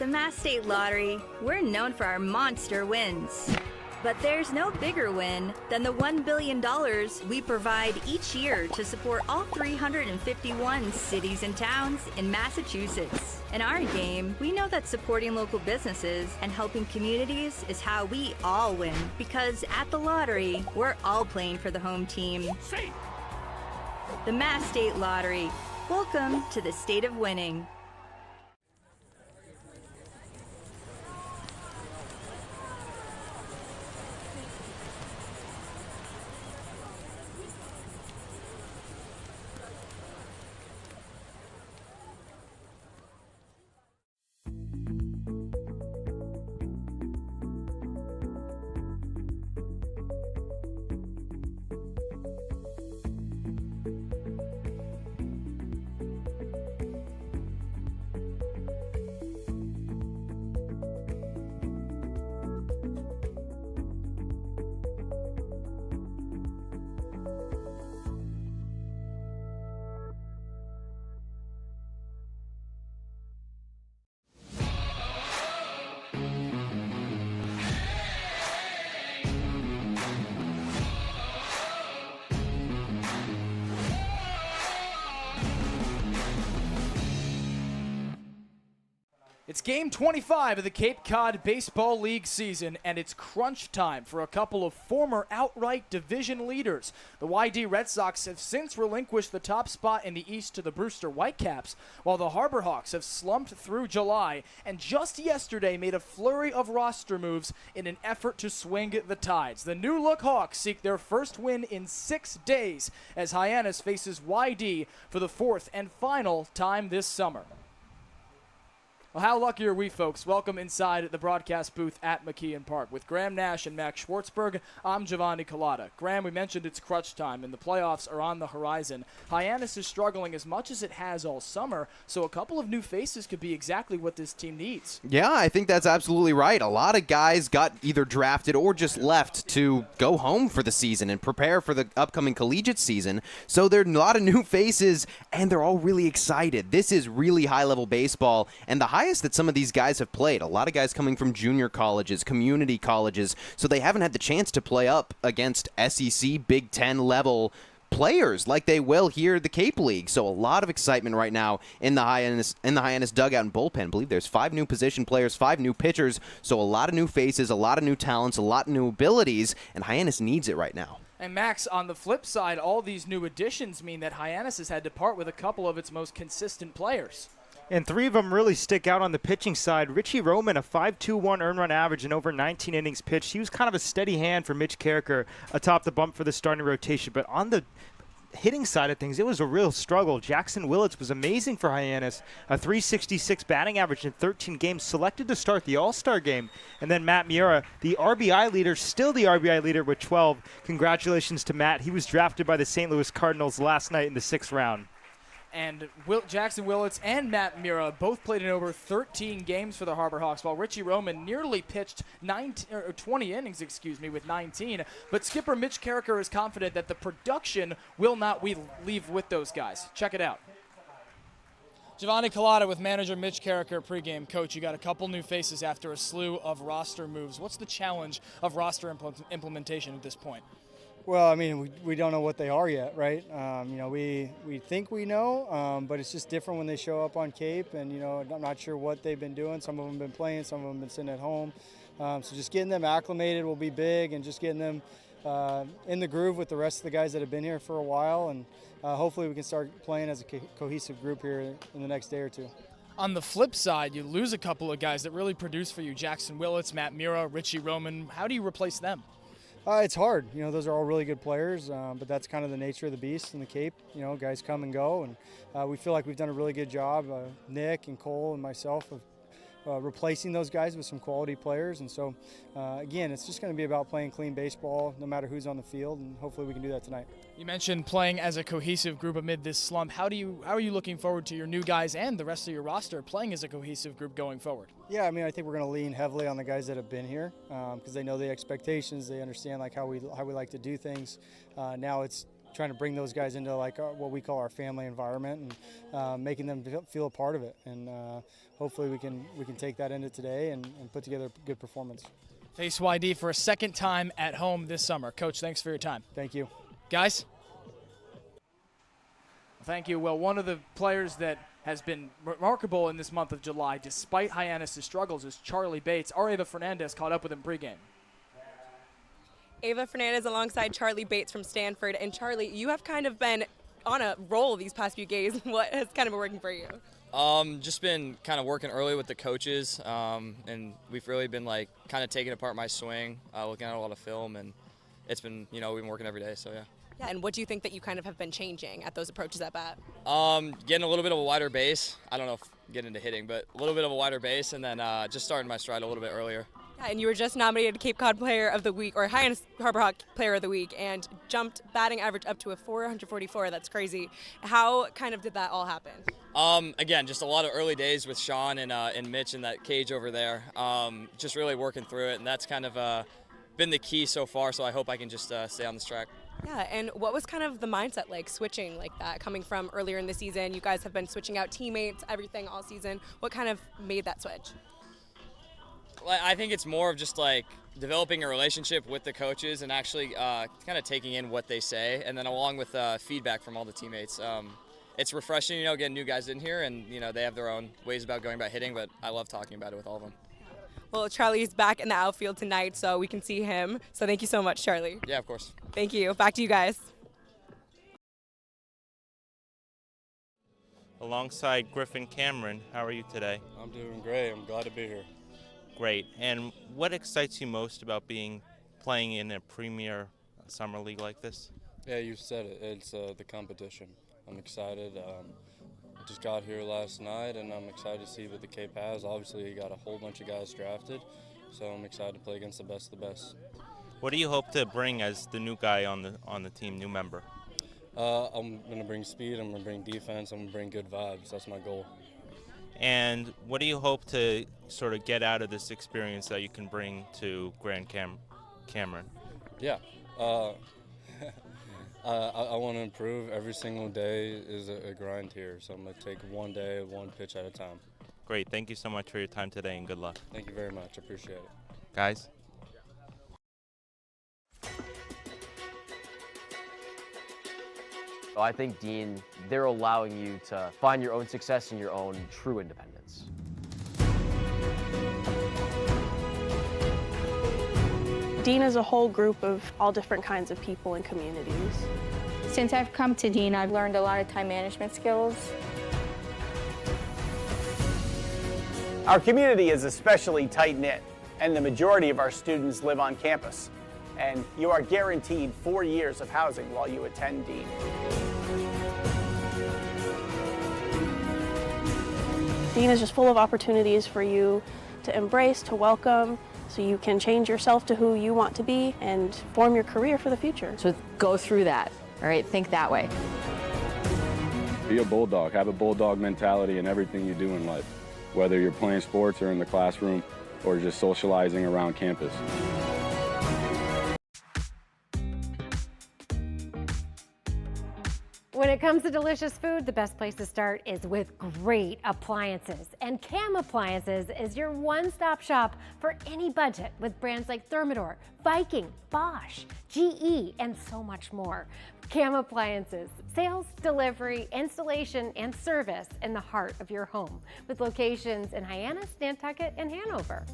the Mass State Lottery, we're known for our monster wins. But there's no bigger win than the $1 billion we provide each year to support all 351 cities and towns in Massachusetts. In our game, we know that supporting local businesses and helping communities is how we all win. Because at the lottery, we're all playing for the home team. The Mass State Lottery. Welcome to the state of winning. It's game 25 of the Cape Cod Baseball League season, and it's crunch time for a couple of former outright division leaders. The Y-D Red Sox have since relinquished the top spot in the East to the Brewster Whitecaps, while the Harbor Hawks have slumped through July and just yesterday made a flurry of roster moves in an effort to swing the tides. The new-look Hawks seek their first win in 6 days as Hyannis faces Y-D for the fourth and final time this summer. Well, how lucky are we, folks? Welcome inside the broadcast booth at McKeon Park. With Graham Nash and Max Schwartzberg, I'm Giovanni Collada. Graham, we mentioned it's crunch time, and the playoffs are on the horizon. Hyannis is struggling as much as it has all summer, so a couple of new faces could be exactly what this team needs. Yeah, I think that's absolutely right. A lot of guys got either drafted or just left to go home for the season and prepare for the upcoming collegiate season. So there are a lot of new faces, and they're all really excited. This is really high-level baseball, and the highest that some of these guys have played. A lot of guys coming from junior colleges, community colleges, so they haven't had the chance to play up against SEC Big Ten level players like they will here at the Cape League. So a lot of excitement right now in the Hyannis dugout and bullpen. I believe there's 5 new position players, 5 new pitchers, so a lot of new faces, a lot of new talents, a lot of new abilities, and Hyannis needs it right now. And Max, on the flip side, all these new additions mean that Hyannis has had to part with a couple of its most consistent players. And 3 of them really stick out on the pitching side. Richie Roman, a 5.21 earned run average and over 19 innings pitched. He was kind of a steady hand for Mitch Carricker atop the bump for the starting rotation. But on the hitting side of things, it was a real struggle. Jackson Willits was amazing for Hyannis, a 366 batting average in 13 games, selected to start the All-Star game. And then Matt Miura, the RBI leader, still the RBI leader with 12. Congratulations to Matt. He was drafted by the St. Louis Cardinals last night in the 6th round. And Jackson Willits and Matt Miura both played in over 13 games for the Harbor Hawks, while Richie Roman nearly pitched 20 innings, with 19. But skipper Mitch Carricker is confident that the production will not leave with those guys. Check it out. Giovanni Collada with manager Mitch Carricker pregame. Coach, you got a couple new faces after a slew of roster moves. What's the challenge of roster implementation at this point? Well, I mean, we don't know what they are yet, right? We think we know, but it's just different when they show up on Cape, and, I'm not sure what they've been doing. Some of them have been playing, some of them have been sitting at home. So just getting them acclimated will be big, and just getting them in the groove with the rest of the guys that have been here for a while, and hopefully we can start playing as a cohesive group here in the next day or two. On the flip side, you lose a couple of guys that really produce for you. Jackson Willits, Matt Miura, Richie Roman. How do you replace them? It's hard. Those are all really good players, but that's kind of the nature of the beast in the Cape. Guys come and go, and we feel like we've done a really good job, Nick and Cole and myself, of replacing those guys with some quality players. And so, again, it's just going to be about playing clean baseball no matter who's on the field, and hopefully we can do that tonight. You mentioned playing as a cohesive group amid this slump. How are you looking forward to your new guys and the rest of your roster playing as a cohesive group going forward? Yeah, I think we're going to lean heavily on the guys that have been here because they know the expectations. They understand how we like to do things. Now it's trying to bring those guys into like what we call our family environment and making them feel a part of it. And hopefully we can take that into today and put together a good performance. Face Y-D for a second time at home this summer. Coach, thanks for your time. Thank you. Guys? Thank you. Well, one of the players that has been remarkable in this month of July, despite Hyannis' struggles, is Charlie Bates. Our Ava Fernandez caught up with him pregame. Ava Fernandez alongside Charlie Bates from Stanford. And Charlie, you have kind of been on a roll these past few games. What has kind of been working for you? Just been kind of working early with the coaches, and we've really been like kind of taking apart my swing, looking at a lot of film, and it's been, we've been working every day, so yeah. Yeah, and what do you think that you kind of have been changing at those approaches at bat? Getting a little bit of a wider base. I don't know if getting into hitting, but a little bit of a wider base, and then just starting my stride a little bit earlier. Yeah, and you were just nominated Cape Cod Player of the Week, or Hyannis Harbor Hawks Player of the Week, and jumped batting average up to a 444. That's crazy. How kind of did that all happen? Again, just a lot of early days with Sean and Mitch in that cage over there. Just really working through it, and that's kind of been the key so far, so I hope I can just stay on this track. Yeah, and what was kind of the mindset like switching like that, coming from earlier in the season? You guys have been switching out teammates, everything all season. What kind of made that switch? I think it's more of just like developing a relationship with the coaches and actually kind of taking in what they say, and then along with feedback from all the teammates. It's refreshing, getting new guys in here, and they have their own ways about going about hitting, but I love talking about it with all of them. Well, Charlie's back in the outfield tonight, so we can see him. So thank you so much, Charlie. Yeah, of course. Thank you. Back to you guys. Alongside Griffin Cameron, how are you today? I'm doing great. I'm glad to be here. Great. And what excites you most about playing in a premier summer league like this? Yeah, you said it. It's the competition. I'm excited. I just got here last night, and I'm excited to see what the Cape has. Obviously, you got a whole bunch of guys drafted, so I'm excited to play against the best of the best. What do you hope to bring as the new guy on the team, new member? I'm going to bring speed. I'm going to bring defense. I'm going to bring good vibes. That's my goal. And what do you hope to sort of get out of this experience that you can bring to Grand Cameron? Yeah. I want to improve. Every single day is a grind here, so I'm going to take one day, one pitch at a time. Great. Thank you so much for your time today, and good luck. Thank you very much. I appreciate it. Guys? I think, Dean, they're allowing you to find your own success and your own true independence. Dean is a whole group of all different kinds of people and communities. Since I've come to Dean, I've learned a lot of time management skills. Our community is especially tight-knit, and the majority of our students live on campus. And you are guaranteed 4 years of housing while you attend Dean. Dean is just full of opportunities for you to embrace, to welcome, so you can change yourself to who you want to be and form your career for the future. So go through that, all right? Think that way. Be a bulldog. Have a bulldog mentality in everything you do in life, whether you're playing sports or in the classroom or just socializing around campus. When it comes to delicious food, the best place to start is with great appliances. And Cam Appliances is your one-stop shop for any budget with brands like Thermador, Viking, Bosch, GE, and so much more. Cam Appliances, sales, delivery, installation, and service in the heart of your home with locations in Hyannis, Nantucket, and Hanover.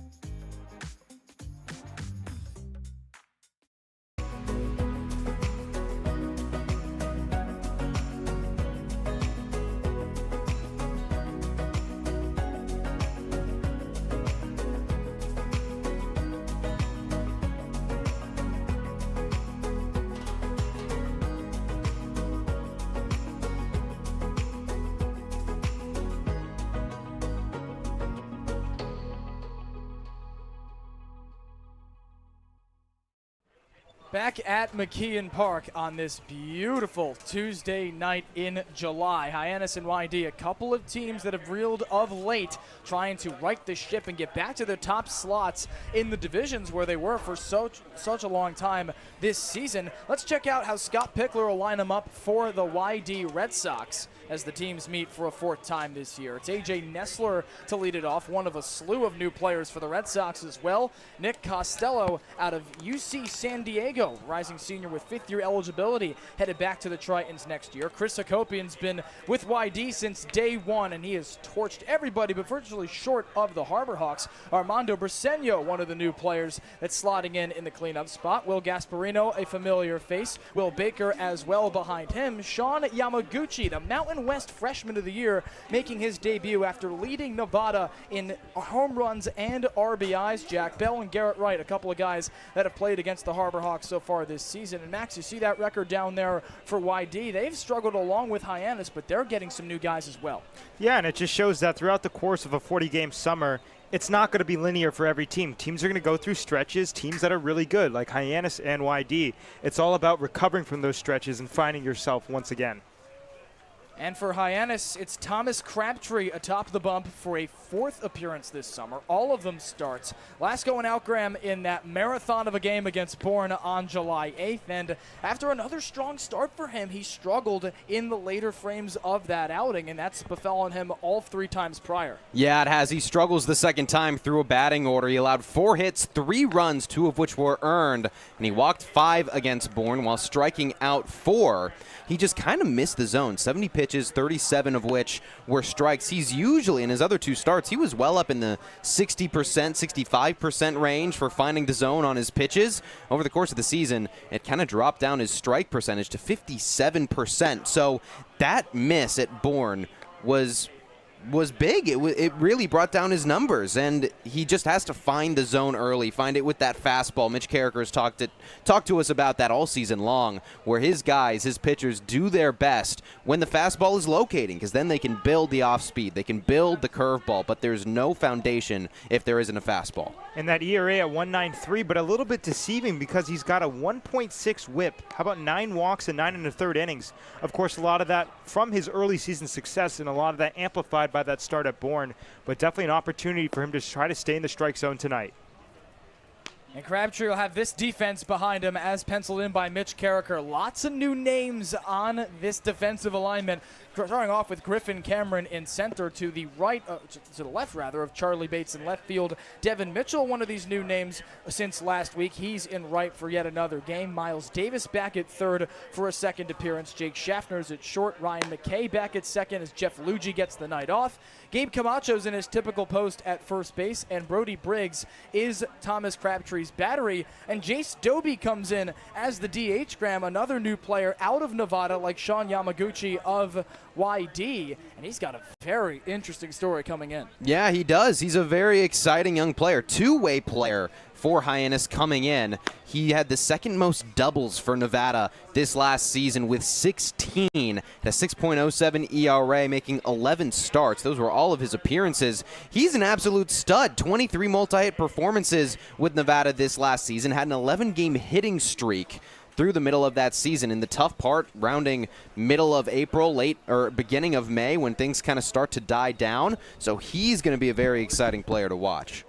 Back at McKeon Park on this beautiful Tuesday night in July. Hyannis and Y-D, a couple of teams that have reeled of late, trying to right the ship and get back to their top slots in the divisions where they were for such a long time this season. Let's check out how Scott Pickler will line them up for the Y-D Red Sox as the teams meet for a fourth time this year. It's A.J. Nessler to lead it off, one of a slew of new players for the Red Sox as well. Nick Costello out of UC San Diego, rising senior with fifth-year eligibility, headed back to the Tritons next year. Chris Hakopian's been with Y-D since day one, and he has torched everybody, but virtually short of the Harbor Hawks. Armando Briseño, one of the new players that's slotting in the cleanup spot. Will Gasparino, a familiar face. Will Baker as well behind him. Sean Yamaguchi, the Mountain West Freshman of the Year, making his debut after leading Nevada in home runs and RBIs. Jack Bell and Garrett Wright, a couple of guys that have played against the Harbor Hawks so far this season. And Max, you see that record down there for Y-D. They've struggled along with Hyannis, but they're getting some new guys as well. Yeah, and it just shows that throughout the course of a 40-game summer, it's not going to be linear for every team. Teams are going to go through stretches, teams that are really good, like Hyannis and Y-D. It's all about recovering from those stretches and finding yourself once again. And for Hyannis, it's Thomas Crabtree atop the bump for a fourth appearance this summer. All of them starts. Last going out, Graham, in that marathon of a game against Bourne on July 8th. And after another strong start for him, he struggled in the later frames of that outing, and that's befallen him all three times prior. Yeah, it has. He struggles the second time through a batting order. He allowed 4 hits, 3 runs, 2 of which were earned, and he walked 5 against Bourne while striking out 4. He just kind of missed the zone. 70 pitches, 37 of which were strikes. He's usually, in his other 2 starts, he was well up in the 60%, 65% range for finding the zone on his pitches. Over the course of the season, it kind of dropped down his strike percentage to 57%. So that miss at Bourne was big. It really brought down his numbers, and he just has to find the zone early, find it with that fastball. Mitch Carriker's talked to us about that all season long, where his guys, his pitchers, do their best when the fastball is locating, because then they can build the off speed, they can build the curveball, but there's no foundation if there isn't a fastball. And that ERA at 1.93, but a little bit deceiving because he's got a 1.6 whip. How about 9 walks and 9 1/3 innings? Of course, a lot of that from his early season success, and a lot of that amplified by that start at Bourne, but definitely an opportunity for him to try to stay in the strike zone tonight. And Crabtree will have this defense behind him as penciled in by Mitch Carriker. Lots of new names on this defensive alignment. Starting off with Griffin Cameron in center, to the right, to the left rather, of Charlie Bates in left field. Devin Mitchell, one of these new names since last week. He's in right for yet another game. Miles Davis back at third for a second appearance. Jake Schaffner's at short. Ryan McKay back at second as Jeff Luigi gets the night off. Gabe Camacho's in his typical post at first base, and Brody Briggs is Thomas Crabtree's battery. And Jace Doby comes in as the DH, Graham, another new player out of Nevada like Sean Yamaguchi of Y-D, and he's got a very interesting story coming in. Yeah, he does. He's a very exciting young player, two-way player for Hyannis coming in. He had the second most doubles for Nevada this last season with 16, had a 6.07 ERA, making 11 starts. Those were all of his appearances. He's an absolute stud. 23 multi-hit performances with Nevada this last season, had an 11-game hitting streak through the middle of that season. In the tough part, rounding middle of April, late or beginning of May, when things kind of start to die down. So he's going to be a very exciting player to watch.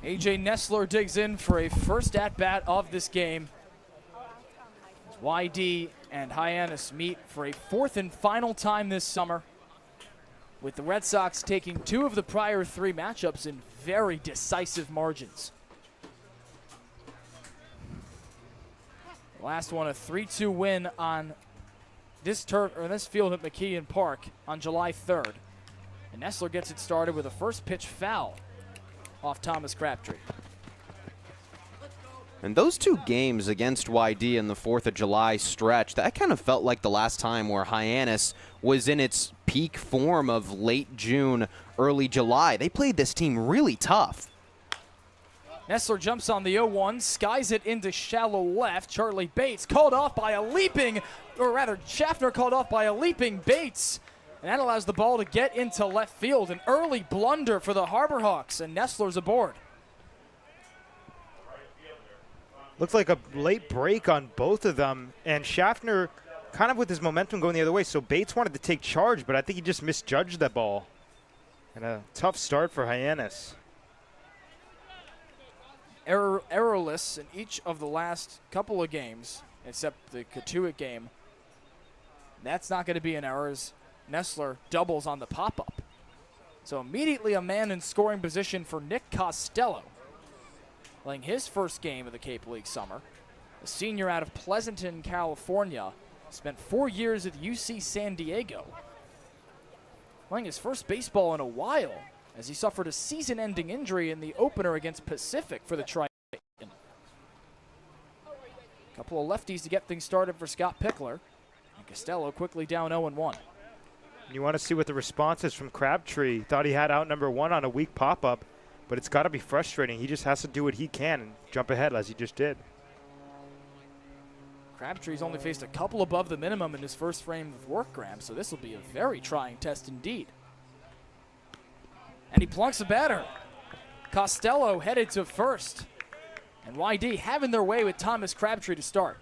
A.J. Nessler digs in for a first at-bat of this game. Y-D and Hyannis meet for a fourth and final time this summer, with the Red Sox taking 2 of the prior 3 matchups in very decisive margins. Last one, a 3-2 win on this field at McKeon Park on July 3rd. And Nessler gets it started with a first pitch foul off Thomas Crabtree. And those 2 games against Y-D in the 4th of July stretch, that kind of felt like the last time where Hyannis was in its peak form of late June, early July. They played this team really tough. Nessler jumps on the 0-1, skies it into shallow left. Charlie Bates called off by a leaping, or rather Schaffner called off by a leaping Bates. And that allows the ball to get into left field. An early blunder for the Harbor Hawks, and Nessler's aboard. Looked like a late break on both of them, and Schaffner kind of with his momentum going the other way. So Bates wanted to take charge, but I think he just misjudged that ball. And a tough start for Hyannis. Errorless in each of the last couple of games, except the Katuitt game. That's not going to be an error as Nessler doubles on the pop-up. So immediately a man in scoring position for Nick Costello, playing his first game of the Cape League summer. A senior out of Pleasanton, California, spent 4 years at UC San Diego. Playing his first baseball in a while, as he suffered a season-ending injury in the opener against Pacific for the Triton. A couple of lefties to get things started for Scott Pickler. And Costello quickly down 0-1. You want to see what the response is from Crabtree. Thought he had out number 1 on a weak pop-up, but it's got to be frustrating. He just has to do what he can and jump ahead as he just did. Crabtree's only faced a couple above the minimum in his first frame of work, Graham, so this will be a very trying test indeed. And he plunks a batter. Costello headed to first. And Y-D having their way with Thomas Crabtree to start.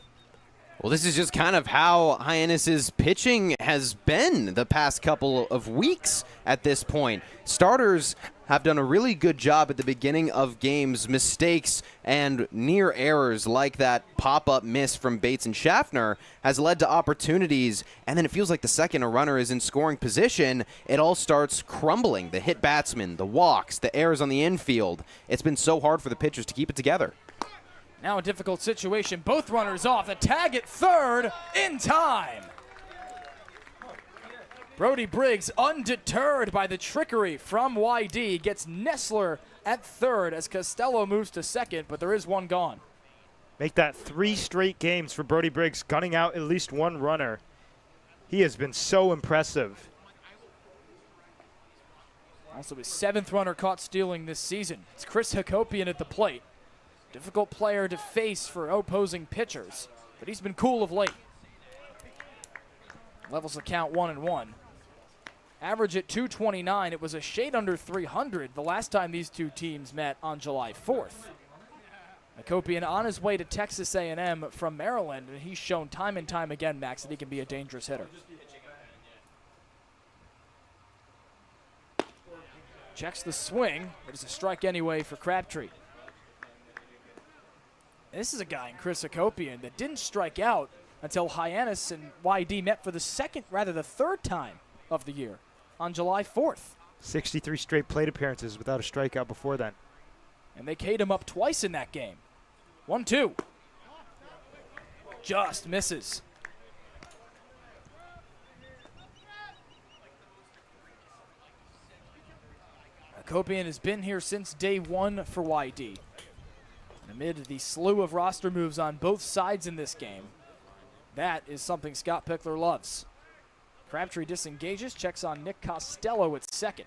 Well, this is just kind of how Hyannis's pitching has been the past couple of weeks at this point. Starters have done a really good job at the beginning of games. Mistakes and near errors like that pop-up miss from Bates and Schaffner has led to opportunities, and then it feels like the second a runner is in scoring position, it all starts crumbling. The hit batsman, the walks, the errors on the infield. It's been so hard for the pitchers to keep it together. Now a difficult situation. Both runners off. A tag at third in time. Brody Briggs, undeterred by the trickery from Y-D, gets Nessler at third as Costello moves to second, but there is one gone. Make that 3 straight games for Brody Briggs, gunning out at least one runner. He has been so impressive. Also his 7th runner caught stealing this season. It's Chris Hakopian at the plate. Difficult player to face for opposing pitchers, but he's been cool of late. Levels the count 1-1. Average at 229. It was a shade under 300 the last time these two teams met on July 4th. Hakopian on his way to Texas A&M from Maryland, and he's shown time and time again, Max, that he can be a dangerous hitter. Checks the swing, but it's a strike anyway for Crabtree. This is a guy in Chris Hakopian that didn't strike out until Hyannis and Y-D met for the third time of the year on July 4th. 63 straight plate appearances without a strikeout before then. And they K'd him up twice in that game. 1-2. Just misses. Hakopian has been here since day 1 for Y-D. Amid the slew of roster moves on both sides in this game, that is something Scott Pickler loves. Crabtree disengages, checks on Nick Costello at second.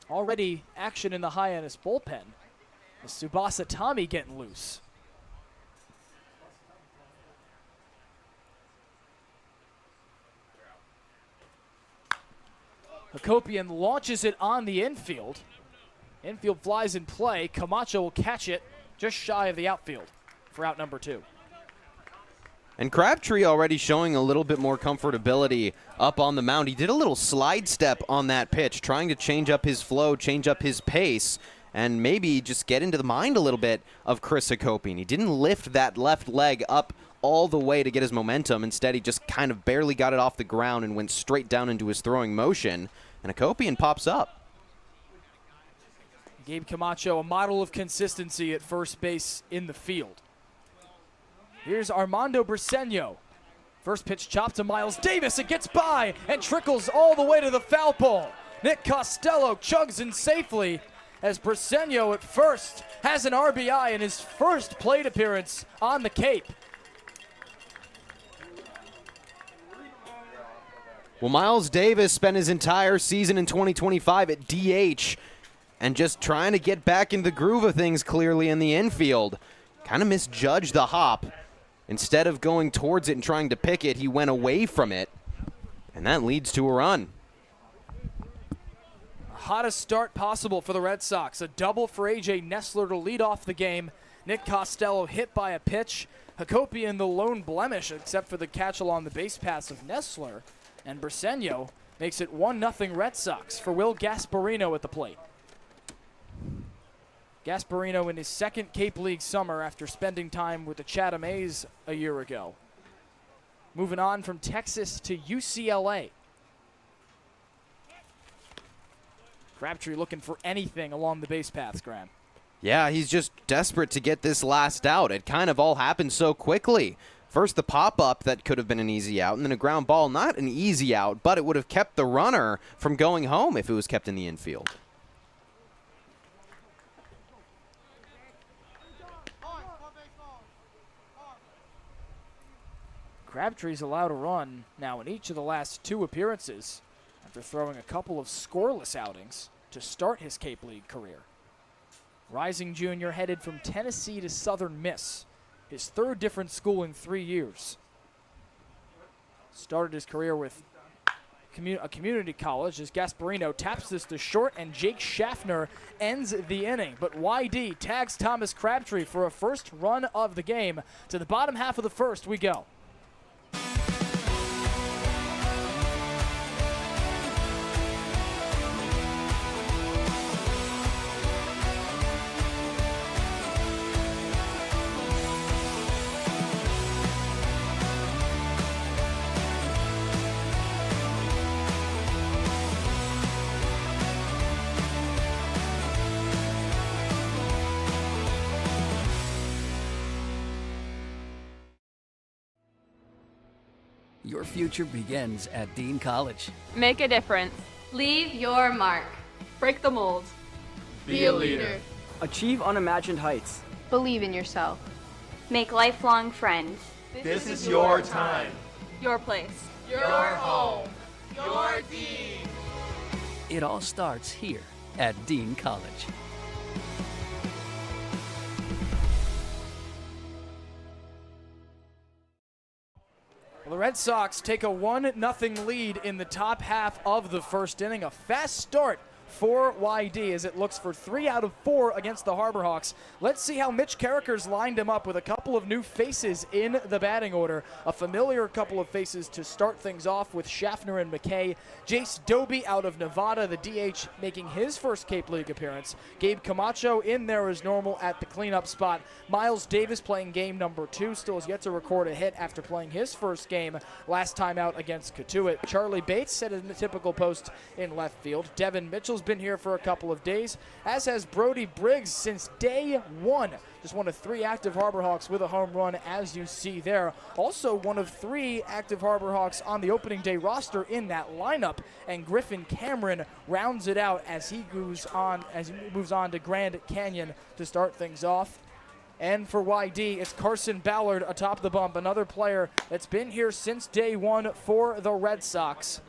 Already action in the Hyannis bullpen. Is Tsubasa Tommy getting loose? Hakopian launches it on the infield. Infield flies in play. Camacho will catch it just shy of the outfield for out number 2. And Crabtree already showing a little bit more comfortability up on the mound. He did a little slide step on that pitch, trying to change up his flow, change up his pace, and maybe just get into the mind a little bit of Chris Hakopian. He didn't lift that left leg up all the way to get his momentum. Instead, he just kind of barely got it off the ground and went straight down into his throwing motion. And Hakopian pops up. Gabe Camacho, a model of consistency at first base in the field. Here's Armando Briseño. First pitch chopped to Miles Davis. It gets by and trickles all the way to the foul pole. Nick Costello chugs in safely as Briseño at first has an RBI in his first plate appearance on the Cape. Well, Miles Davis spent his entire season in 2025 at DH and just trying to get back in the groove of things clearly in the infield. Kind of misjudged the hop. Instead of going towards it and trying to pick it, he went away from it, and that leads to a run. hottest start possible for the Red Sox. A double for A.J. Nestler to lead off the game. Nick Costello hit by a pitch. Hakopian the lone blemish, except for the catch along the base paths of Nestler. And Briseño makes it 1-0 Red Sox for Will Gasparino at the plate. Gasparino in his second Cape League summer after spending time with the Chatham A's a year ago. Moving on from Texas to UCLA. Crabtree looking for anything along the base paths, Graham. Yeah, he's just desperate to get this last out. It kind of all happened so quickly. First the pop-up that could have been an easy out, and then a ground ball, not an easy out, but it would have kept the runner from going home if it was kept in the infield. Crabtree's allowed a run now in each of the last 2 appearances after throwing a couple of scoreless outings to start his Cape League career. Rising junior headed from Tennessee to Southern Miss, his 3rd different school in 3 years. Started his career with a community college as Gasparino taps this to short, and Jake Schaffner ends the inning. But Y-D tags Thomas Crabtree for a first run of the game. To the bottom half of the first we go. Your future begins at Dean College. Make a difference. Leave your mark. Break the mold. Be a leader. Achieve unimagined heights. Believe in yourself. Make lifelong friends. This is your time. Your place. Your home. Your Dean. It all starts here at Dean College. Well, the Red Sox take a 1-0 lead in the top half of the first inning. A fast start for Y-D as it looks for 3 out of 4 against the Harbor Hawks. Let's see how Mitch Carriker's lined him up with a couple of new faces in the batting order. A familiar couple of faces to start things off with Schaffner and McKay. Jace Doby out of Nevada, the DH, making his first Cape League appearance. Gabe Camacho in there as normal at the cleanup spot. Miles Davis playing game number 2, still has yet to record a hit after playing his first game last time out against Cotuit. Charlie Bates set in the typical post in left field. Devin Mitchell's been here for a couple of days, as has Brody Briggs since day 1. Just one of 3 active Harbor Hawks with a home run, as you see there. Also one of 3 active Harbor Hawks on the opening day roster in that lineup, and Griffin Cameron rounds it out as he moves on to Grand Canyon to start things off. And for Y-D, it's Carson Ballard atop the bump, another player that's been here since day 1 for the Red Sox.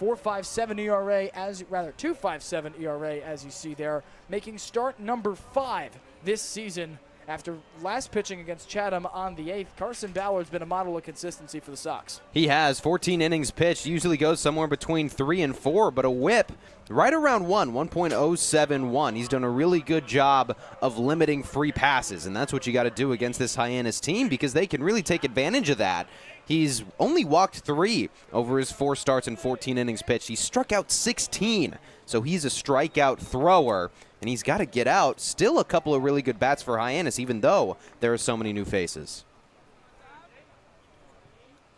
4.57 ERA, 2.57 ERA, as you see there, making start number 5 this season. After last pitching against Chatham on the 8th, Carson Ballard's been a model of consistency for the Sox. He has 14 innings pitched, usually goes somewhere between 3 and 4, but a whip right around 1.071. He's done a really good job of limiting free passes, and that's what you got to do against this Hyannis team, because they can really take advantage of that. He's only walked 3 over his 4 starts and 14 innings pitched. He struck out 16, so he's a strikeout thrower, and he's got to get out. Still a couple of really good bats for Hyannis, even though there are so many new faces.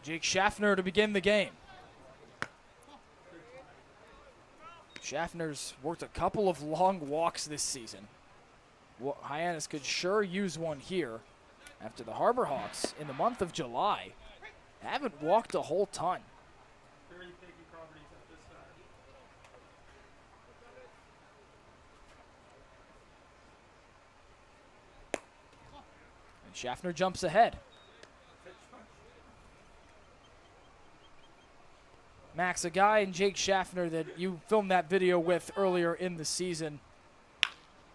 Jake Schaffner to begin the game. Schaffner's worked a couple of long walks this season. Well, Hyannis could sure use one here after the Harbor Hawks in the month of July haven't walked a whole ton. And Schaffner jumps ahead. Max, a guy in Jake Schaffner that you filmed that video with earlier in the season.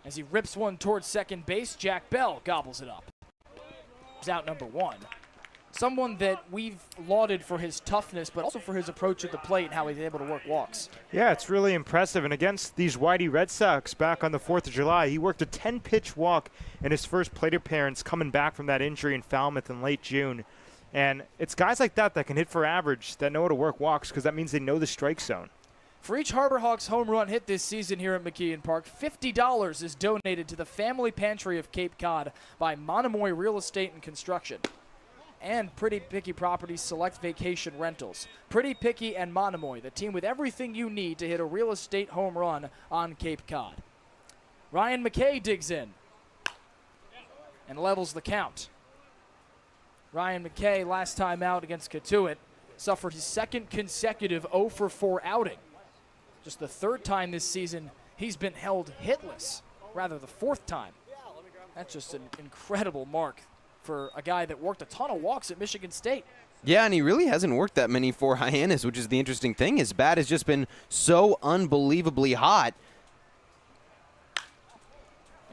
As he rips one towards second base, Jack Bell gobbles it up. He's out number 1. someone that we've lauded for his toughness, but also for his approach at the plate and how he's able to work walks. Yeah, it's really impressive. And against these Y-D Red Sox back on the 4th of July, he worked a 10-pitch walk in his first plate appearance coming back from that injury in Falmouth in late June. And it's guys like that that can hit for average that know how to work walks, because that means they know the strike zone. For each Harbor Hawks home run hit this season here at McKeon Park, $50 is donated to the Family Pantry of Cape Cod by Monomoy Real Estate and Construction and Pretty Picky Properties Select Vacation Rentals. Pretty Picky and Monomoy, the team with everything you need to hit a real estate home run on Cape Cod. Ryan McKay digs in and levels the count. Ryan McKay, last time out against Catuit, suffered his second consecutive 0-for-4 outing. Just the 3rd time this season he's been held hitless, rather the 4th time. That's just an incredible mark for a guy that worked a ton of walks at Michigan State. Yeah, and he really hasn't worked that many for Hyannis, which is the interesting thing. His bat has just been so unbelievably hot.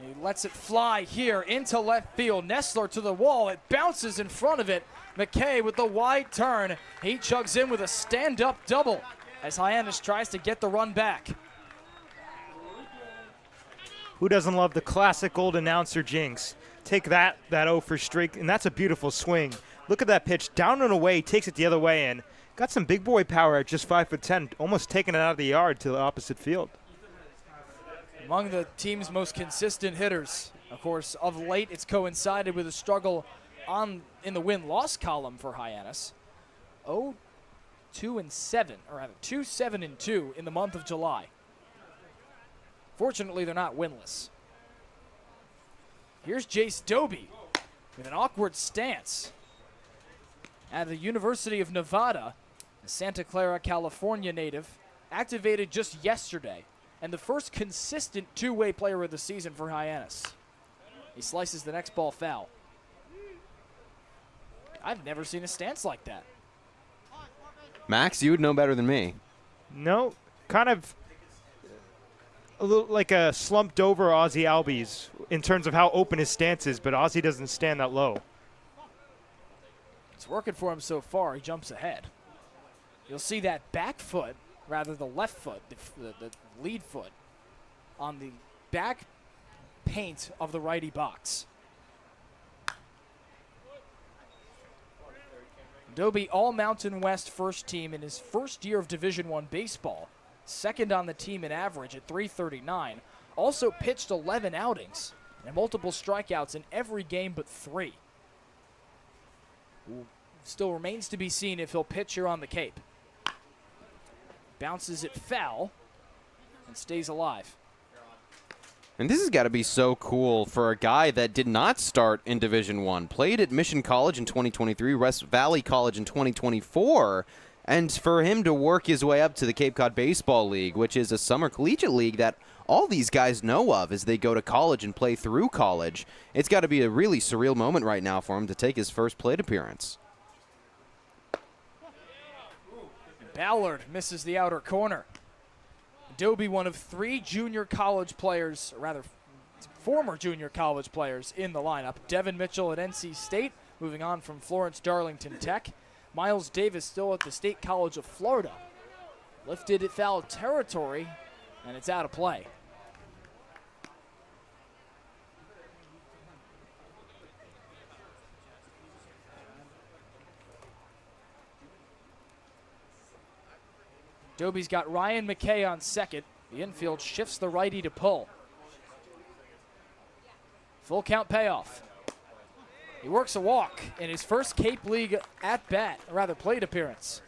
He lets it fly here into left field. Nestler to the wall. It bounces in front of it. McKay with the wide turn. He chugs in with a stand-up double as Hyannis tries to get the run back. Who doesn't love the classic old announcer jinx? Take that 0 for streak, and that's a beautiful swing. Look at that pitch, down and away, takes it the other way in. Got some big boy power at just 5'10", almost taking it out of the yard to the opposite field. Among the team's most consistent hitters, of course, of late it's coincided with a struggle in the win-loss column for Hyannis. 2-7, or rather 2-7-2 in the month of July. Fortunately, they're not winless. Here's Jace Doby with an awkward stance. At the University of Nevada, a Santa Clara, California native, activated just yesterday, and the first consistent two-way player of the season for Hyannis. He slices the next ball foul. I've never seen a stance like that. Max, you would know better than me. No, kind of a little like a slumped over Ozzie Albies in terms of how open his stance is, but Ozzie doesn't stand that low. It's working for him so far. He jumps ahead. You'll see that back foot, rather the left foot, the lead foot, on the back paint of the righty box. Doby all Mountain West first team in his first year of Division I baseball. Second on the team in average at .339. Also pitched 11 outings and multiple strikeouts in every game but 3. Still remains to be seen if he'll pitch here on the Cape. Bounces it foul and stays alive. And this has got to be so cool for a guy that did not start in Division I, played at Mission College in 2023, West Valley College in 2024, and for him to work his way up to the Cape Cod Baseball League, which is a summer collegiate league that all these guys know of as they go to college and play through college. It's got to be a really surreal moment right now for him to take his first plate appearance. Ballard misses the outer corner. Doby, one of 3 junior college players, or rather former junior college players in the lineup. Devin Mitchell at NC State, moving on from Florence Darlington Tech. Miles Davis still at the State College of Florida. Lifted at foul territory, and it's out of play. Doby's got Ryan McKay on second. The infield shifts the righty to pull. Full count payoff. He works a walk in his first Cape League at-bat, or rather plate appearance.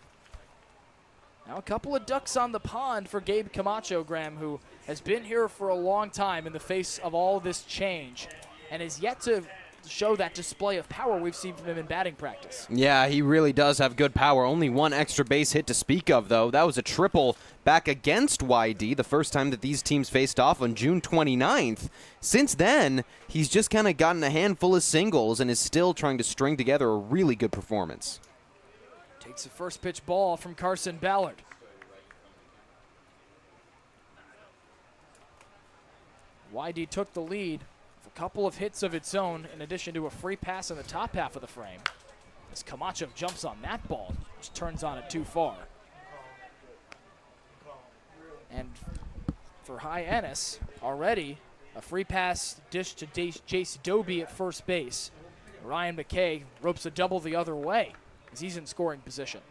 Now a couple of ducks on the pond for Gabe Camacho, Graham, who has been here for a long time in the face of all this change and is yet to show that display of power we've seen from him in batting practice. Yeah, he really does have good power. Only 1 extra base hit to speak of, though. That was a triple back against Y-D, the first time that these teams faced off on June 29th. Since then, he's just kind of gotten a handful of singles and is still trying to string together a really good performance. Takes a first pitch ball from Carson Ballard. Y-D took the lead. A couple of hits of its own in addition to a free pass in the top half of the frame. As Camacho jumps on that ball, just turns on it too far. And for Hyannis, already a free pass dish to Jace Doby at first base. Ryan McKay ropes a double the other way as he's in scoring position.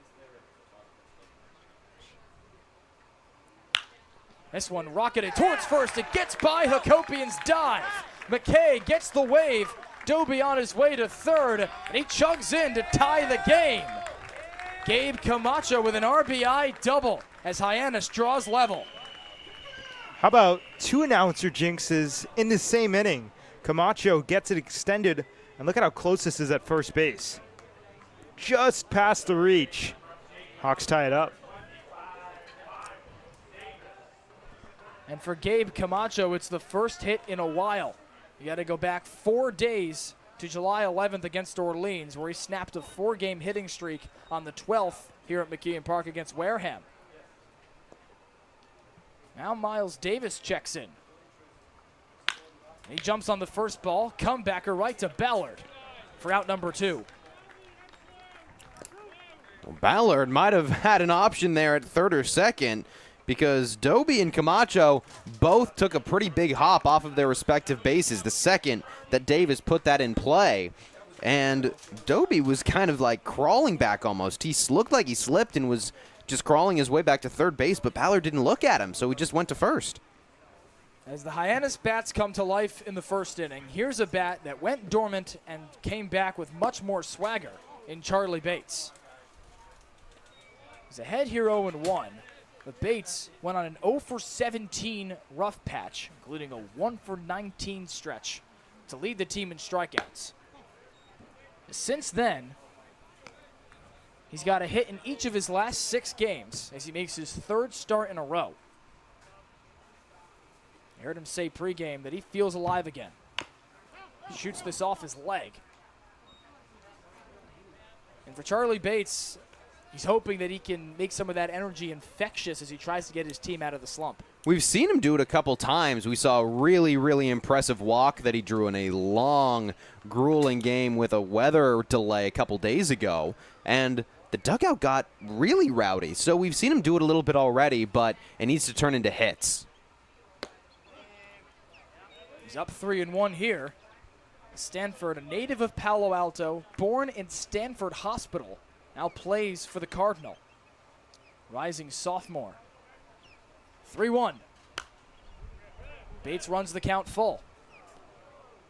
This one rocketed towards first. It gets by Hakopian's dive. McKay gets the wave. Doby on his way to third, and he chugs in to tie the game. Gabe Camacho with an RBI double as Hyannis draws level. How about 2 announcer jinxes in the same inning? Camacho gets it extended, and look at how close this is at first base. Just past the reach. Hawks tie it up. And for Gabe Camacho, it's the first hit in a while. You got to go back 4 days to July 11th against Orleans, where he snapped a 4-game hitting streak on the 12th here at McKeon Park against Wareham. Now Miles Davis checks in. He jumps on the first ball, comebacker right to Ballard for out number 2. Well, Ballard might have had an option there at third or second, because Doby and Camacho both took a pretty big hop off of their respective bases the second that Davis put that in play. And Doby was kind of like crawling back almost. He looked like he slipped and was just crawling his way back to third base, but Ballard didn't look at him, so he just went to first. As the Hyannis bats come to life in the first inning, here's a bat that went dormant and came back with much more swagger in Charlie Bates. He's ahead here 0-1. But Bates went on an 0-for-17 rough patch, including a 1-for-19 stretch to lead the team in strikeouts. Since then, he's got a hit in each of his last 6 games as he makes his 3rd start in a row. I heard him say pregame that he feels alive again. He shoots this off his leg. And for Charlie Bates, he's hoping that he can make some of that energy infectious as he tries to get his team out of the slump. We've seen him do it a couple times. We saw a really, really impressive walk that he drew in a long, grueling game with a weather delay a couple days ago. And the dugout got really rowdy. So we've seen him do it a little bit already, but it needs to turn into hits. He's up 3-1 here. Stanford, a native of Palo Alto, born in Stanford Hospital, now plays for the Cardinal. Rising sophomore. 3-1. Bates runs the count full.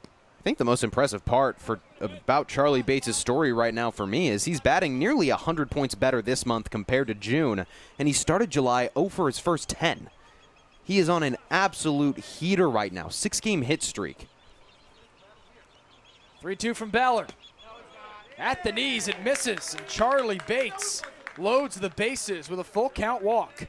I think the most impressive part about Charlie Bates' story right now for me is he's batting nearly 100 points better this month compared to June, and he started July 0 for his first 10. He is on an absolute heater right now, 6-game hit streak. 3-2 from Ballard. At the knees, it misses, and Charlie Bates loads the bases with a full count walk.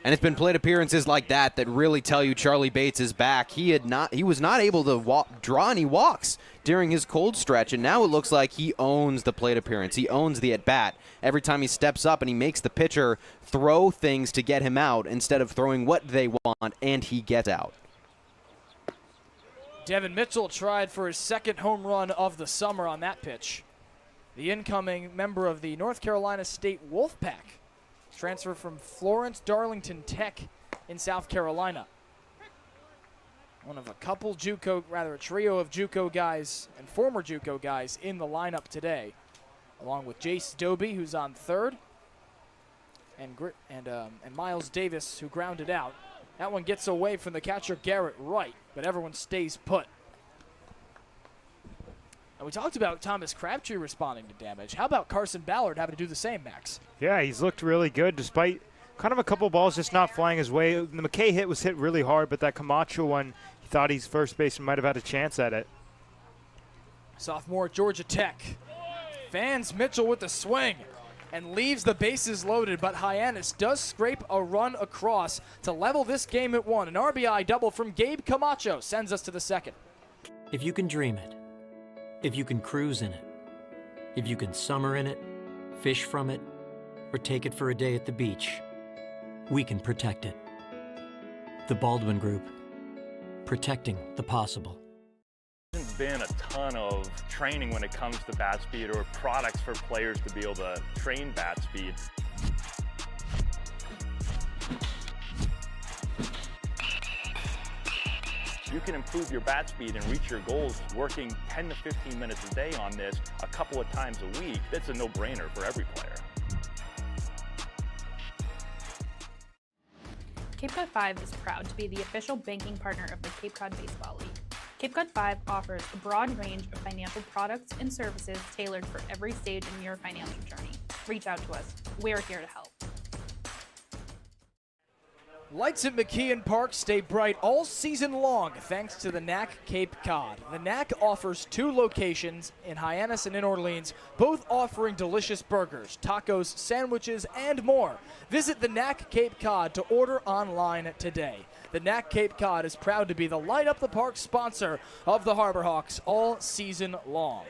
And it's been plate appearances like that that really tell you Charlie Bates is back. He was not able to draw any walks during his cold stretch, and now it looks like he owns the plate appearance. He owns the at-bat. Every time he steps up and he makes the pitcher throw things to get him out instead of throwing what they want, and he gets out. Devin Mitchell tried for his 2nd home run of the summer on that pitch. The incoming member of the North Carolina State Wolfpack, transfer from Florence Darlington Tech in South Carolina. One of a trio of JUCO guys and former JUCO guys in the lineup today, along with Jace Doby, who's on 3rd, and Miles Davis, who grounded out. That one gets away from the catcher Garrett Wright, but everyone stays put. And we talked about Thomas Crabtree responding to damage. How about Carson Ballard having to do the same, Max? Yeah, he's looked really good despite kind of a couple balls just not flying his way. The McKay hit was hit really hard, but that Camacho one, he thought his first baseman might have had a chance at it. Sophomore Georgia Tech fans Mitchell with the swing and leaves the bases loaded, but Hyannis does scrape a run across to level this game at 1. An RBI double from Gabe Camacho sends us to the 2nd. If you can dream it, if you can cruise in it, if you can summer in it, fish from it, or take it for a day at the beach, we can protect it. The Baldwin Group, protecting the possible. been a ton of training when it comes to bat speed, or products for players to be able to train bat speed. You can improve your bat speed and reach your goals working 10 to 15 minutes a day on this a couple of times a week. That's a no-brainer for every player. Cape Cod 5 is proud to be the official banking partner of the Cape Cod Baseball League. Cape Cod 5 offers a broad range of financial products and services tailored for every stage in your financial journey. Reach out to us. We're here to help. Lights at McKeon Park stay bright all season long thanks to the NAC Cape Cod. The NAC offers 2 locations in Hyannis and in Orleans, both offering delicious burgers, tacos, sandwiches, and more. Visit the NAC Cape Cod to order online today. The NAC Cape Cod is proud to be the Light Up the Park sponsor of the Harbor Hawks all season long.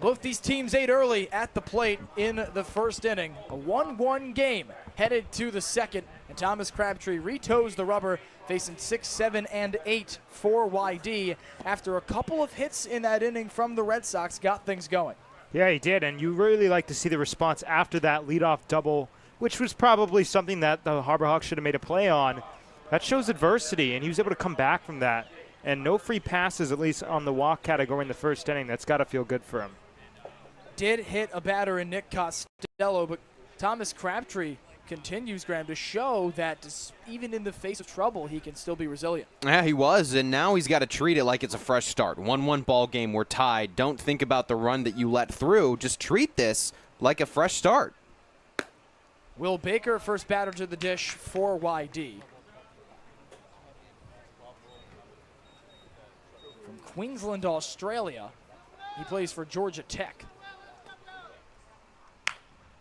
Both these teams ate early at the plate in the first inning. A 1-1 game headed to the second, and Thomas Crabtree retoes the rubber, facing 6, 7, and 8 for Y-D after a couple of hits in that inning from the Red Sox got things going. Yeah, he did, and you really like to see the response after that leadoff double, which was probably something that the Harbor Hawks should have made a play on. That shows adversity, and he was able to come back from that. And no free passes, at least on the walk category in the first inning. That's got to feel good for him. Did hit a batter in Nick Costello, but Thomas Crabtree continues, Graham, to show that even in the face of trouble, he can still be resilient. Yeah, he was, and now he's got to treat it like it's a fresh start. 1-1 ball game, we're tied. Don't think about the run that you let through. Just treat this like a fresh start. Will Baker, first batter to the dish for Y-D. From Queensland, Australia, he plays for Georgia Tech.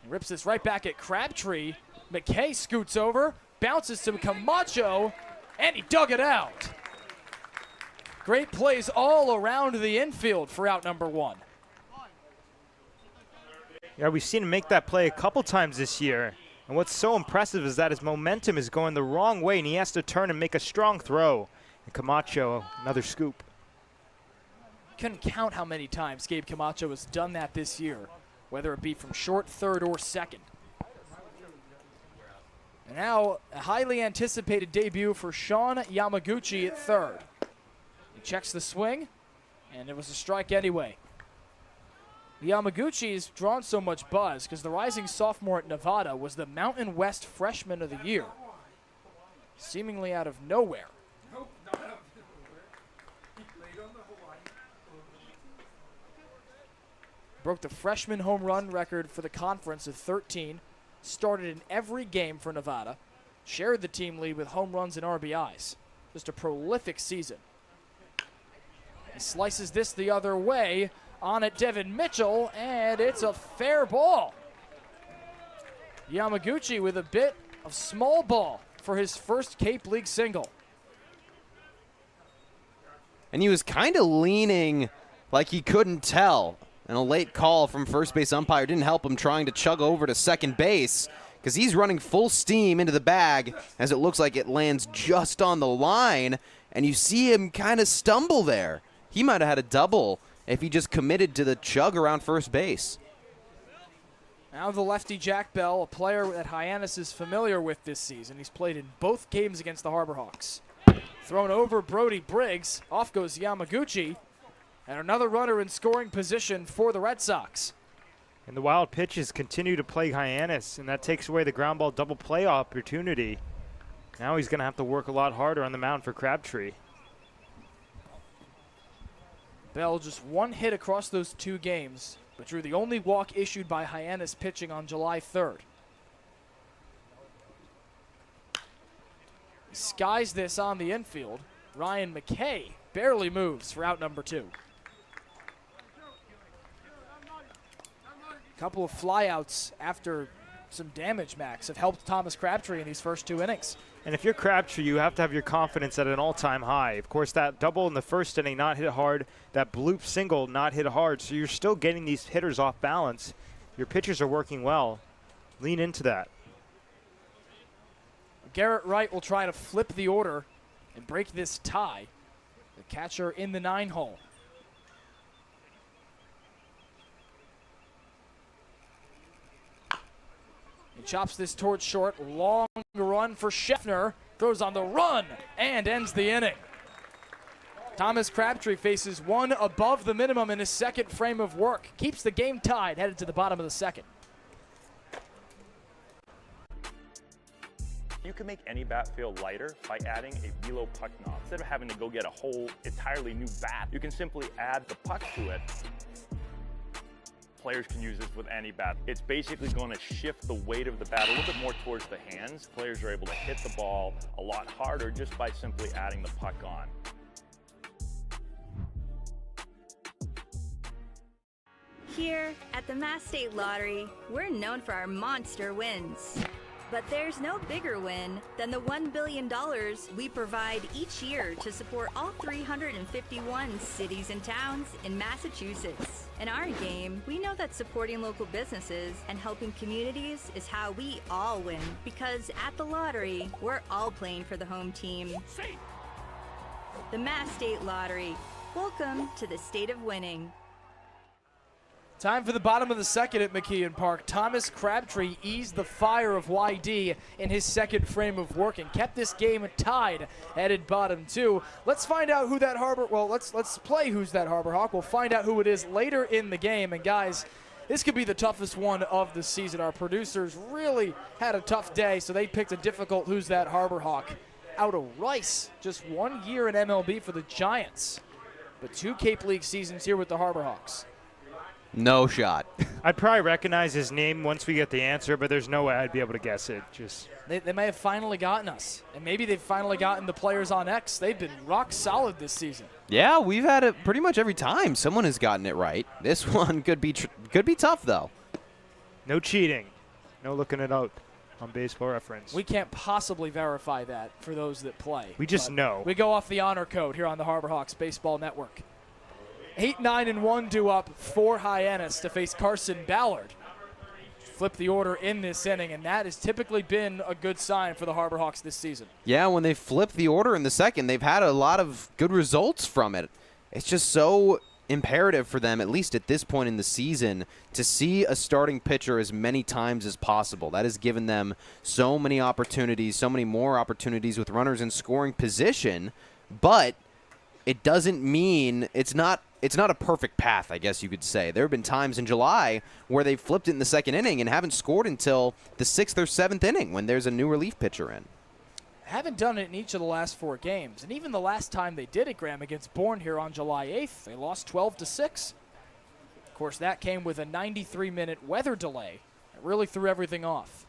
Rips this right back at Crabtree. McKay scoots over, bounces to Camacho, and he dug it out. Great plays all around the infield for out number 1. Yeah, we've seen him make that play a couple times this year. And what's so impressive is that his momentum is going the wrong way, and he has to turn and make a strong throw. And Camacho, another scoop. Couldn't count how many times Gabe Camacho has done that this year, whether it be from short, third, or second. And now a highly anticipated debut for Sean Yamaguchi at third. He checks the swing, and it was a strike anyway. Yamaguchi has drawn so much buzz because the rising sophomore at Nevada was the Mountain West Freshman of the Year, seemingly out of nowhere. Broke the freshman home run record for the conference of 13. Started in every game for Nevada. Shared the team lead with home runs and RBIs. Just a prolific season. He slices this the other way. On it, Devin Mitchell, and it's a fair ball. Yamaguchi with a bit of small ball for his first Cape League single. And he was kind of leaning like he couldn't tell. And a late call from first base umpire didn't help him trying to chug over to second base because he's running full steam into the bag as it looks like it lands just on the line. And you see him kind of stumble there. He might have had a double if he just committed to the chug around first base. Now the lefty Jack Bell, a player that Hyannis is familiar with this season. He's played in both games against the Harbor Hawks. Thrown over Brody Briggs. Off goes Yamaguchi. And another runner in scoring position for the Red Sox. And the wild pitches continue to plague Hyannis, and that takes away the ground ball double play opportunity. Now he's going to have to work a lot harder on the mound for Crabtree. Bell just one hit across those 2 games, but drew the only walk issued by Hyannis pitching on July 3rd. He skies this on the infield. Ryan McKay barely moves for out number 2. Couple of flyouts after some damage, Max, have helped Thomas Crabtree in these first 2 innings. And if you're Crabtree, you have to have your confidence at an all-time high. Of course, that double in the first inning not hit hard, that bloop single not hit hard, so you're still getting these hitters off balance. Your pitchers are working well. Lean into that. Garrett Wright will try to flip the order and break this tie. The catcher in the 9-hole. He chops this towards short. Long run for Scheffner. Goes on the run and ends the inning. Thomas Crabtree faces one above the minimum in his second frame of work. Keeps the game tied, headed to the bottom of the second. You can make any bat feel lighter by adding a velo puck knob. Instead of having to go get a whole entirely new bat, you can simply add the puck to it. Players can use this with any bat. It's basically going to shift the weight of the bat a little bit more towards the hands. Players are able to hit the ball a lot harder just by simply adding the puck on. Here at the Mass State Lottery, we're known for our monster wins. But there's no bigger win than the $1 billion we provide each year to support all 351 cities and towns in Massachusetts. In our game, we know that supporting local businesses and helping communities is how we all win. Because at the lottery, we're all playing for the home team. The Mass State Lottery. Welcome to the state of winning. Time for the bottom of the second at McKeon Park. Thomas Crabtree eased the fire of Y-D in his second frame of work and kept this game tied at bottom two. Let's find out who that let's play Who's That Harbor Hawk. We'll find out who it is later in the game. And guys, this could be the toughest one of the season. Our producers really had a tough day, so they picked a difficult Who's That Harbor Hawk out of Rice. Just 1 year in MLB for the Giants, but 2 Cape League seasons here with the Harbor Hawks. No shot. I'd probably recognize his name once we get the answer, but there's no way I'd be able to guess it. They may have finally gotten us, and maybe they've finally gotten the players on X. They've been rock solid this season. Yeah, we've had it pretty much every time. Someone has gotten it right. This one could be tough, though. No cheating. No looking it up on Baseball Reference. We can't possibly verify that for those that play. We just know. We go off the honor code here on the Harbor Hawks Baseball Network. 8-9-1 due up for Hyannis to face Carson Ballard. Flip the order in this inning, and that has typically been a good sign for the Harbor Hawks this season. Yeah, when they flip the order in the second, they've had a lot of good results from it. It's just so imperative for them, at least at this point in the season, to see a starting pitcher as many times as possible. That has given them so many opportunities, so many more opportunities with runners in scoring position, but it doesn't mean it's not a perfect path, I guess you could say. There have been times in July where they flipped it in the second inning and haven't scored until the 6th or 7th inning when there's a new relief pitcher in. Haven't done it in each of the last 4 games. And even the last time they did it, Graham, against Bourne here on July 8th, they lost 12-6. Of course, that came with a 93-minute weather delay. It really threw everything off.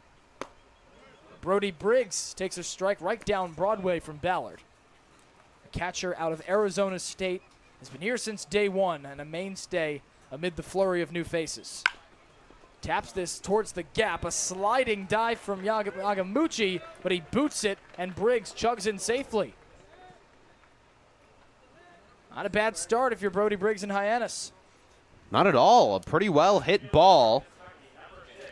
Brody Briggs takes a strike right down Broadway from Ballard. A catcher out of Arizona State. Has been here since day one and a mainstay amid the flurry of new faces. Taps this towards the gap. A sliding dive from Yagamuchi, but he boots it, and Briggs chugs in safely. Not a bad start if you're Brody Briggs and Hyannis. Not at all. A pretty well hit ball.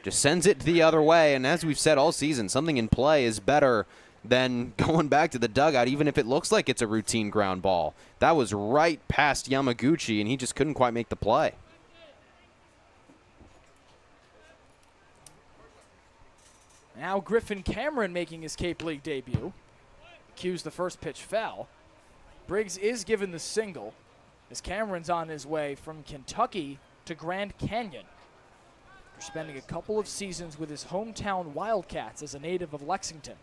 Just sends it the other way, and as we've said all season, something in play is better than going back to the dugout, even if it looks like it's a routine ground ball. That was right past Yamaguchi, and he just couldn't quite make the play. Now Griffin Cameron making his Cape League debut. Cues the first pitch foul. Briggs is given the single as Cameron's on his way from Kentucky to Grand Canyon. After spending a couple of seasons with his hometown Wildcats as a native of Lexington.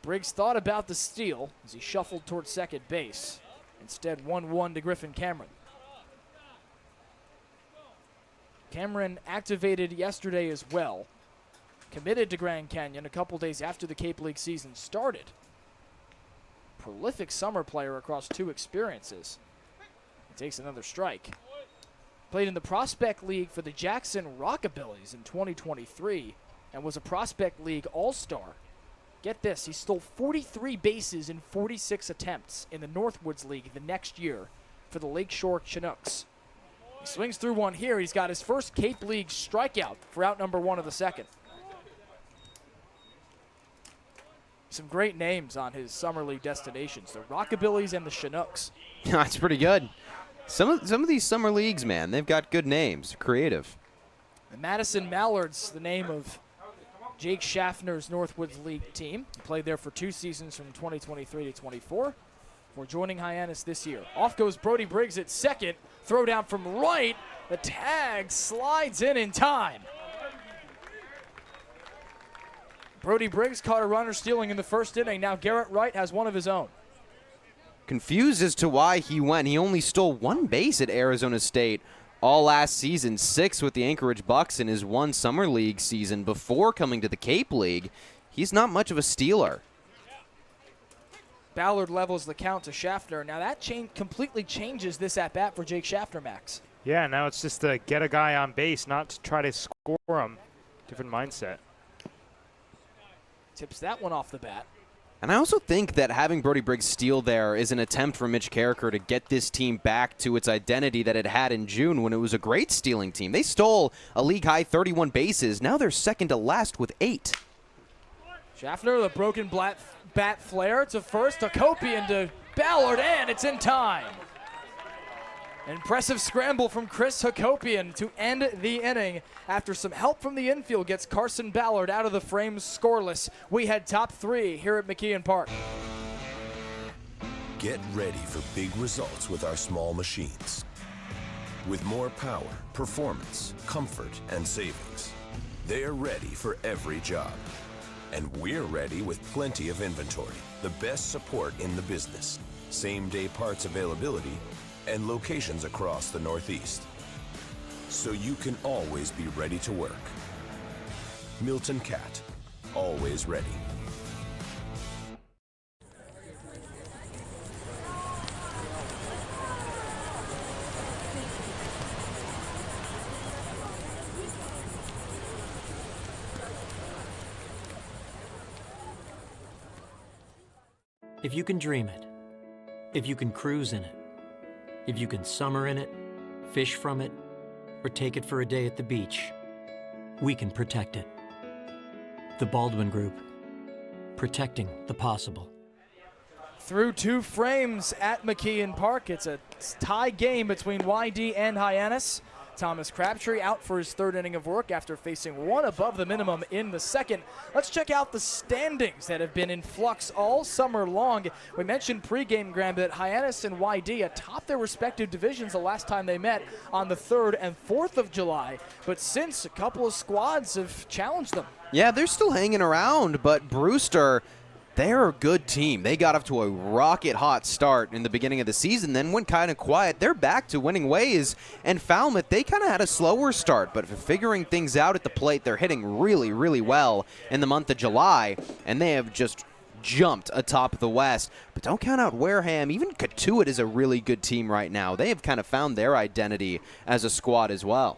Briggs thought about the steal as he shuffled towards second base. Instead, 1-1 to Griffin Cameron. Cameron activated yesterday as well. Committed to Grand Canyon a couple days after the Cape League season started. Prolific summer player across 2 experiences. He takes another strike. Played in the Prospect League for the Jackson Rockabillys in 2023 and was a Prospect League All-Star. Get this, he stole 43 bases in 46 attempts in the Northwoods League the next year for the Lakeshore Chinooks. He swings through one here. He's got his first Cape League strikeout for out number 1 of the second. Some great names on his summer league destinations, the Rockabillys and the Chinooks. That's pretty good. Some of these summer leagues, man, they've got good names, creative. The Madison Mallards, the name of Jake Schaffner's Northwoods League team. He played there for 2 seasons from 2023 to 24. Before joining Hyannis this year. Off goes Brody Briggs at second. Throw down from right. The tag slides in time. Brody Briggs caught a runner stealing in the first inning. Now Garrett Wright has one of his own. Confused as to why he went. He only stole 1 base at Arizona State all last season, 6 with the Anchorage Bucks in his 1 summer league season before coming to the Cape League. He's not much of a stealer. Ballard levels the count to Schaffner. Now that completely changes this at-bat for Jake Schaffner, Max. Yeah, now it's just to get a guy on base, not to try to score him. Different mindset. Tips that one off the bat. And I also think that having Brody Briggs steal there is an attempt for Mitch Carricker to get this team back to its identity that it had in June when it was a great stealing team. They stole a league-high 31 bases. Now they're second to last with 8. Schaffner, the broken bat flare to first. Hakopian to Ballard, and it's in time. Impressive scramble from Chris Hakopian to end the inning. After some help from the infield, gets Carson Ballard out of the frame scoreless. We head top 3 here at McKeon Park. Get ready for big results with our small machines. With more power, performance, comfort, and savings. They're ready for every job. And we're ready with plenty of inventory, the best support in the business, same-day parts availability, and locations across the Northeast. So you can always be ready to work. Milton Cat, always ready. If you can dream it, if you can cruise in it, if you can summer in it, fish from it, or take it for a day at the beach, we can protect it. The Baldwin Group, protecting the possible. Through 2 frames at McKeon Park, it's a tie game between Y-D and Hyannis. Thomas Crabtree out for his 3rd inning of work after facing 1 above the minimum in the 2nd. Let's check out the standings that have been in flux all summer long. We mentioned pregame, Graham, that Hyannis and Y-D atop their respective divisions the last time they met on the 3rd and 4th of July. But since, a couple of squads have challenged them. Yeah, they're still hanging around, but Brewster, they're a good team. They got off to a rocket-hot start in the beginning of the season, then went kind of quiet. They're back to winning ways. And Falmouth, they kind of had a slower start, but for figuring things out at the plate, they're hitting really, really well in the month of July, and they have just jumped atop the West. But don't count out Wareham. Even Katuitt is a really good team right now. They have kind of found their identity as a squad as well.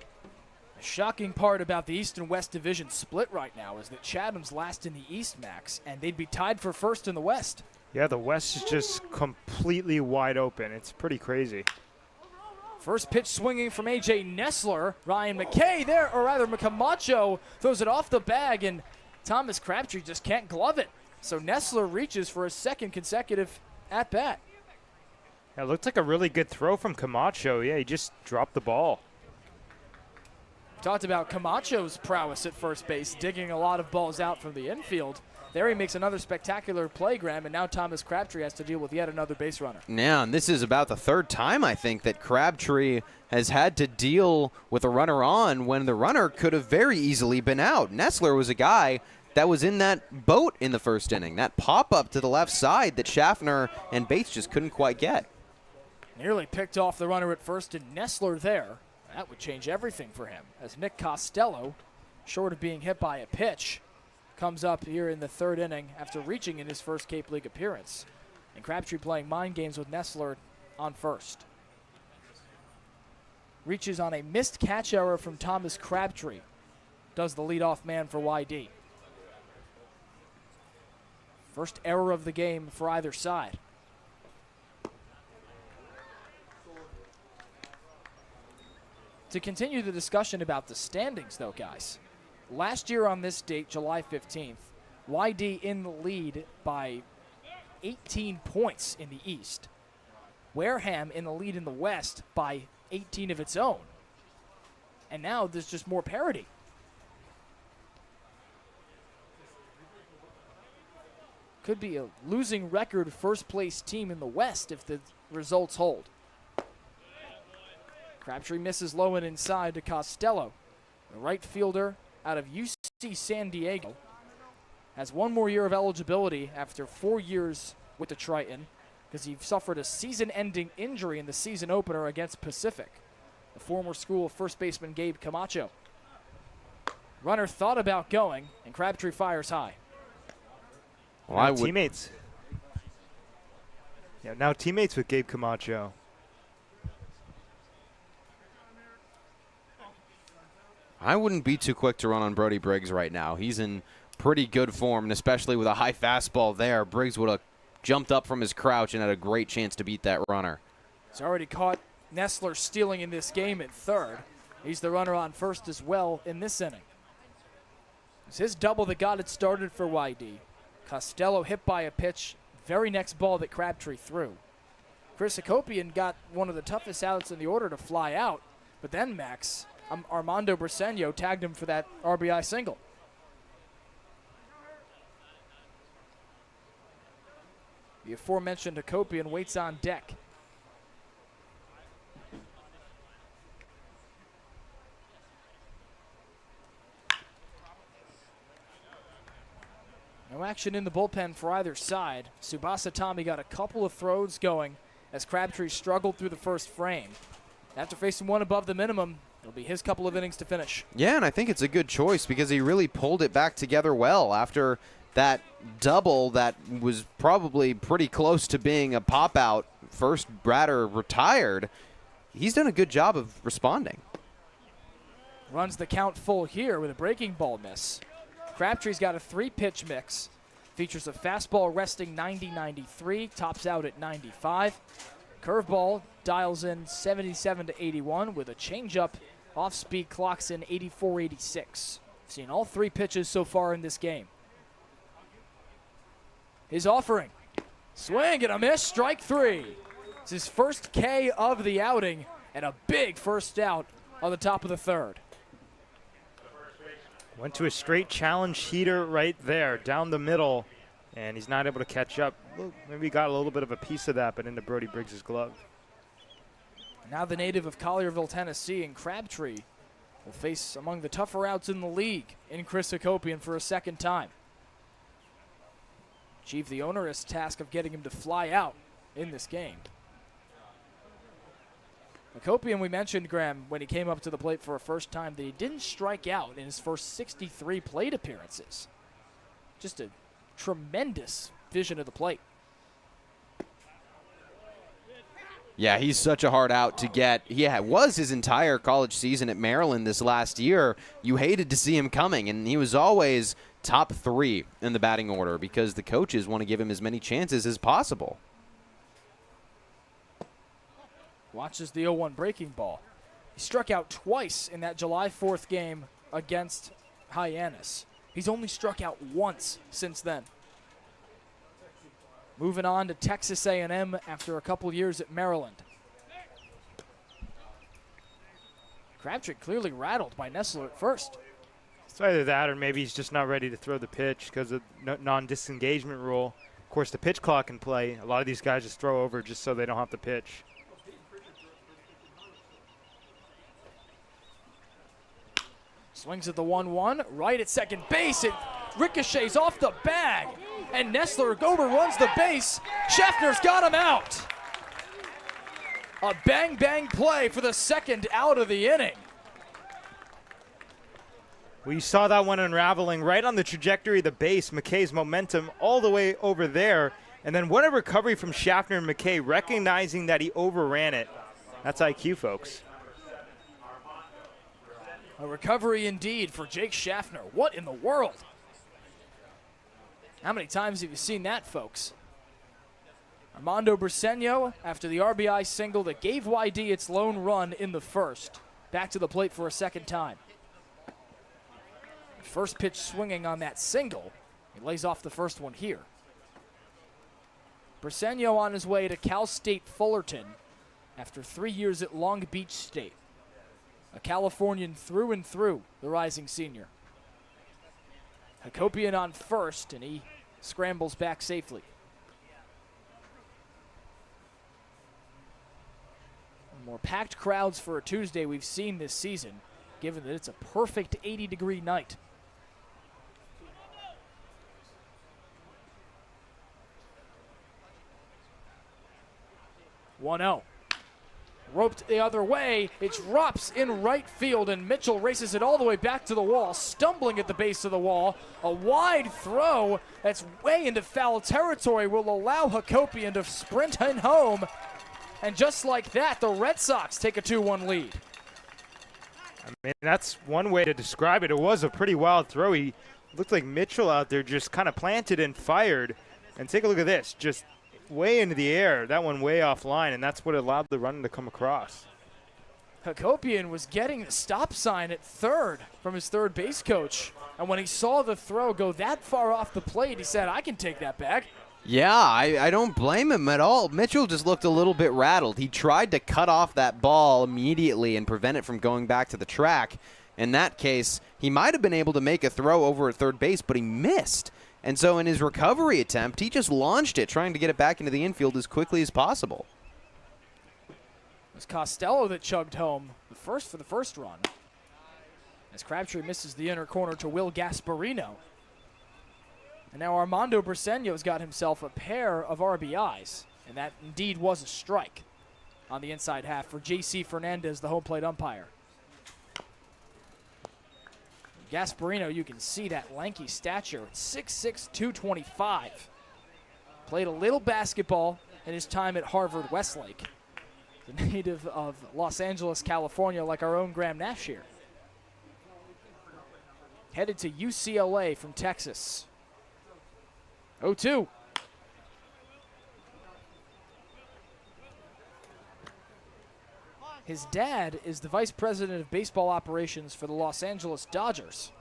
The shocking part about the East and West division split right now is that Chatham's last in the East, Max, and they'd be tied for first in the West. Yeah, the West is just completely wide open. It's pretty crazy. First pitch swinging from A.J. Nestler. Ryan McKay there, or rather Camacho throws it off the bag, and Thomas Crabtree just can't glove it. So Nestler reaches for a 2nd consecutive at-bat. Yeah, it looked like a really good throw from Camacho. Yeah, he just dropped the ball. Talked about Camacho's prowess at first base, digging a lot of balls out from the infield. There he makes another spectacular play, Graham, and now Thomas Crabtree has to deal with yet another base runner. Yeah, and this is about the 3rd time, I think, that Crabtree has had to deal with a runner on when the runner could have very easily been out. Nestler was a guy that was in that boat in the 1st inning, that pop-up to the left side that Schaffner and Bates just couldn't quite get. Nearly picked off the runner at first, and Nestler there. That would change everything for him, as Nick Costello, short of being hit by a pitch, comes up here in the 3rd inning after reaching in his first Cape League appearance. And Crabtree playing mind games with Nestler on first. Reaches on a missed catch error from Thomas Crabtree. Does the leadoff man for Y-D. First error of the game for either side. To continue the discussion about the standings, though, guys, last year on this date, July 15th, Y-D in the lead by 18 points in the East. Wareham in the lead in the West by 18 of its own. And now there's just more parity. Could be a losing record first place team in the West if the results hold. Crabtree misses low and inside to Costello. The right fielder out of UC San Diego has one more year of eligibility after 4 years with the Triton because he suffered a season-ending injury in the season opener against Pacific. The former school first baseman Gabe Camacho. Runner thought about going, and Crabtree fires high. Well, teammates. Yeah, now teammates with Gabe Camacho. I wouldn't be too quick to run on Brody Briggs right now. He's in pretty good form, and especially with a high fastball there, Briggs would have jumped up from his crouch and had a great chance to beat that runner. He's already caught Nestler stealing in this game at third. He's the runner on first as well in this inning. It's his double that got it started for Y-D. Costello hit by a pitch, very next ball that Crabtree threw. Chris Akopian got one of the toughest outs in the order to fly out, but then Max, Armando Briseño tagged him for that RBI single. The aforementioned Akopian waits on deck. No action in the bullpen for either side. Tsubasa Tommy got a couple of throws going as Crabtree struggled through the first frame. After facing one above the minimum, it'll be his couple of innings to finish. Yeah, and I think it's a good choice because he really pulled it back together well after that double that was probably pretty close to being a pop-out. First batter retired. He's done a good job of responding. Runs the count full here with a breaking ball miss. Crabtree's got a 3-pitch mix. Features a fastball resting 90-93, tops out at 95. Curveball dials in 77 to 81 with a changeup off speed clocks in 84-86. Seen all 3 pitches so far in this game. His offering. Swing and a miss, strike 3. It's his first K of the outing and a big first out on the top of the third. Went to a straight challenge heater right there, down the middle, and he's not able to catch up. Maybe he got a little bit of a piece of that, but into Brody Briggs' glove. Now the native of Collierville, Tennessee, and Crabtree will face among the tougher outs in the league in Chris Akopian for a second time. Achieve the onerous task of getting him to fly out in this game. Akopian, we mentioned, Graham, when he came up to the plate for a first time, that he didn't strike out in his first 63 plate appearances. Just a tremendous vision of the plate. Yeah, he's such a hard out to get. Yeah, it was his entire college season at Maryland this last year. You hated to see him coming, and he was always top 3 in the batting order because the coaches want to give him as many chances as possible. Watches the 0-1 breaking ball. He struck out twice in that July 4th game against Hyannis. He's only struck out once since then. Moving on to Texas A&M after a couple years at Maryland. Crabtree clearly rattled by Nestler at first. It's either that or maybe he's just not ready to throw the pitch because of non-disengagement rule. Of course, the pitch clock in play. A lot of these guys just throw over just so they don't have to pitch. Swings at the 1-1, right at second base. It ricochets off the bag, and Nestler overruns the base. Schaffner's got him out. A bang-bang play for the second out of the inning. We saw that one unraveling right on the trajectory of the base. McKay's momentum all the way over there. And then what a recovery from Schaffner and McKay, recognizing that he overran it. That's IQ, folks. A recovery indeed for Jake Schaffner. What in the world? How many times have you seen that, folks? Armando Briseño, after the RBI single that gave Y-D its lone run in the first, back to the plate for a second time. First pitch swinging on that single He lays off the first one here. Briseño on his way to Cal State Fullerton after 3 years at Long Beach State. A Californian through and through, the rising senior. Hakopian on first, and he scrambles back safely. More packed crowds for a Tuesday we've seen this season, given that it's a perfect 80-degree night. One-0. Roped the other way. It drops in right field, and Mitchell races it all the way back to the wall, stumbling at the base of the wall. A wide throw that's way into foul territory will allow Hakopian to sprint in home. And just like that, the Red Sox take a 2-1 lead. I mean, that's one way to describe it. It was a pretty wild throw. He looked like Mitchell out there just kind of planted and fired. And take a look at this, just way into the air. That one way offline, and that's what allowed the run to come across. Hakopian was getting the stop sign at third from his third base coach. And when he saw the throw go that far off the plate, he said, I can take that back. Yeah, I don't blame him at all. Mitchell just looked a little bit rattled. He tried to cut off that ball immediately and prevent it from going back to the track. In that case, he might have been able to make a throw over at third base, but he missed. And so in his recovery attempt, he just launched it, trying to get it back into the infield as quickly as possible. It was Costello that chugged home the first run, as Crabtree misses the inner corner to Will Gasparino. And now Armando Briseño's got himself a pair of RBIs, and that indeed was a strike on the inside half for J.C. Fernandez, the home plate umpire. Gasparino, you can see that lanky stature, 6'6", 225. Played a little basketball in his time at Harvard Westlake. The native of Los Angeles, California, like our own Graham Nash here. Headed to UCLA from Texas. 0-2. His dad is the vice president of baseball operations for the Los Angeles Dodgers.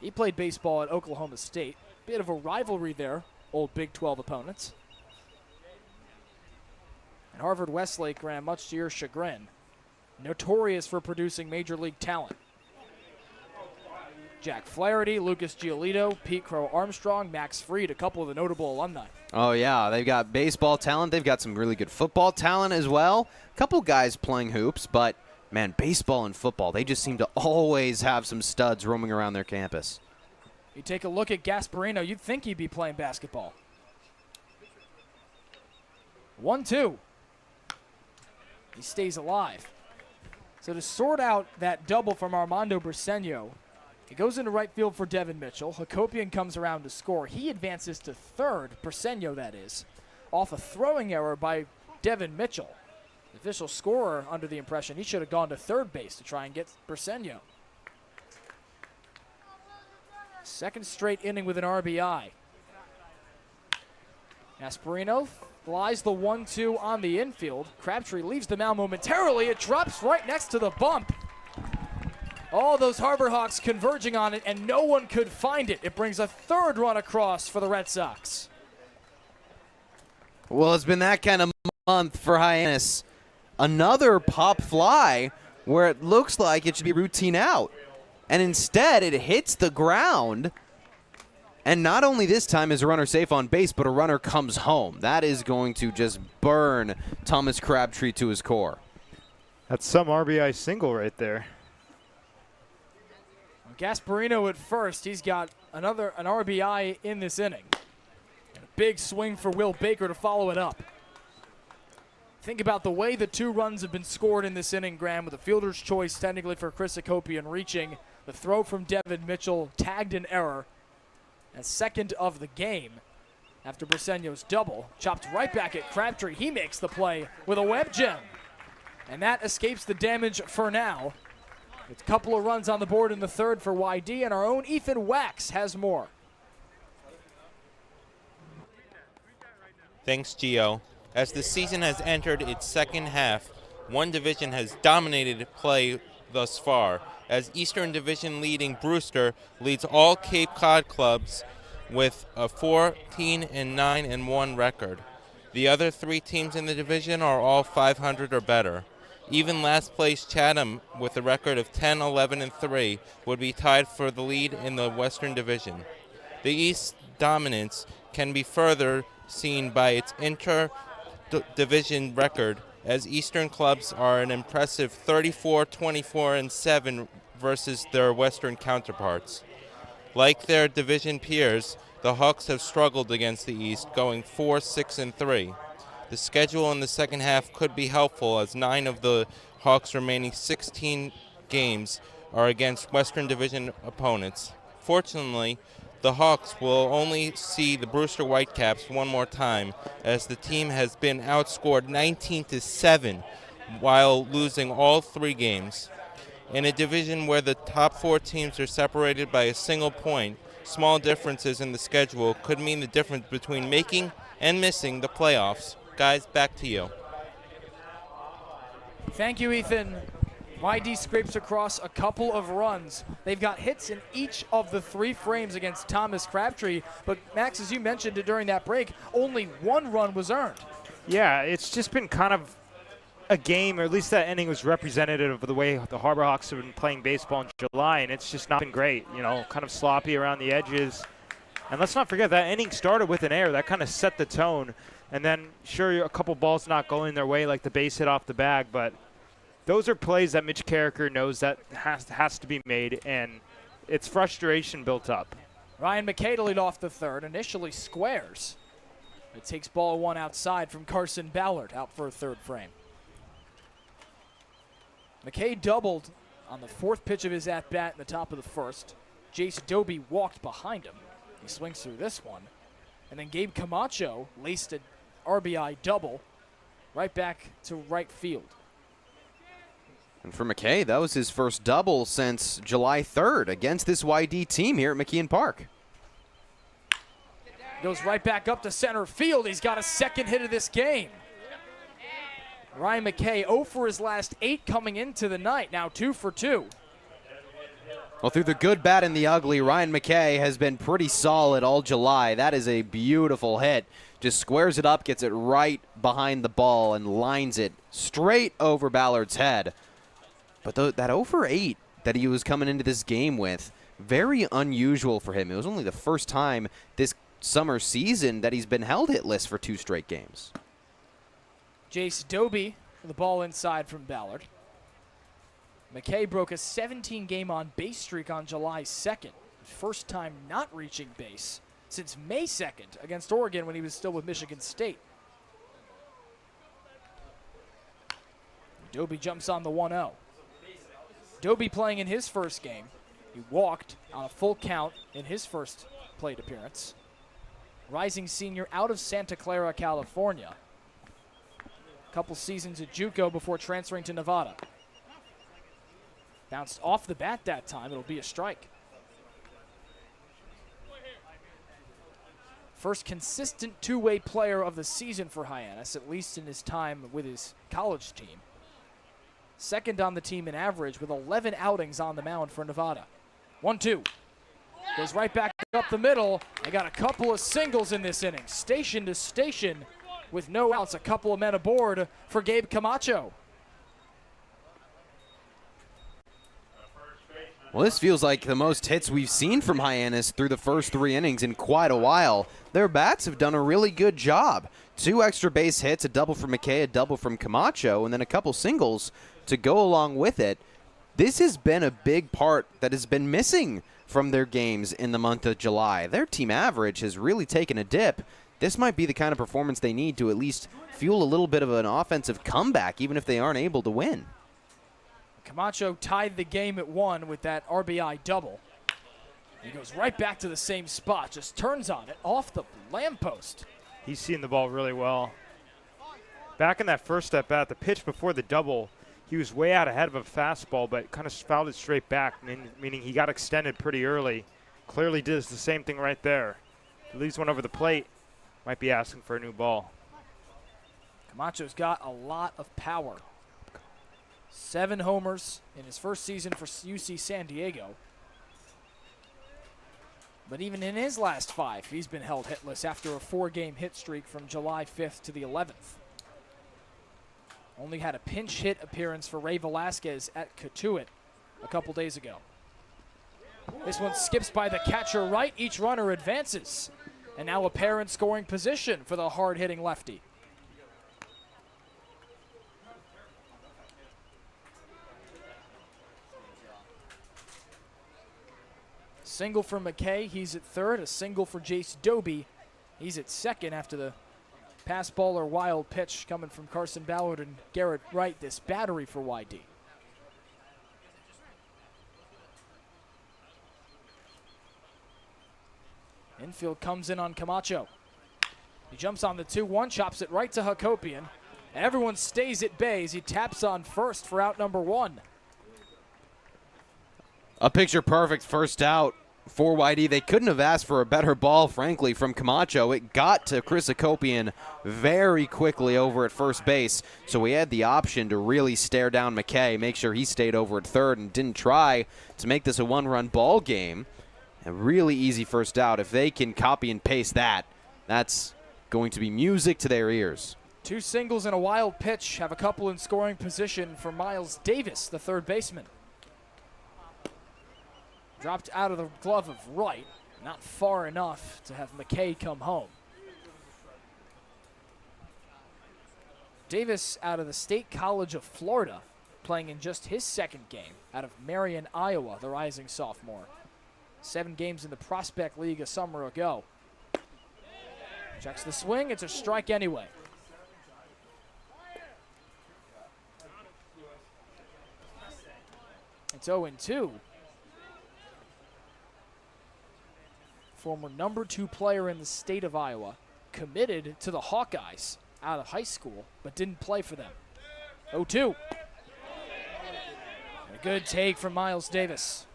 He played baseball at Oklahoma State. Bit of a rivalry there, old Big 12 opponents. And Harvard Westlake, ran much to your chagrin, notorious for producing major league talent. Jack Flaherty, Lucas Giolito, Pete Crow Armstrong, Max Fried, a couple of the notable alumni. Oh, yeah, they've got baseball talent. They've got some really good football talent as well. A couple guys playing hoops, but, man, baseball and football, they just seem to always have some studs roaming around their campus. You take a look at Gasparino, you'd think he'd be playing basketball. 1-2. He stays alive. So to sort out that double from Armando Briseño, it goes into right field for Devin Mitchell. Hakopian comes around to score. He advances to third, Briseño that is, off a throwing error by Devin Mitchell. The official scorer under the impression he should have gone to third base to try and get Briseño. Second straight inning with an RBI. Gasparino flies the 1-2 on the infield. Crabtree leaves the mound momentarily. It drops right next to the bump. All those Harbor Hawks converging on it, and no one could find it. It brings a third run across for the Red Sox. Well, it's been that kind of month for Hyannis. Another pop fly where it looks like it should be routine out. And instead, it hits the ground. And not only this time is a runner safe on base, but a runner comes home. That is going to just burn Thomas Crabtree to his core. That's some RBI single right there. Gasparino at first. He's got an RBI in this inning. And a big swing for Will Baker to follow it up. Think about the way the 2 runs have been scored in this inning, Graham, with a fielder's choice technically for Chris Hakopian reaching. The throw from Devin Mitchell tagged an error. And second of the game after Briseño's double. Chopped right back at Crabtree. He makes the play with a web gem. And that escapes the damage for now. With a couple of runs on the board in the third for Y-D, and our own Ethan Wax has more. Thanks, Gio. As the season has entered its second half, one division has dominated play thus far, as Eastern Division leading Brewster leads all Cape Cod clubs with a 14-9-1 record. The other 3 teams in the division are all 500 or better. Even last place Chatham, with a record of 10-11-3, would be tied for the lead in the Western Division. The East dominance can be further seen by its inter-division record, as Eastern clubs are an impressive 34-24-7 versus their Western counterparts. Like their division peers, the Hawks have struggled against the East, going 4-6-3. The schedule in the second half could be helpful, as 9 of the Hawks' remaining 16 games are against Western Division opponents. Fortunately, the Hawks will only see the Brewster Whitecaps one more time, as the team has been outscored 19-7 while losing all 3 games. In a division where the top 4 teams are separated by a single point, small differences in the schedule could mean the difference between making and missing the playoffs. Guys, back to you. Thank you, Ethan. Y-D scrapes across a couple of runs. They've got hits in each of the 3 frames against Thomas Crabtree, but Max, as you mentioned during that break, only 1 run was earned. Yeah, it's just been kind of a game, or at least that inning was representative of the way the Harbor Hawks have been playing baseball in July, and it's just not been great. You know, kind of sloppy around the edges. And let's not forget that inning started with an error. That kind of set the tone. And then, sure, a couple balls not going their way, like the base hit off the bag, but those are plays that Mitch Carricker knows that has to be made, and it's frustration built up. Ryan McKay to lead off the third, initially squares. It takes ball 1 outside from Carson Ballard, out for a 3rd frame. McKay doubled on the 4th pitch of his at-bat in the top of the 1st. Jace Doby walked behind him. He swings through this one. And then Gabe Camacho laced an RBI double right back to right field. And for McKay, that was his first double since July 3rd against this Y-D team here at McKeon Park. Goes right back up to center field. He's got a 2nd hit of this game. Ryan McKay 0 for his last 8 coming into the night, now 2 for 2. Well, through the good, bad, and the ugly, Ryan McKay has been pretty solid all July. That is a beautiful hit. Just squares it up, gets it right behind the ball, and lines it straight over Ballard's head. But that 0 for 8 that he was coming into this game with, very unusual for him. It was only the first time this summer season that he's been held hitless for 2 straight games. Jace Doby, the ball inside from Ballard. McKay broke a 17-game on-base streak on July 2nd. First time not reaching base since May 2nd against Oregon when he was still with Michigan State. Doby jumps on the 1-0. Doby playing in his first game. He walked on a full count in his first plate appearance. Rising senior out of Santa Clara, California. A couple seasons at JUCO before transferring to Nevada. Bounced off the bat that time. It'll be a strike. First consistent 2-way player of the season for Hyannis, at least in his time with his college team. 2nd on the team in average with 11 outings on the mound for Nevada. 1-2. Goes right back up the middle. They got a couple of singles in this inning. Station to station with no outs. A couple of men aboard for Gabe Camacho. Well, this feels like the most hits we've seen from Hyannis through the first 3 innings in quite a while. Their bats have done a really good job. 2 extra base hits, a double from McKay, a double from Camacho, and then a couple singles to go along with it. This has been a big part that has been missing from their games in the month of July. Their team average has really taken a dip. This might be the kind of performance they need to at least fuel a little bit of an offensive comeback, even if they aren't able to win. Camacho tied the game at 1 with that RBI double. He goes right back to the same spot, just turns on it off the lamppost. He's seeing the ball really well. Back in that first at bat, the pitch before the double, he was way out ahead of a fastball, but kind of fouled it straight back, meaning he got extended pretty early. Clearly does the same thing right there. He leaves one over the plate, might be asking for a new ball. Camacho's got a lot of power. 7 homers in his first season for UC San Diego. But even in his last 5, he's been held hitless after a 4-game hit streak from July 5th to the 11th. Only had a pinch hit appearance for Ray Velasquez at Cotuit a couple days ago. This one skips by the catcher right. Each runner advances. And now a pair in scoring position for the hard-hitting lefty. Single for McKay, he's at third. A single for Jace Doby. He's at second after the pass ball or wild pitch coming from Carson Ballard and Garrett Wright, this battery for Y-D. Infield comes in on Camacho. He jumps on the 2-1, chops it right to Hakopian. Everyone stays at bay as he taps on first for out number 1. A picture-perfect first out for Y-D. They couldn't have asked for a better ball, frankly, from Camacho. It got to Chris Hakopian very quickly over at first base, so we had the option to really stare down McKay, make sure he stayed over at third and didn't try to make this a one-run ball game. A really easy first out. If they can copy and paste that, that's going to be music to their ears. 2 singles and a wild pitch have a couple in scoring position for Miles Davis, the third baseman. Dropped out of the glove of Wright, not far enough to have McKay come home. Davis out of the State College of Florida, playing in just his second game out of Marion, Iowa, the rising sophomore. 7 games in the Prospect League a summer ago. Checks the swing, it's a strike anyway. It's 0-2. Former number 2 player in the state of Iowa, committed to the Hawkeyes out of high school, but didn't play for them. 0-2. A good take from Miles Davis.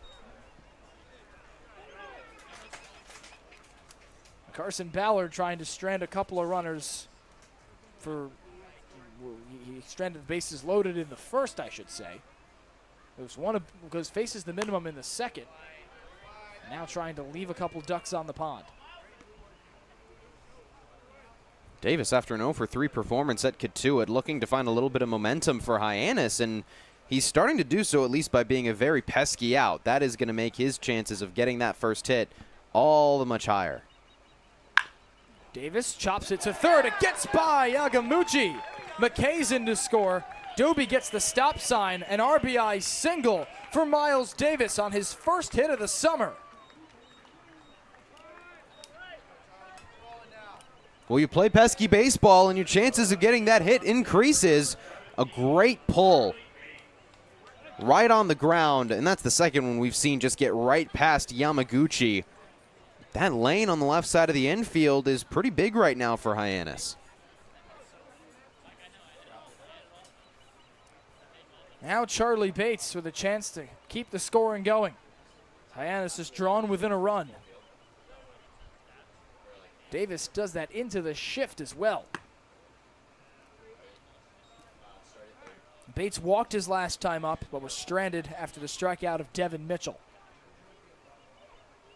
Carson Ballard trying to strand a couple of runners for, he stranded the bases loaded in the first, I should say. It was one of, because faces the minimum in the second. Now trying to leave a couple ducks on the pond. Davis, after an 0-for-3 performance at Cotuit, looking to find a little bit of momentum for Hyannis, and he's starting to do so at least by being a very pesky out. That is going to make his chances of getting that first hit all the much higher. Davis chops it to third. It gets by Yagamuchi. McKay's in to score. Doby gets the stop sign. An RBI single for Miles Davis on his first hit of the summer. Well, you play pesky baseball and your chances of getting that hit increases. A great pull right on the ground, and that's the second one we've seen just get right past Yamaguchi. That lane on the left side of the infield is pretty big right now for Hyannis. Now Charlie Bates with a chance to keep the scoring going. Hyannis is drawn within a run. Davis does that into the shift as well. Bates walked his last time up, but was stranded after the strikeout of Devin Mitchell.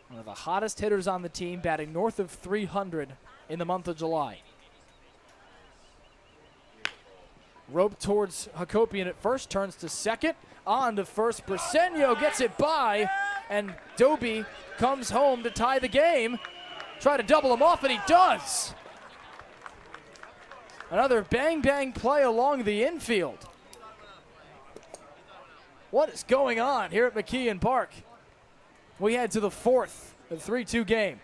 One of the hottest hitters on the team, batting north of 300 in the month of July. Rope towards Hakopian at first, turns to second, on to first. Briseño gets it by, and Doby comes home to tie the game. Try to double him off, and he does. Another bang-bang play along the infield. What is going on here at McKeon Park? We head to the fourth, the 3-2 game.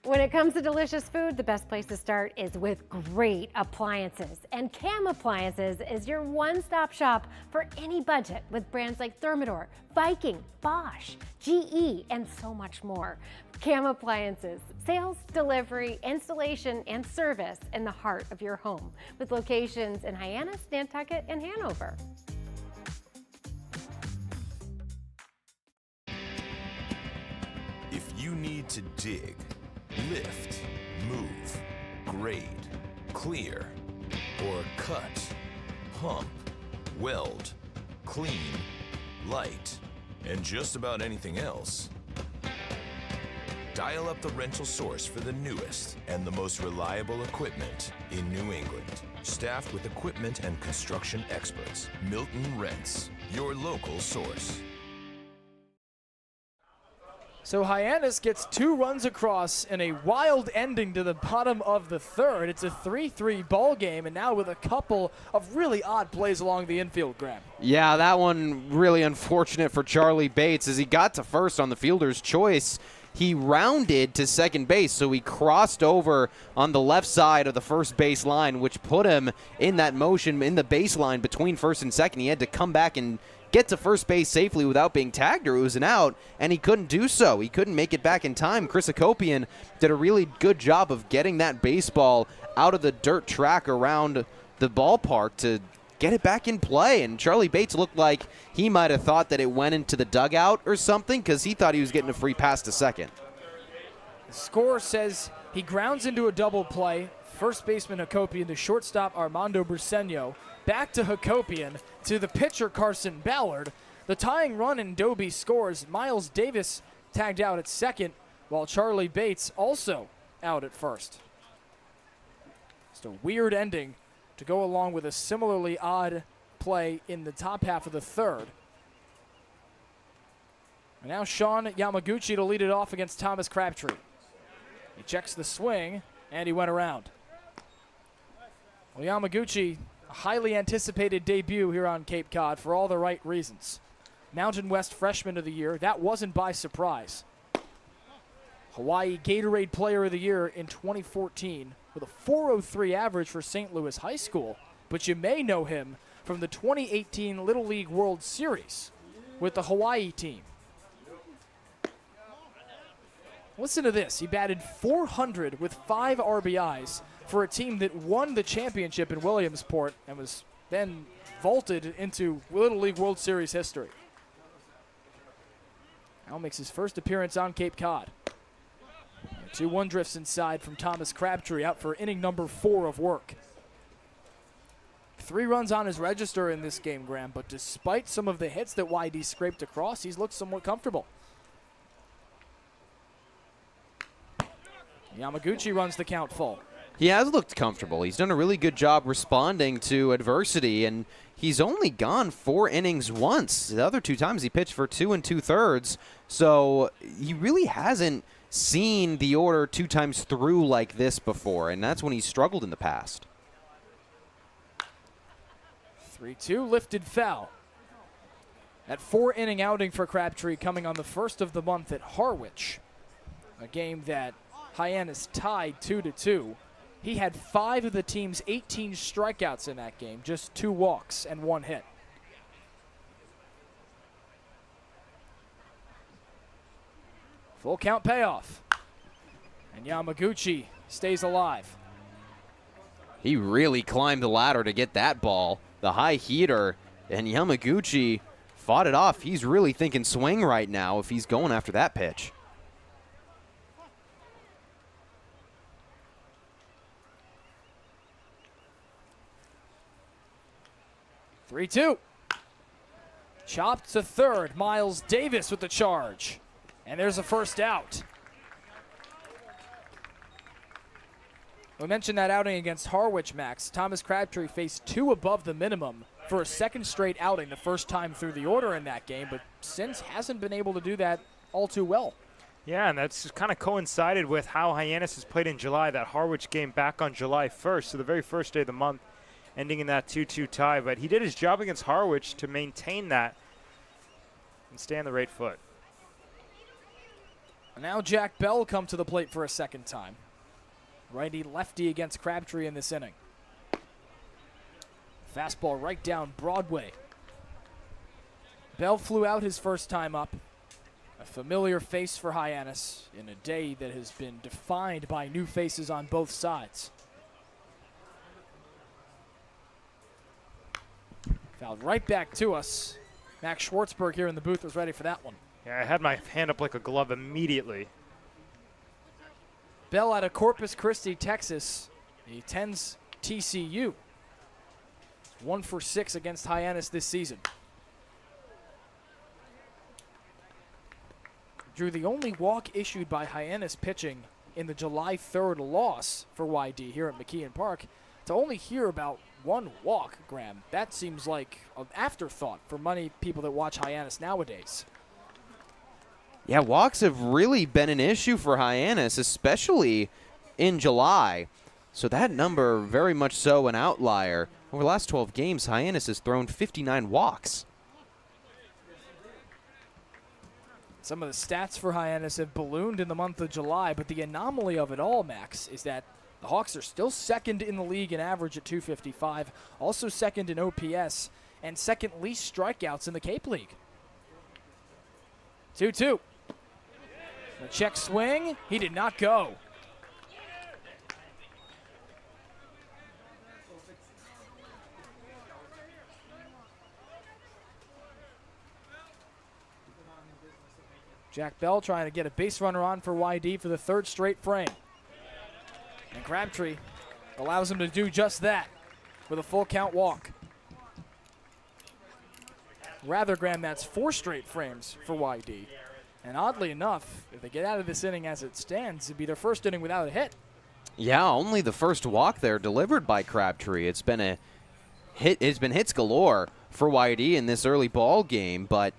When it comes to delicious food, the best place to start is with great appliances. And Cam Appliances is your one-stop shop for any budget with brands like Thermador, Viking, Bosch, GE, and so much more. Cam Appliances, sales, delivery, installation, and service in the heart of your home with locations in Hyannis, Nantucket, and Hanover. If you need to dig, lift, move, grade, clear, or cut, pump, weld, clean, light, and just about anything else. Dial up the rental source for the newest and the most reliable equipment in New England. Staffed with equipment and construction experts. Milton Rents, your local source. So Hyannis gets 2 runs across in a wild ending to the bottom of the third. It's a 3-3 ball game, and now with a couple of really odd plays along the infield, Graham. Yeah, that one really unfortunate for Charlie Bates as he got to first on the fielder's choice. He rounded to second base, so he crossed over on the left side of the first base line, which put him in that motion in the baseline between first and second. He had to come back and get to first base safely without being tagged or it was an out, and he couldn't do so. He couldn't make it back in time. Chris Akopian did a really good job of getting that baseball out of the dirt track around the ballpark to get it back in play, and Charlie Bates looked like he might have thought that it went into the dugout or something because he thought he was getting a free pass to second. The score says he grounds into a double play. First baseman Hakopian to shortstop Armando Briseño. Back to Hakopian to the pitcher Carson Ballard. The tying run in Dobie scores. Miles Davis tagged out at second, while Charlie Bates also out at first. Just a weird ending to go along with a similarly odd play in the top half of the third. And now Sean Yamaguchi to lead it off against Thomas Crabtree. He checks the swing, and he went around. Well, Yamaguchi, a highly anticipated debut here on Cape Cod for all the right reasons. Mountain West Freshman of the Year, that wasn't by surprise. Hawaii Gatorade Player of the Year in 2014 with a .403 average for St. Louis High School, but you may know him from the 2018 Little League World Series with the Hawaii team. Listen to this. He batted .400 with 5 RBIs for a team that won the championship in Williamsport and was then vaulted into Little League World Series history. Now makes his first appearance on Cape Cod. 2-1 drifts inside from Thomas Crabtree, out for inning number 4 of work. 3 runs on his register in this game, Graham, but despite some of the hits that Y-D scraped across, he's looked somewhat comfortable. Yamaguchi runs the count full. He has looked comfortable. He's done a really good job responding to adversity, and he's only gone 4 innings once. The other 2 times he pitched for 2 2/3, so he really hasn't seen the order 2 times through like this before, and that's when he struggled in the past. 3-2 lifted foul. That 4-inning outing for Crabtree coming on the first of the month at Harwich, a game that Hyannis tied 2-2. He had 5 of the team's 18 strikeouts in that game, just 2 walks and 1 hit. Full count payoff. And Yamaguchi stays alive. He really climbed the ladder to get that ball, the high heater, and Yamaguchi fought it off. He's really thinking swing right now if he's going after that pitch. Three-two. Chopped to third. Miles Davis with the charge. And there's a first out. We mentioned that outing against Harwich, Max. Thomas Crabtree faced 2 above the minimum for a second straight outing, the first time through the order in that game, but since hasn't been able to do that all too well. Yeah, and that's kind of coincided with how Hyannis has played in July, that Harwich game back on July 1st, so the very first day of the month, ending in that 2-2 tie. But he did his job against Harwich to maintain that and stay on the right foot. And now Jack Bell come to the plate for a second time. Righty-lefty against Crabtree in this inning. Fastball right down Broadway. Bell flew out his first time up. A familiar face for Hyannis in a day that has been defined by new faces on both sides. Fouled right back to us. Max Schwartzberg here in the booth was ready for that one. Yeah, I had my hand up like a glove immediately. Bell out of Corpus Christi, Texas. He attends TCU. 1 for 6 against Hyannis this season. Drew, the only walk issued by Hyannis pitching in the July 3rd loss for Y-D here at McKeon Park. To only hear about one walk, Graham, that seems like an afterthought for many people that watch Hyannis nowadays. Yeah, walks have really been an issue for Hyannis, especially in July. So that number, very much so an outlier. Over the last 12 games, Hyannis has thrown 59 walks. Some of the stats for Hyannis have ballooned in the month of July, but the anomaly of it all, Max, is that the Hawks are still second in the league in average at .255, also second in OPS, and second least strikeouts in the Cape League. 2-2. A check swing. He did not go. Jack Bell trying to get a base runner on for Y-D for the third straight frame. And Crabtree allows him to do just that with a full count walk. Rather, Graham, that's 4 straight frames for Y-D. And oddly enough, if they get out of this inning as it stands, it'd be their first inning without a hit. Yeah, only the first walk there delivered by Crabtree. It's been a hit. It's been hits galore for Y-D in this early ball game, but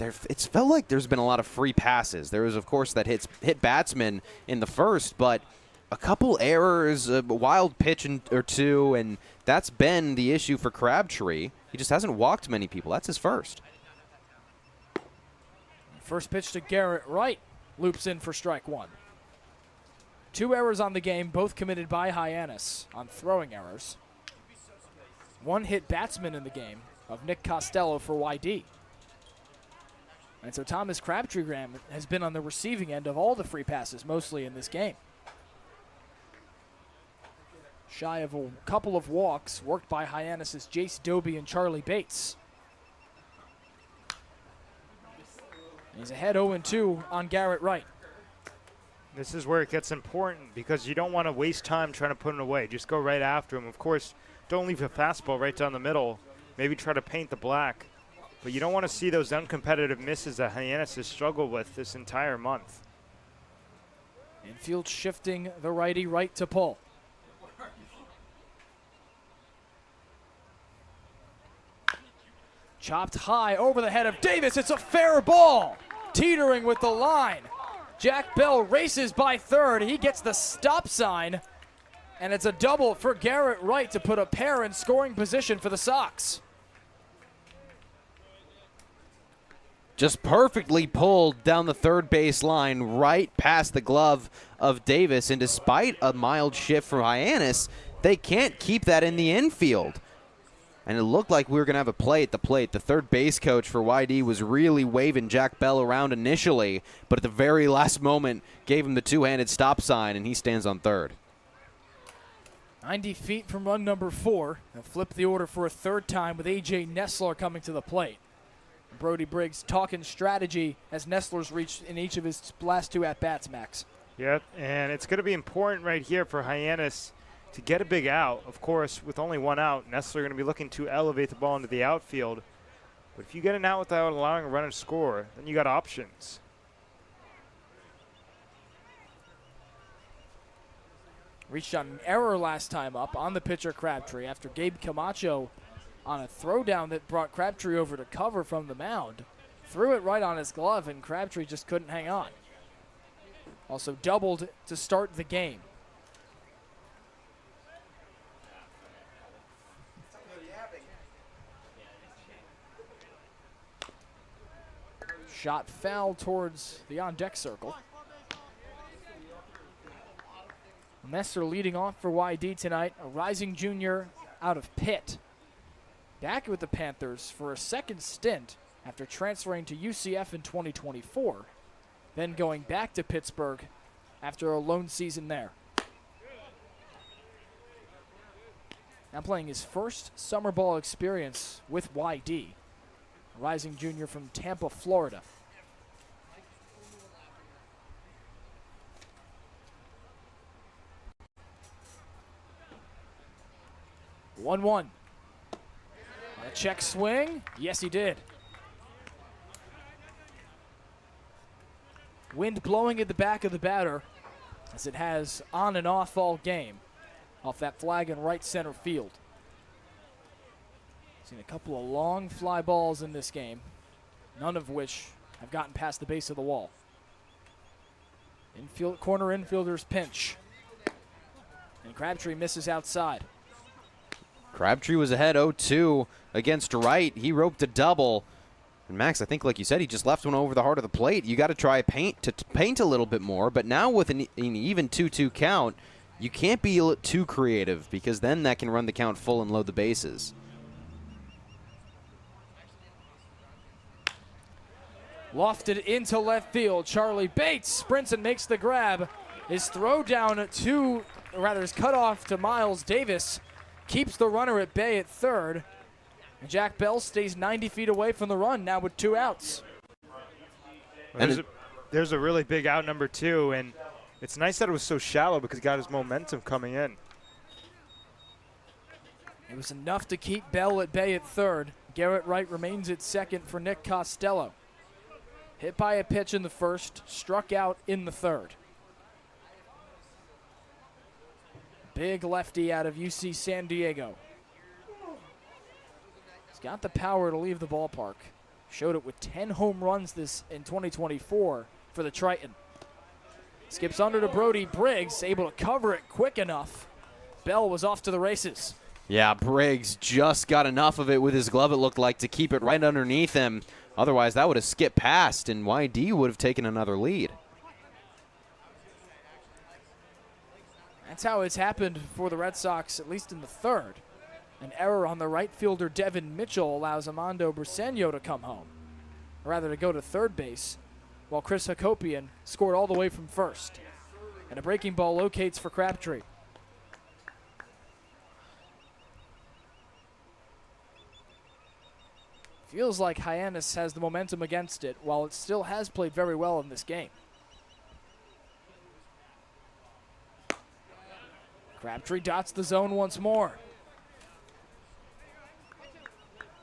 it's felt like there's been a lot of free passes. There was, of course, that hit batsman in the first, but a couple errors, a wild pitch or two, and that's been the issue for Crabtree. He just hasn't walked many people. That's his first. First pitch to Garrett Wright. Loops in for strike 1. 2 errors on the game, both committed by Hyannis on throwing errors. 1 hit batsman in the game of Nick Costello for Y-D. And so Thomas Crabtree, Graham, has been on the receiving end of all the free passes, mostly in this game. Shy of a couple of walks, worked by Hyannis' Jace Doby and Charlie Bates. He's ahead 0-2 on Garrett Wright. This is where it gets important because you don't want to waste time trying to put him away. Just go right after him. Of course, don't leave a fastball right down the middle. Maybe try to paint the black. But you don't want to see those uncompetitive misses that Hyannis has struggled with this entire month. Infield shifting the righty right to pull. Chopped high over the head of Davis. It's a fair ball. Teetering with the line. Jack Bell races by third. He gets the stop sign. And it's a double for Garrett Wright to put a pair in scoring position for the Sox. Just perfectly pulled down the third base line right past the glove of Davis. And despite a mild shift from Hyannis, they can't keep that in the infield. And it looked like we were going to have a play at the plate. The third base coach for Y-D was really waving Jack Bell around initially, but at the very last moment gave him the two-handed stop sign, and he stands on third. 90 feet from run number 4. And flip the order for a third time with A.J. Nestler coming to the plate. Brody Briggs talking strategy as Nestler's reached in each of his last 2 at-bats, Max. Yep, and it's going to be important right here for Hyannis to get a big out. Of course, with only 1 out, Nestler going to be looking to elevate the ball into the outfield. But if you get an out without allowing a runner to score, then you got options. Reached on an error last time up on the pitcher Crabtree after Gabe Camacho on a throwdown that brought Crabtree over to cover from the mound. Threw it right on his glove, and Crabtree just couldn't hang on. Also doubled to start the game. Shot foul towards the on-deck circle. Messer leading off for Y-D tonight, a rising junior out of Pitt. Back with the Panthers for a second stint after transferring to UCF in 2024, then going back to Pittsburgh after a lone season there. Now playing his first summer ball experience with Y-D. Rising junior from Tampa, Florida. A check swing. Yes, he did. Wind blowing at the back of the batter, as it has on and off all game, off that flag in right center field. Seen a couple of long fly balls in this game, none of which have gotten past the base of the wall. Infield, corner infielders pinch. And Crabtree misses outside. Crabtree was ahead 0-2 against Wright. He roped a double. And Max, I think like you said, he just left one over the heart of the plate. You got to try to paint a little bit more, but now with an even 2-2 count, you can't be too creative because then that can run the count full and load the bases. Lofted into left field. Charlie Bates sprints and makes the grab. His throw down to, or rather his cutoff to Miles Davis keeps the runner at bay at third. And Jack Bell stays 90 feet away from the run now with 2 outs. Well, there's a really big out, number 2, and it's nice that it was so shallow because he got his momentum coming in. It was enough to keep Bell at bay at third. Garrett Wright remains at second for Nick Costello. Hit by a pitch in the first, struck out in the third. Big lefty out of UC San Diego. He's got the power to leave the ballpark. Showed it with 10 home runs this in 2024 for the Triton. Skips under to Brody Briggs, able to cover it quick enough. Bell was off to the races. Yeah, Briggs just got enough of it with his glove, it looked like, to keep it right underneath him. Otherwise, that would have skipped past, and Y-D would have taken another lead. That's how it's happened for the Red Sox, at least in the third. An error on the right fielder, Devin Mitchell, allows Armando Briseño to come home. Or rather, to go to third base, while Chris Hakopian scored all the way from first. And a breaking ball locates for Crabtree. Feels like Hyannis has the momentum against it, while it still has played very well in this game. Crabtree dots the zone once more.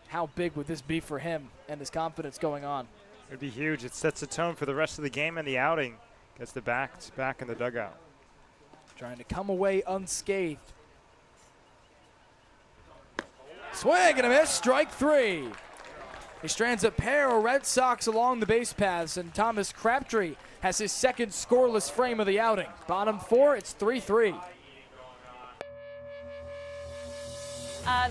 How big would this be for him and his confidence going on? It would be huge. It sets the tone for the rest of the game and the outing. Gets the backs back in the dugout. Trying to come away unscathed. Swing and a miss, strike 3. He strands a pair of Red Sox along the base paths, and Thomas Crabtree has his second scoreless frame of the outing. Bottom 4, it's 3-3.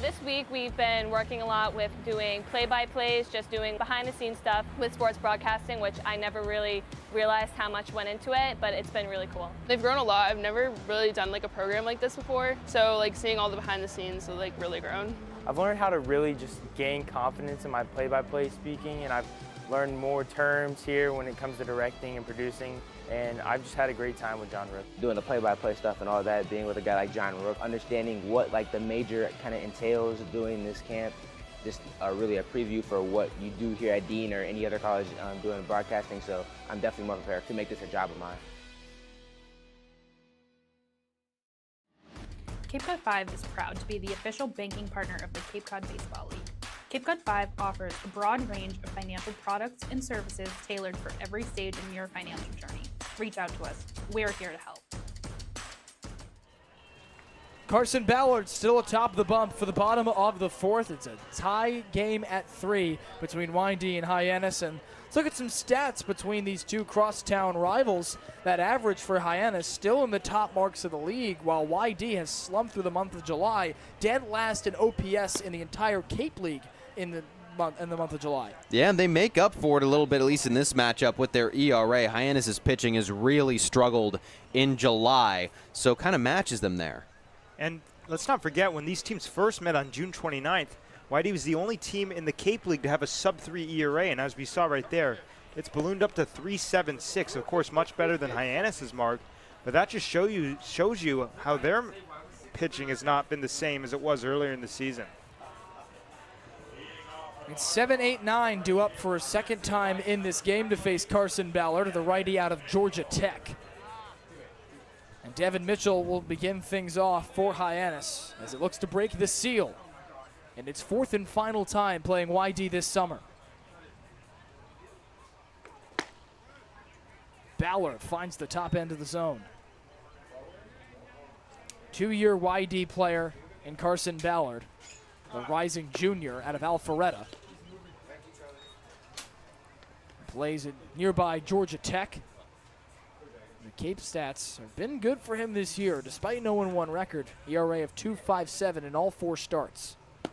This week we've been working a lot with doing play-by-plays, just doing behind-the-scenes stuff with sports broadcasting, which I never really realized how much went into it, but it's been really cool. They've grown a lot. I've never really done like a program like this before, so like seeing all the behind-the-scenes has like really grown. I've learned how to really just gain confidence in my play-by-play speaking, and I've learned more terms here when it comes to directing and producing, and I've just had a great time with John Rook. Doing the play-by-play stuff and all that, being with a guy like John Rook, understanding what like the major kind of entails of doing this camp, just really a preview for what you do here at Dean or any other college doing broadcasting, so I'm definitely more prepared to make this a job of mine. Cape Cod 5 is proud to be the official banking partner of the Cape Cod Baseball League. Cape Cod 5 offers a broad range of financial products and services tailored for every stage in your financial journey. Reach out to us. We're here to help. Carson Ballard still atop the bump for the bottom of the 4th. It's a tie game at 3 between Y-D and Hyannis. And let's look at some stats between these two crosstown rivals. That average for Hyannis still in the top marks of the league, while Y-D has slumped through the month of July, dead last in OPS in the entire Cape League in the month of July. Yeah, and they make up for it a little bit, at least in this matchup, with their ERA. Hyannis' pitching has really struggled in July, so kind of matches them there. And let's not forget, when these teams first met on June 29th, Y-D was the only team in the Cape League to have a sub-3 ERA, and as we saw right there, it's ballooned up to 3.76. Of course, much better than Hyannis' mark, but that just shows you how their pitching has not been the same as it was earlier in the season. It's 7-8-9 due up for a second time in this game to face Carson Ballard, the righty out of Georgia Tech. And Devin Mitchell will begin things off for Hyannis as it looks to break the seal. and its fourth and final time playing Y-D this summer. Ballard finds the top end of the zone. 2-year Y-D player in Carson Ballard, the rising junior out of Alpharetta. Plays at nearby Georgia Tech. The Cape stats have been good for him this year, despite no 0-1 record. ERA of 2.57 in all 4 starts. I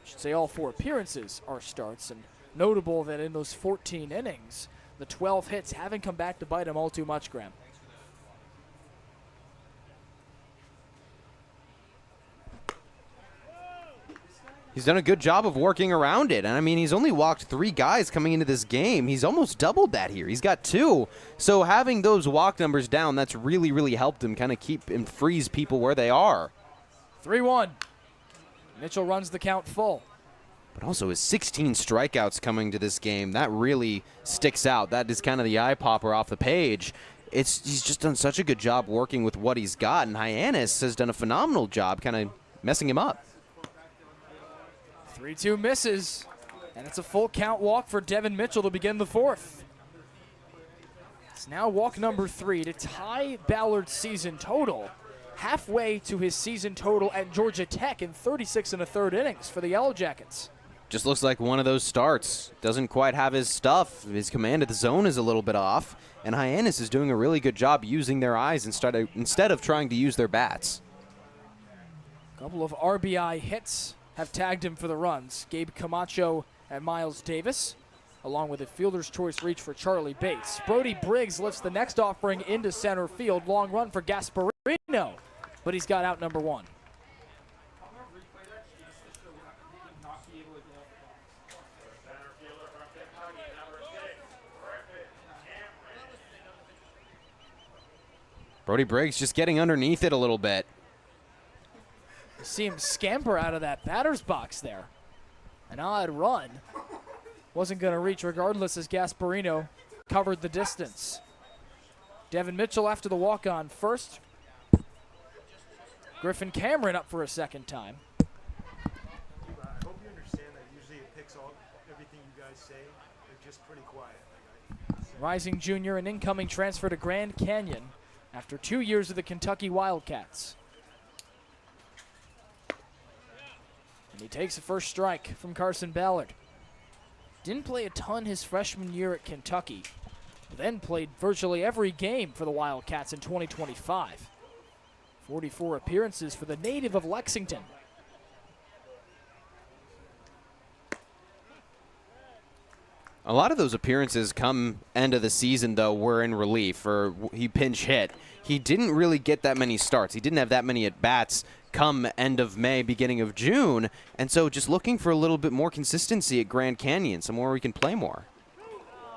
should say all 4 appearances are starts, and notable that in those 14 innings, the 12 hits haven't come back to bite him all too much, Graham. He's done a good job of working around it. And, I mean, he's only walked 3 guys coming into this game. He's almost doubled that here. He's got 2. So having those walk numbers down, that's really, really helped him kind of keep and freeze people where they are. 3-1. Mitchell runs the count full. But also his 16 strikeouts coming to this game, that really sticks out. That is kind of the eye popper off the page. He's just done such a good job working with what he's got, and Hyannis has done a phenomenal job kind of messing him up. 3-2 misses, and it's a full count walk for Devin Mitchell to begin the 4th. It's now walk number 3 to tie Ballard's season total, halfway to his season total at Georgia Tech in 36 1/3 innings for the Yellow Jackets. Just looks like one of those starts. Doesn't quite have his stuff. His command of the zone is a little bit off, and Hyannis is doing a really good job using their eyes instead of trying to use their bats. A couple of RBI hits have tagged him for the runs. Gabe Camacho and Miles Davis, along with a fielder's choice reach for Charlie Bates. Brody Briggs lifts the next offering into center field. Long run for Gasparino, but he's got out number 1. Brody Briggs just getting underneath it a little bit. You see him scamper out of that batter's box there. An odd run. Wasn't going to reach regardless as Gasparino covered the distance. Devin Mitchell after the walk-on first. Griffin Cameron up for a second time. I hope you understand that usually it picks all everything you guys say. They're just pretty quiet. Rising junior, an incoming transfer to Grand Canyon after 2 years of the Kentucky Wildcats. And he takes the first strike from Carson Ballard. Didn't play a ton his freshman year at Kentucky, then played virtually every game for the Wildcats in 2025. 44 appearances for the native of Lexington. A lot of those appearances come end of the season, though, were in relief, or he pinch hit. He didn't really get that many starts. He didn't have that many at-bats come end of May, beginning of June, and so just looking for a little bit more consistency at Grand Canyon, somewhere we can play more.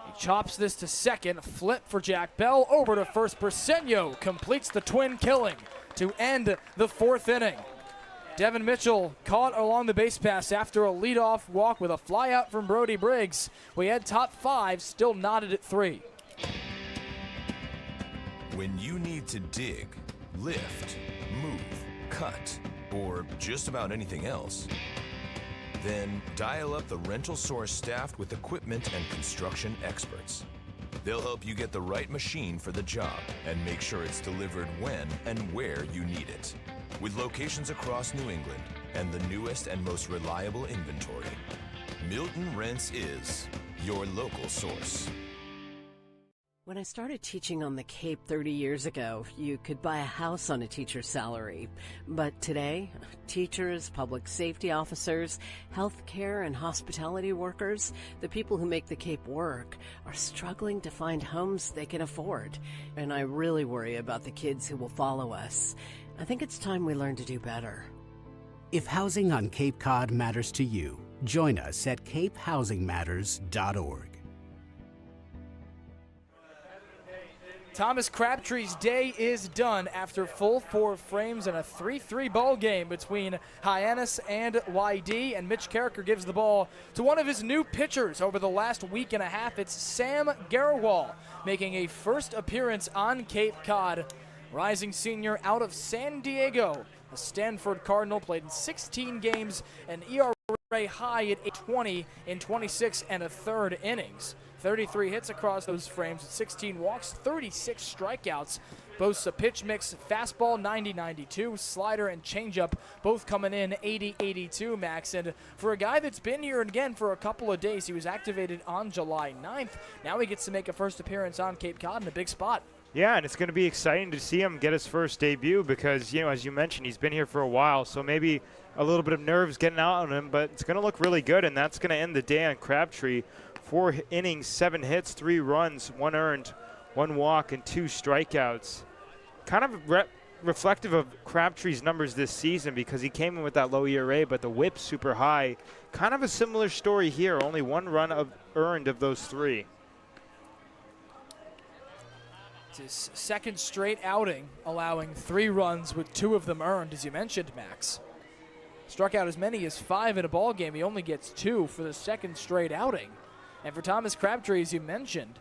He chops this to second, flip for Jack Bell, over to first. Briseño completes the twin killing to end the 4th inning. Devin Mitchell caught along the base pass after a leadoff walk with a flyout from Brody Briggs. We had top 5, still knotted at 3. When you need to dig, lift, move, cut, or just about anything else, then dial up the Rental Source staffed with equipment and construction experts. They'll help you get the right machine for the job and make sure it's delivered when and where you need it. With locations across New England and the newest and most reliable inventory, Milton Rents is your local source. When I started teaching on the Cape 30 years ago, you could buy a house on a teacher's salary. But today, teachers, public safety officers, healthcare and hospitality workers, the people who make the Cape work, are struggling to find homes they can afford. And I really worry about the kids who will follow us. I think it's time we learn to do better. If housing on Cape Cod matters to you, join us at capehousingmatters.org. Thomas Crabtree's day is done after full 4 frames and a 3-3 ball game between Hyannis and Y-D, and Mitch Carricker gives the ball to one of his new pitchers over the last week and a half. It's Sam Garrawal making a first appearance on Cape Cod. Rising senior out of San Diego a Stanford Cardinal, played in 16 games, an ERA high at 8.20 in 26 1/3 innings. 33 hits across those frames, 16 walks, 36 strikeouts. Boasts a pitch mix, fastball 90-92, slider and changeup both coming in 80-82, Max. And for a guy that's been here again for a couple of days, he was activated on July 9th. Now he gets to make a first appearance on Cape Cod in a big spot. Yeah, and it's going to be exciting to see him get his first debut because, you know, as you mentioned, he's been here for a while, so maybe a little bit of nerves getting out on him, but it's going to look really good, and that's going to end the day on Crabtree. 4 innings, 7 hits, 3 runs, 1 earned, 1 walk, and 2 strikeouts. Kind of reflective of Crabtree's numbers this season because he came in with that low ERA, but the whip's super high. Kind of a similar story here, only 1 run earned of those 3. It's his second straight outing, allowing 3 runs with 2 of them earned, as you mentioned, Max. Struck out as many as 5 in a ball game. He only gets 2 for the second straight outing. And for Thomas Crabtree, as you mentioned,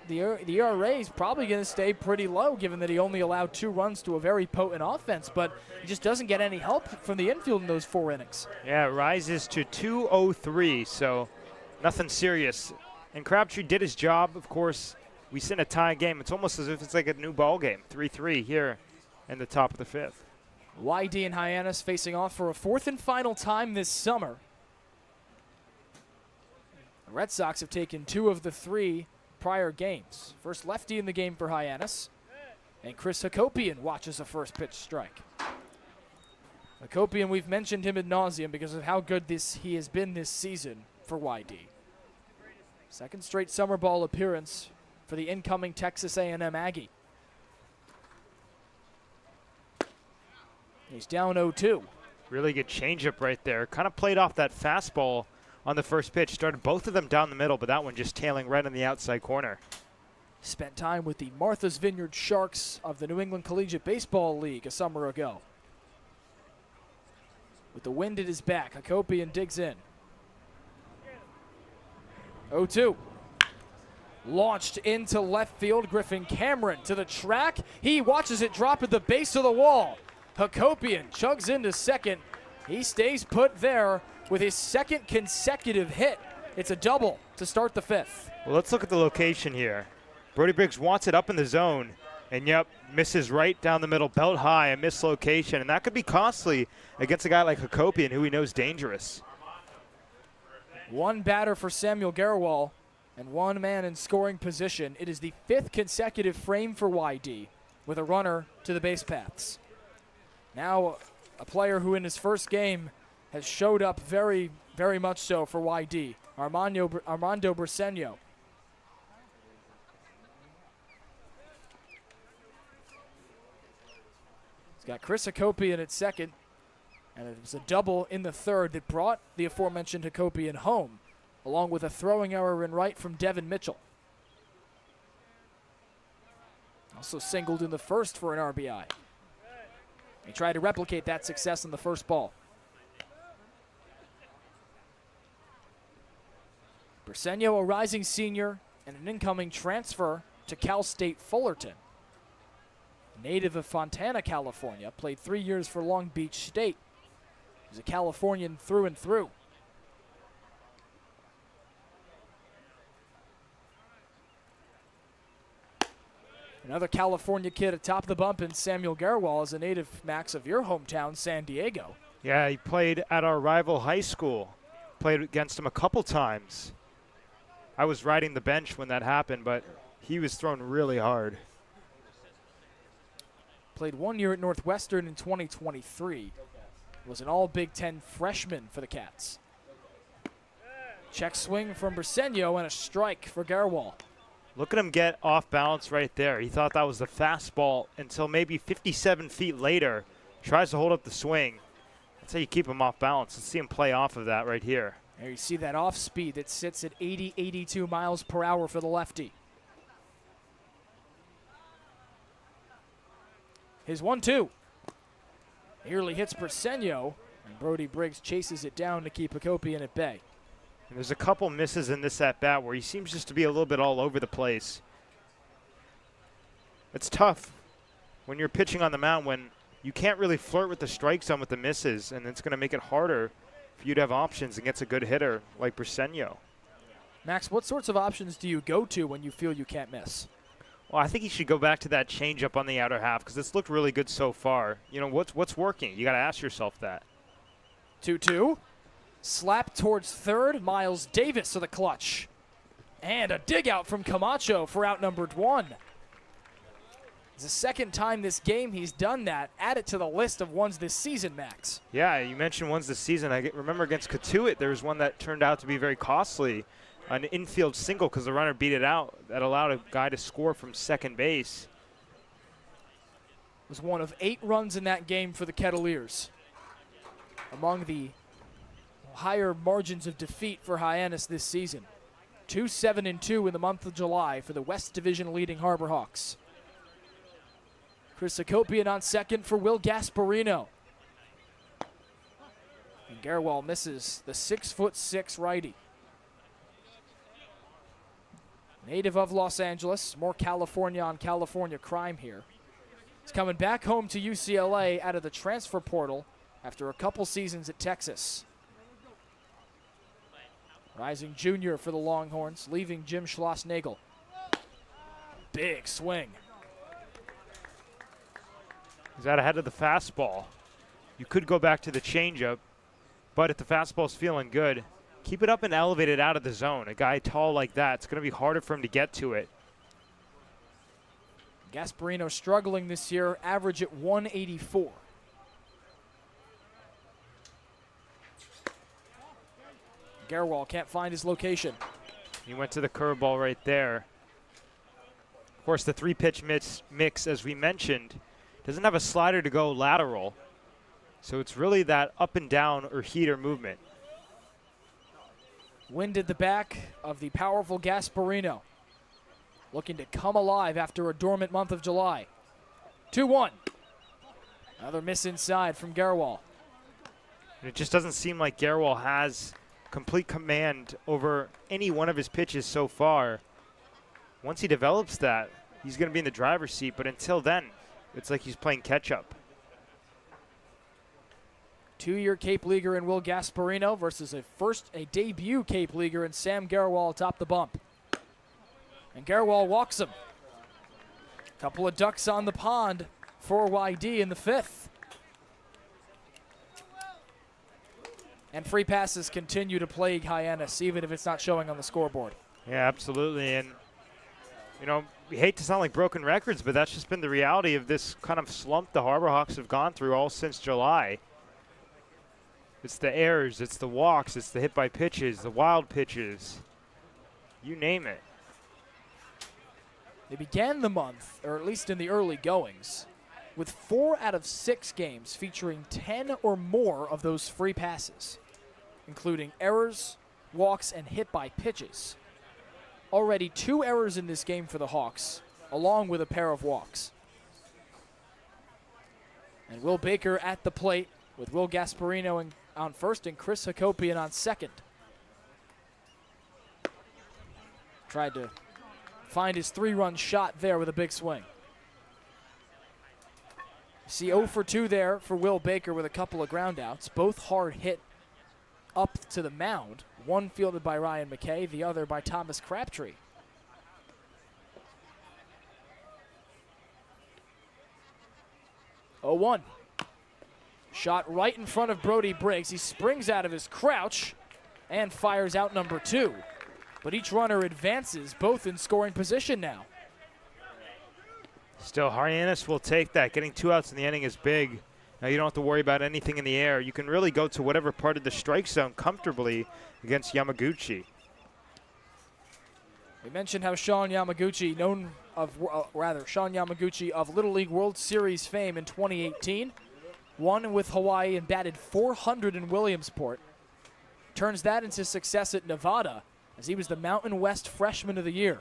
the ERA is probably going to stay pretty low, given that he only allowed 2 runs to a very potent offense, but he just doesn't get any help from the infield in those 4 innings. Yeah, it rises to 203, so nothing serious. And Crabtree did his job, of course. We sit in a tie game. It's almost as if it's like a new ball game. 3-3 here in the top of the 5th. Y-D and Hyannis facing off for a 4th and final time this summer. The Red Sox have taken 2 of the 3 prior games. First lefty in the game for Hyannis, and Chris Hakopian watches a first pitch strike. Hakopian, we've mentioned him ad nauseum because of how good he has been this season for Y-D. Second straight summer ball appearance for the incoming Texas A&M Aggie. He's down 0-2. Really good changeup right there. Kind of played off that fastball on the first pitch. Started both of them down the middle, but that one just tailing right on the outside corner. Spent time with the Martha's Vineyard Sharks of the New England Collegiate Baseball League a summer ago. With the wind at his back, Hakopian digs in. 0-2. Launched into left field. Griffin Cameron to the track. He watches it drop at the base of the wall. Hakopian chugs into second. He stays put there with his 2nd consecutive hit. It's a double to start the 5th. Well, let's look at the location here. Brody Briggs wants it up in the zone, and yep, misses right down the middle, belt high, a mislocation, and that could be costly against a guy like Hakopian, who he knows dangerous. 1 batter for Samuel Garwal and 1 man in scoring position. It is the 5th consecutive frame for Y-D with a runner to the base paths. Now a player who in his first game has showed up very, very much so for Y-D, Armando Briseño. He's got Chris Hakopian at second, and it was a double in the 3rd that brought the aforementioned Hakopian home, along with a throwing error in right from Devin Mitchell. Also singled in the 1st for an RBI. He tried to replicate that success in the first ball. Briseño, a rising senior and an incoming transfer to Cal State Fullerton. Native of Fontana, California, played 3 years for Long Beach State. He's a Californian through and through. Another California kid atop the bump in Samuel Garwal is a native, Max, of your hometown, San Diego. Yeah, he played at our rival high school. Played against him a couple times. I was riding the bench when that happened, but he was thrown really hard. Played 1 year at Northwestern in 2023. Was an all Big Ten freshman for the Cats. Check swing from Briseño and a strike for Garwal. Look at him get off balance right there. He thought that was the fastball until maybe 57 feet later. Tries to hold up the swing. That's how you keep him off balance. Let's see him play off of that right here. There you see that off speed that sits at 80, 82 miles per hour for the lefty. His 1-2. Nearly hits Briseño, and Brody Briggs chases it down to keep Hakopian at bay. And there's a couple misses in this at-bat where he seems just to be a little bit all over the place. It's tough when you're pitching on the mound when you can't really flirt with the strike zone with the misses, and it's going to make it harder for you to have options against a good hitter like Briseño. Max, what sorts of options do you go to when you feel you can't miss? Well, I think he should go back to that changeup on the outer half because it's looked really good so far. You know, what's working? You got to ask yourself that. 2-2. Slap towards third. Miles Davis to the clutch. And a dig out from Camacho for out numbered 1. It's the second time this game he's done that. Add it to the list of ones this season, Max. Yeah, you mentioned ones this season. I remember against Katuitt, there was one that turned out to be very costly. An infield single because the runner beat it out. That allowed a guy to score from second base. It was one of 8 runs in that game for the Kettleers. Among the higher margins of defeat for Hyannis this season. 2-7-2 in the month of July for the West Division leading Harbor Hawks. Chris Hakopian on second for Will Gasparino. And Gerwal misses the 6'6" righty. Native of Los Angeles, more California on California crime here. He's coming back home to UCLA out of the transfer portal after a couple seasons at Texas. Rising junior for the Longhorns, leaving Jim Schlossnagel. Big swing. He's out ahead of the fastball. You could go back to the changeup, but if the fastball's feeling good, keep it up and elevate it out of the zone. A guy tall like that, it's going to be harder for him to get to it. Gasparino struggling this year, average at 184. Gerwal can't find his location. He went to the curveball right there. Of course, the 3-pitch mix, as we mentioned, doesn't have a slider to go lateral. So it's really that up and down or heater movement. Wind at the back of the powerful Gasparino. Looking to come alive after a dormant month of July. 2-1. Another miss inside from Gerwal. It just doesn't seem like Gerwal has complete command over any one of his pitches so far. Once he develops that, he's going to be in the driver's seat, but until then, it's like he's playing catch-up. 2-year Cape Leaguer in Will Gasparino versus a debut Cape Leaguer in Sam Gerwal atop the bump. And Gerwal walks him. Couple of ducks on the pond for Y-D in the 5th. And free passes continue to plague Hyannis, even if it's not showing on the scoreboard. Yeah, absolutely. And, you know, we hate to sound like broken records, but that's just been the reality of this kind of slump the Harbor Hawks have gone through all since July. It's the errors, it's the walks, it's the hit by pitches, the wild pitches. You name it. They began the month, or at least in the early goings, with 4 out of 6 games featuring 10 or more of those free passes, including errors, walks, and hit by pitches. Already 2 errors in this game for the Hawks, along with a pair of walks. And Will Baker at the plate with Will Gasparino on first and Chris Hakopian on second. Tried to find his 3-run shot there with a big swing. You see 0 for 2 there for Will Baker with a couple of groundouts, both hard hit up to the mound. One fielded by Ryan McKay, the other by Thomas Crabtree. Oh, 1. Shot right in front of Brody Briggs. He springs out of his crouch and fires out number 2. But each runner advances, both in scoring position now. Still, Hyannis will take that. Getting 2 outs in the inning is big. Now you don't have to worry about anything in the air. You can really go to whatever part of the strike zone comfortably against Yamaguchi. We mentioned how Sean Yamaguchi of Little League World Series fame in 2018. Won with Hawaii and batted 400 in Williamsport. Turns that into success at Nevada as he was the Mountain West Freshman of the Year.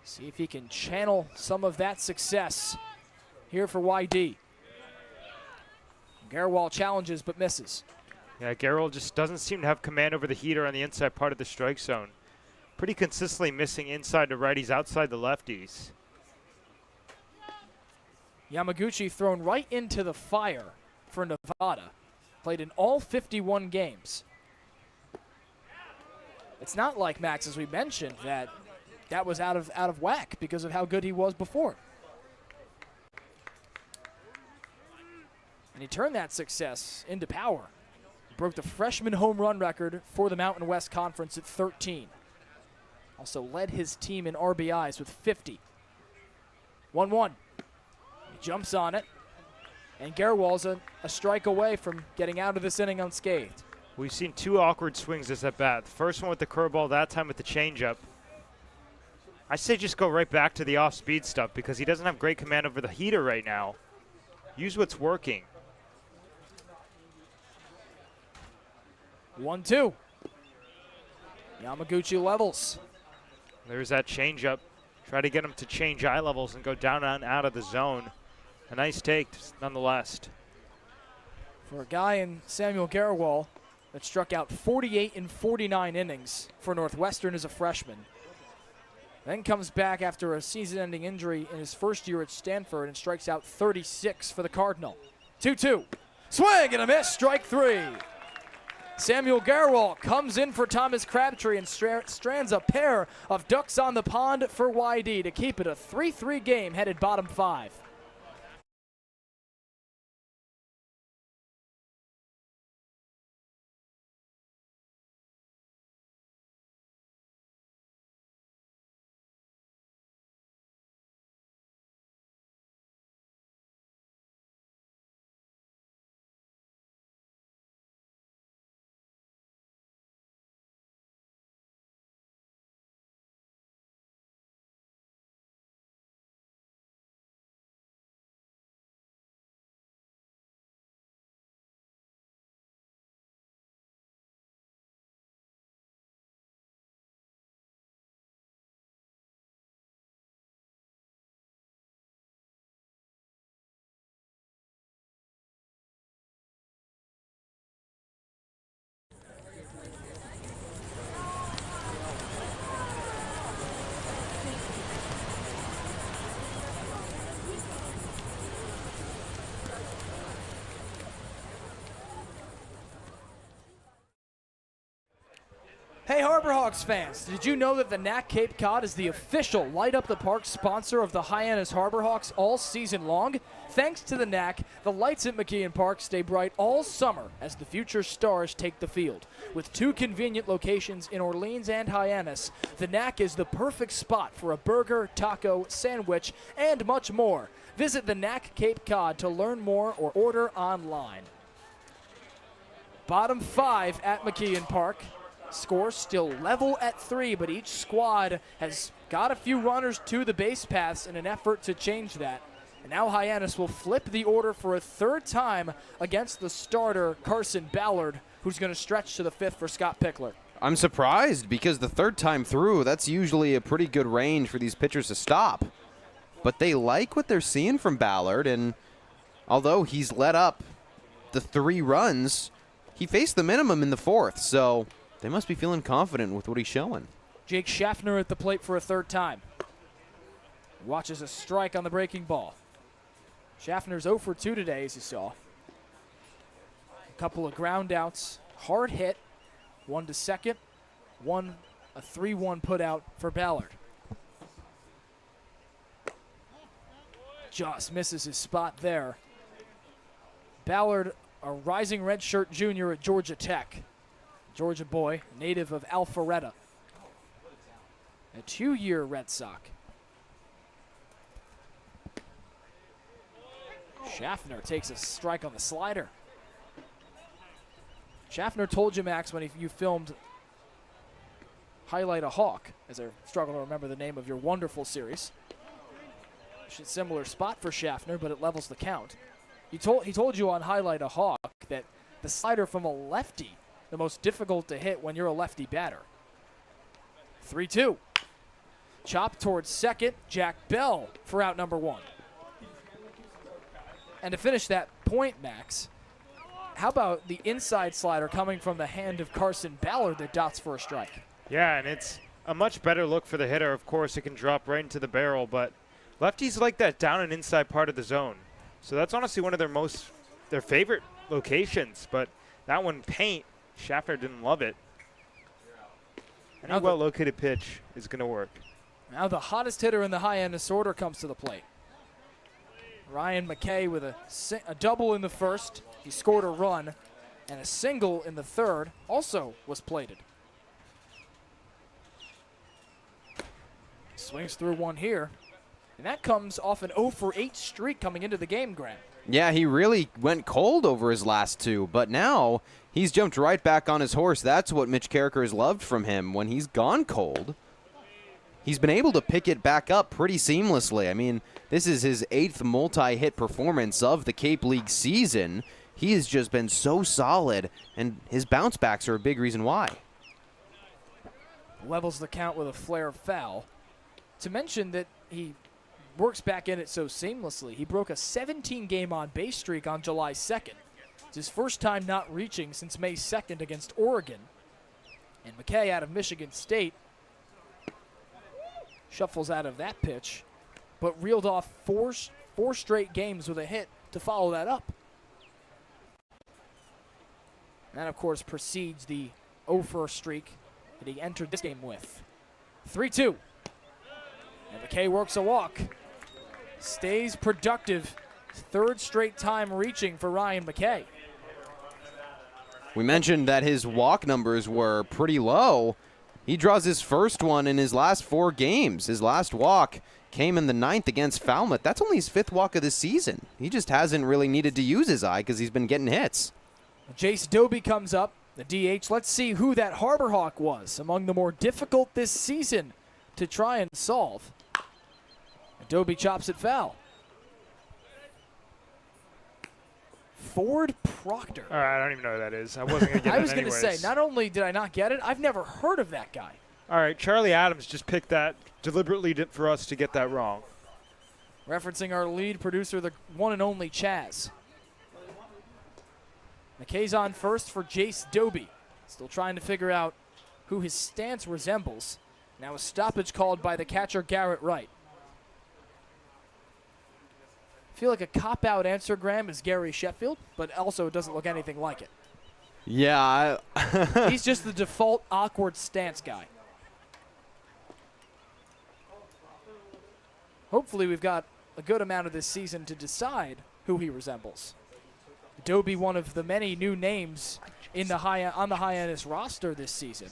See if he can channel some of that success here for Y-D. Gerwal challenges but misses. Yeah, Gerwal just doesn't seem to have command over the heater on the inside part of the strike zone. Pretty consistently missing inside the righties, outside the lefties. Yamaguchi thrown right into the fire for Nevada. Played in all 51 games. It's not like, Max, as we mentioned, that was out of whack because of how good he was before. And he turned that success into power. Broke the freshman home run record for the Mountain West Conference at 13. Also led his team in RBIs with 50. 1-1. He jumps on it. And Gerwal's a strike away from getting out of this inning unscathed. We've seen two awkward swings this at bat. The first one with the curveball, that time with the changeup. I say just go right back to the off-speed stuff because he doesn't have great command over the heater right now. Use what's working. 1-2. Yamaguchi levels. There's that changeup. Try to get him to change eye levels and go down and out of the zone. A nice take, nonetheless. For a guy in Samuel Gerwal that struck out 48 in 49 innings for Northwestern as a freshman. Then comes back after a season-ending injury in his first year at Stanford and strikes out 36 for the Cardinal. 2-2. Swing and a miss, strike three. Samuel Gerwal comes in for Thomas Crabtree and strands a pair of ducks on the pond for Y-D to keep it a 3-3 game headed bottom five. Hey Harbor Hawks fans, did you know that the NAC Cape Cod is the official Light Up the Park sponsor of the Hyannis Harbor Hawks all season long? Thanks to the NAC, the lights at McKeon Park stay bright all summer as the future stars take the field. With two convenient locations in Orleans and Hyannis, the NAC is the perfect spot for a burger, taco, sandwich, and much more. Visit the NAC Cape Cod to learn more or order online. Bottom five at McKeon Park. Score still level at 3, but each squad has got a few runners to the base paths in an effort to change that. And now Hyannis will flip the order for a third time against the starter, Carson Ballard, who's going to stretch to the 5th for Scott Pickler. I'm surprised because the third time through, that's usually a pretty good range for these pitchers to stop. But they like what they're seeing from Ballard, and although he's let up the 3 runs, he faced the minimum in the 4th, so they must be feeling confident with what he's showing. Jake Schaffner at the plate for a third time. Watches a strike on the breaking ball. Schaffner's 0 for 2 today, as you saw. A couple of ground outs. Hard hit. 1 to second. A 3-1 put out for Ballard. Just misses his spot there. Ballard, a rising redshirt junior at Georgia Tech. Georgia boy, native of Alpharetta. A 2-year Red Sox. Schaffner takes a strike on the slider. Schaffner told you, Max, when you filmed Highlight a Hawk, as I struggle to remember the name of your wonderful series. Similar spot for Schaffner, but it levels the count. He told you on Highlight a Hawk that the slider from a lefty, the most difficult to hit when you're a lefty batter. 3-2. Chop towards second, Jack Bell for out number 1. And to finish that point, Max, how about the inside slider coming from the hand of Carson Ballard that dots for a strike? Yeah, and it's a much better look for the hitter. Of course, it can drop right into the barrel, but Lefties like that down and inside part of the zone. So that's honestly one of their favorite locations. But that one, paint, Schaffner didn't love it. Any well-located pitch is going to work. Now the hottest hitter in the Hyannis order comes to the plate. Ryan McKay with a double in the first. He scored a run, and a single in the third also was plated. Swings through one here, and that comes off an 0-for-8 streak coming into the game, Grant. Yeah, he really went cold over his last two, but now he's jumped right back on his horse. That's what Mitch Carricker has loved from him. When he's gone cold, he's been able to pick it back up pretty seamlessly. I mean, this is his 8th multi-hit performance of the Cape League season. He has just been so solid, and his bounce backs are a big reason why. Levels the count with a flare foul. To mention that he works back in it so seamlessly, he broke a 17-game on-base streak on July 2nd. It's his first time not reaching since May 2nd against Oregon. And McKay out of Michigan State shuffles out of that pitch, but reeled off four straight games with a hit to follow that up. And that, of course, precedes the 0-for streak that he entered this game with. 3-2. And McKay works a walk. Stays productive. 3rd straight time reaching for Ryan McKay. We mentioned that his walk numbers were pretty low. He draws his first one in his last 4 games. His last walk came in the 9th against Falmouth. That's only his 5th walk of the season. He just hasn't really needed to use his eye because he's been getting hits. Jace Doby comes up, the DH. Let's see who that Harbor Hawk was among the more difficult this season to try and solve. Doby chops it foul. Ford Proctor. All right, I don't even know who that is. I wasn't going to get it I was going to anyways. say, not only did I not get it, I've never heard of that guy. All right, Charlie Adams just picked that deliberately for us to get that wrong. Referencing our lead producer, the one and only Chaz. McKay's on first for Jace Doby. Still trying to figure out who his stance resembles. Now a stoppage called by the catcher, Garrett Wright. I feel like a cop-out answer, Graham, is Gary Sheffield, but also it doesn't look anything like it. Yeah. He's just the default awkward stance guy. Hopefully we've got a good amount of this season to decide who he resembles. Doby, one of the many new names on the Hyannis roster this season.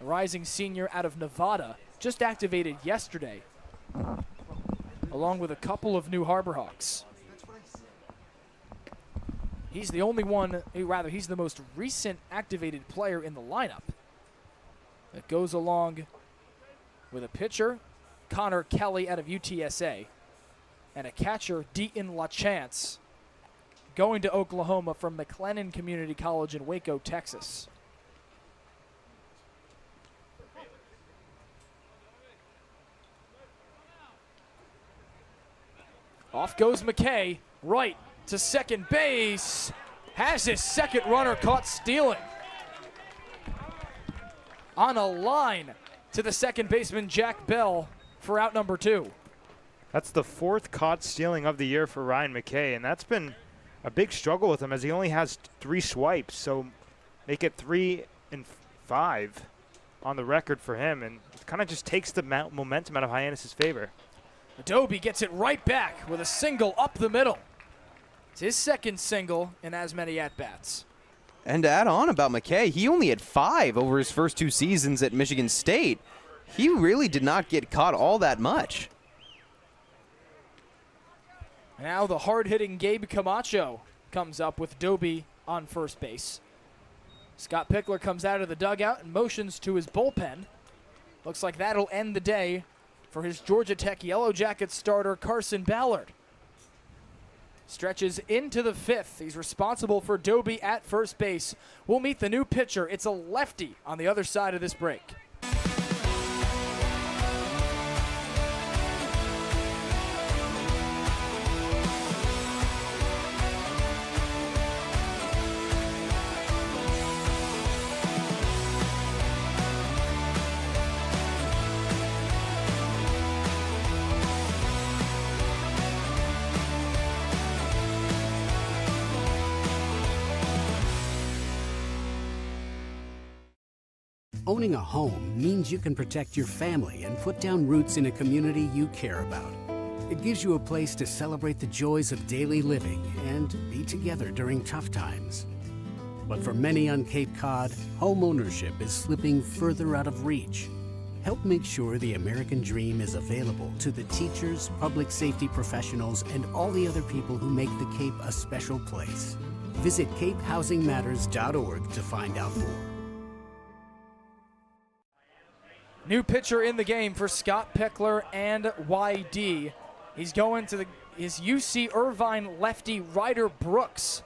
A rising senior out of Nevada, just activated yesterday, along with a couple of new Harbor Hawks. He's the only one, he's the most recent activated player in the lineup. That goes along with a pitcher, Connor Kelly out of UTSA, and a catcher, Deaton LaChance, going to Oklahoma from McLennan Community College in Waco, Texas. Off goes McKay, right to second base. Has his second runner caught stealing. On a line to the second baseman, Jack Bell, for out number 2. That's the 4th caught stealing of the year for Ryan McKay, and that's been a big struggle with him as he only has 3 swipes, so make it 3 and 5 on the record for him, and it kind of just takes the momentum out of Hyannis' favor. Doby gets it right back with a single up the middle. It's his second single in as many at-bats. And to add on about McKay, he only had 5 over his first 2 seasons at Michigan State. He really did not get caught all that much. Now the hard-hitting Gabe Camacho comes up with Doby on first base. Scott Pickler comes out of the dugout and motions to his bullpen. Looks like that'll end the day for his Georgia Tech Yellow Jackets starter, Carson Ballard. Stretches into the 5th. He's responsible for Doby at first base. We'll meet the new pitcher. It's a lefty on the other side of this break. Owning a home means you can protect your family and put down roots in a community you care about. It gives you a place to celebrate the joys of daily living and be together during tough times. But for many on Cape Cod, home ownership is slipping further out of reach. Help make sure the American dream is available to the teachers, public safety professionals, and all the other people who make the Cape a special place. Visit capehousingmatters.org to find out more. New pitcher in the game for Scott Pickler and Y-D. He's going to his UC Irvine lefty Ryder Brooks,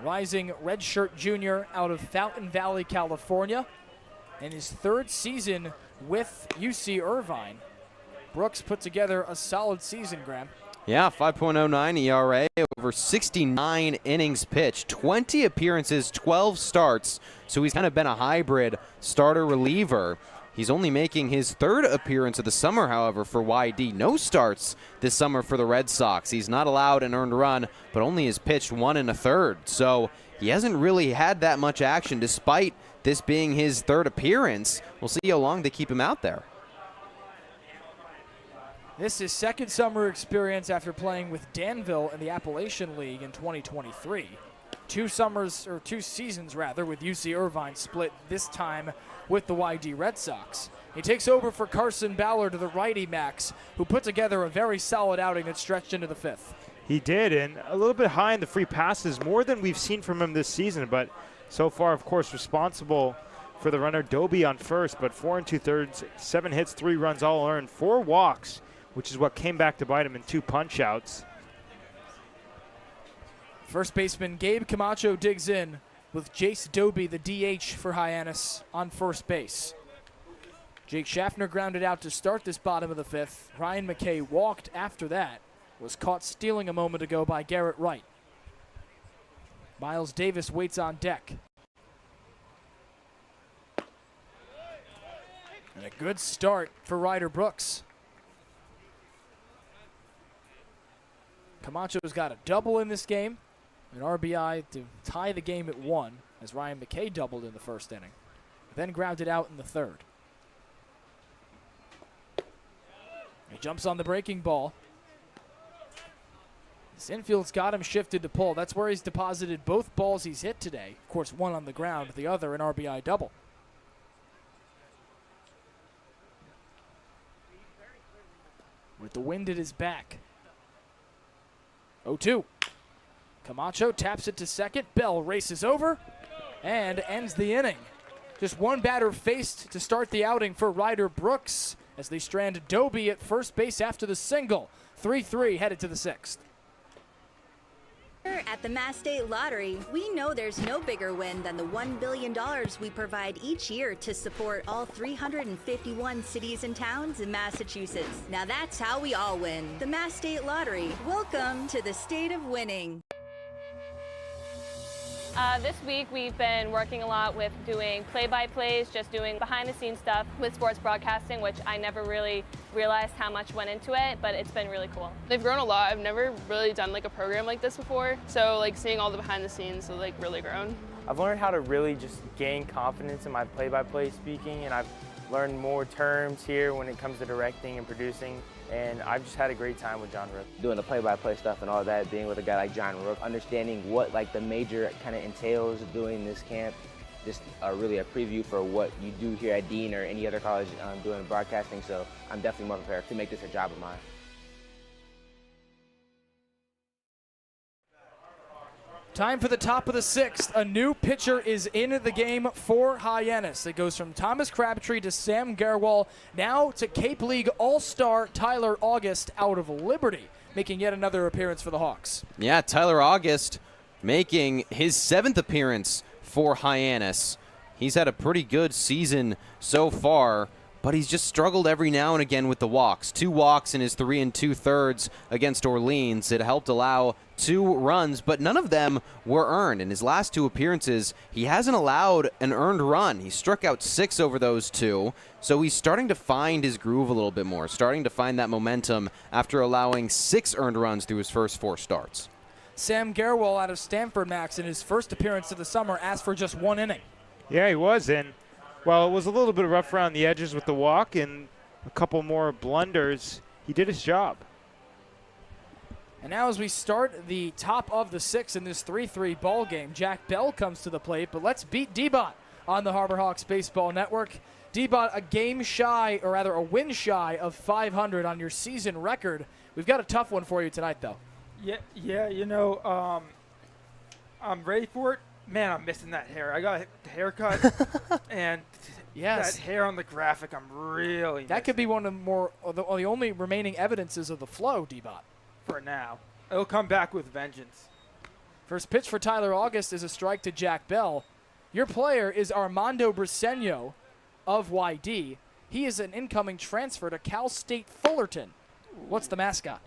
rising redshirt junior out of Fountain Valley, California. In his third season with UC Irvine, Brooks put together a solid season, Graham. Yeah, 5.09 ERA, over 69 innings pitched, 20 appearances, 12 starts. So he's kind of been a hybrid starter-reliever. He's only making his third appearance of the summer, however, for Y-D. No starts this summer for the Red Sox. He's not allowed an earned run, but only has pitched 1 1/3. So he hasn't really had that much action, despite this being his third appearance. We'll see how long they keep him out there. This is second summer experience after playing with Danville in the Appalachian League in 2023. Two seasons with UC Irvine, split this time with the Y-D Red Sox. He takes over for Carson Ballard, the righty Max, who put together a very solid outing that stretched into the fifth. He did, and a little bit high in the free passes, more than we've seen from him this season, but so far, of course, responsible for the runner Doby on first, but 4 2/3, 7 hits, 3 runs all earned, 4 walks, which is what came back to bite him in 2 punch-outs. First baseman Gabe Camacho digs in with Jace Doby, the DH for Hyannis, on first base. Jake Schaffner grounded out to start this bottom of the fifth. Ryan McKay walked after that. Was caught stealing a moment ago by Garrett Wright. Miles Davis waits on deck. And a good start for Ryder Brooks. Camacho's got a double in this game, an RBI to tie the game at 1 as Ryan McKay doubled in the first inning, then grounded out in the third. He jumps on the breaking ball. This infield's got him shifted to pull. That's where he's deposited both balls he's hit today. Of course, one on the ground, the other an RBI double. With the wind at his back. 0-2. Camacho taps it to second. Bell races over and ends the inning. Just one batter faced to start the outing for Ryder Brooks as they strand Doby at first base after the single. 3-3 headed to the 6th. At the Mass State Lottery, we know there's no bigger win than the $1 billion we provide each year to support all 351 cities and towns in Massachusetts. Now that's how we all win. The Mass State Lottery. Welcome to the state of winning. This week we've been working a lot with doing play-by-plays, just doing behind-the-scenes stuff with sports broadcasting, which I never really realized how much went into it, but it's been really cool. They've grown a lot. I've never really done like a program like this before, so like seeing all the behind-the-scenes has like really grown. I've learned how to really just gain confidence in my play-by-play speaking, and I've learned more terms here when it comes to directing and producing. And I've just had a great time with John Rook. Doing the play-by-play stuff and all that, being with a guy like John Rook, understanding what like the major kind of entails of doing this camp, just really a preview for what you do here at Dean or any other college doing broadcasting. So I'm definitely more prepared to make this a job of mine. Time for the top of the 6th. A new pitcher is in the game for Hyannis. It goes from Thomas Crabtree to Sam Garwal, now to Cape League All-Star Tyler August out of Liberty, making yet another appearance for the Hawks. Yeah, Tyler August making his 7th appearance for Hyannis. He's had a pretty good season so far, but he's just struggled every now and again with the walks. 2 walks in his 3 2/3 against Orleans. It helped allow 2 runs, but none of them were earned. In his last 2 appearances, he hasn't allowed an earned run. He struck out 6 over those 2, so he's starting to find his groove a little bit more, starting to find that momentum after allowing 6 earned runs through his first 4 starts. Sam Garwal out of Stanford, Max, in his first appearance of the summer, asked for just 1 inning. Yeah, he was, and Well, it was a little bit rough around the edges with the walk and a couple more blunders. He did his job. And now as we start the top of the 6th in this 3-3 ball game, Jack Bell comes to the plate, but let's beat D-Bot on the Harbor Hawks Baseball Network. D-Bot a game shy, or rather a win shy of 500 on your season record. We've got a tough one for you tonight, though. Yeah, you know, I'm ready for it. Man, I'm missing that hair. I got a haircut, and yes, that hair on the graphic, I'm really That could be one of the only remaining evidences of the flow, D-Bot. for now. It'll come back with vengeance. First pitch for Tyler August is a strike to Jack Bell. Your player is Armando Briseño of Y-D. He is an incoming transfer to Cal State Fullerton. What's the mascot?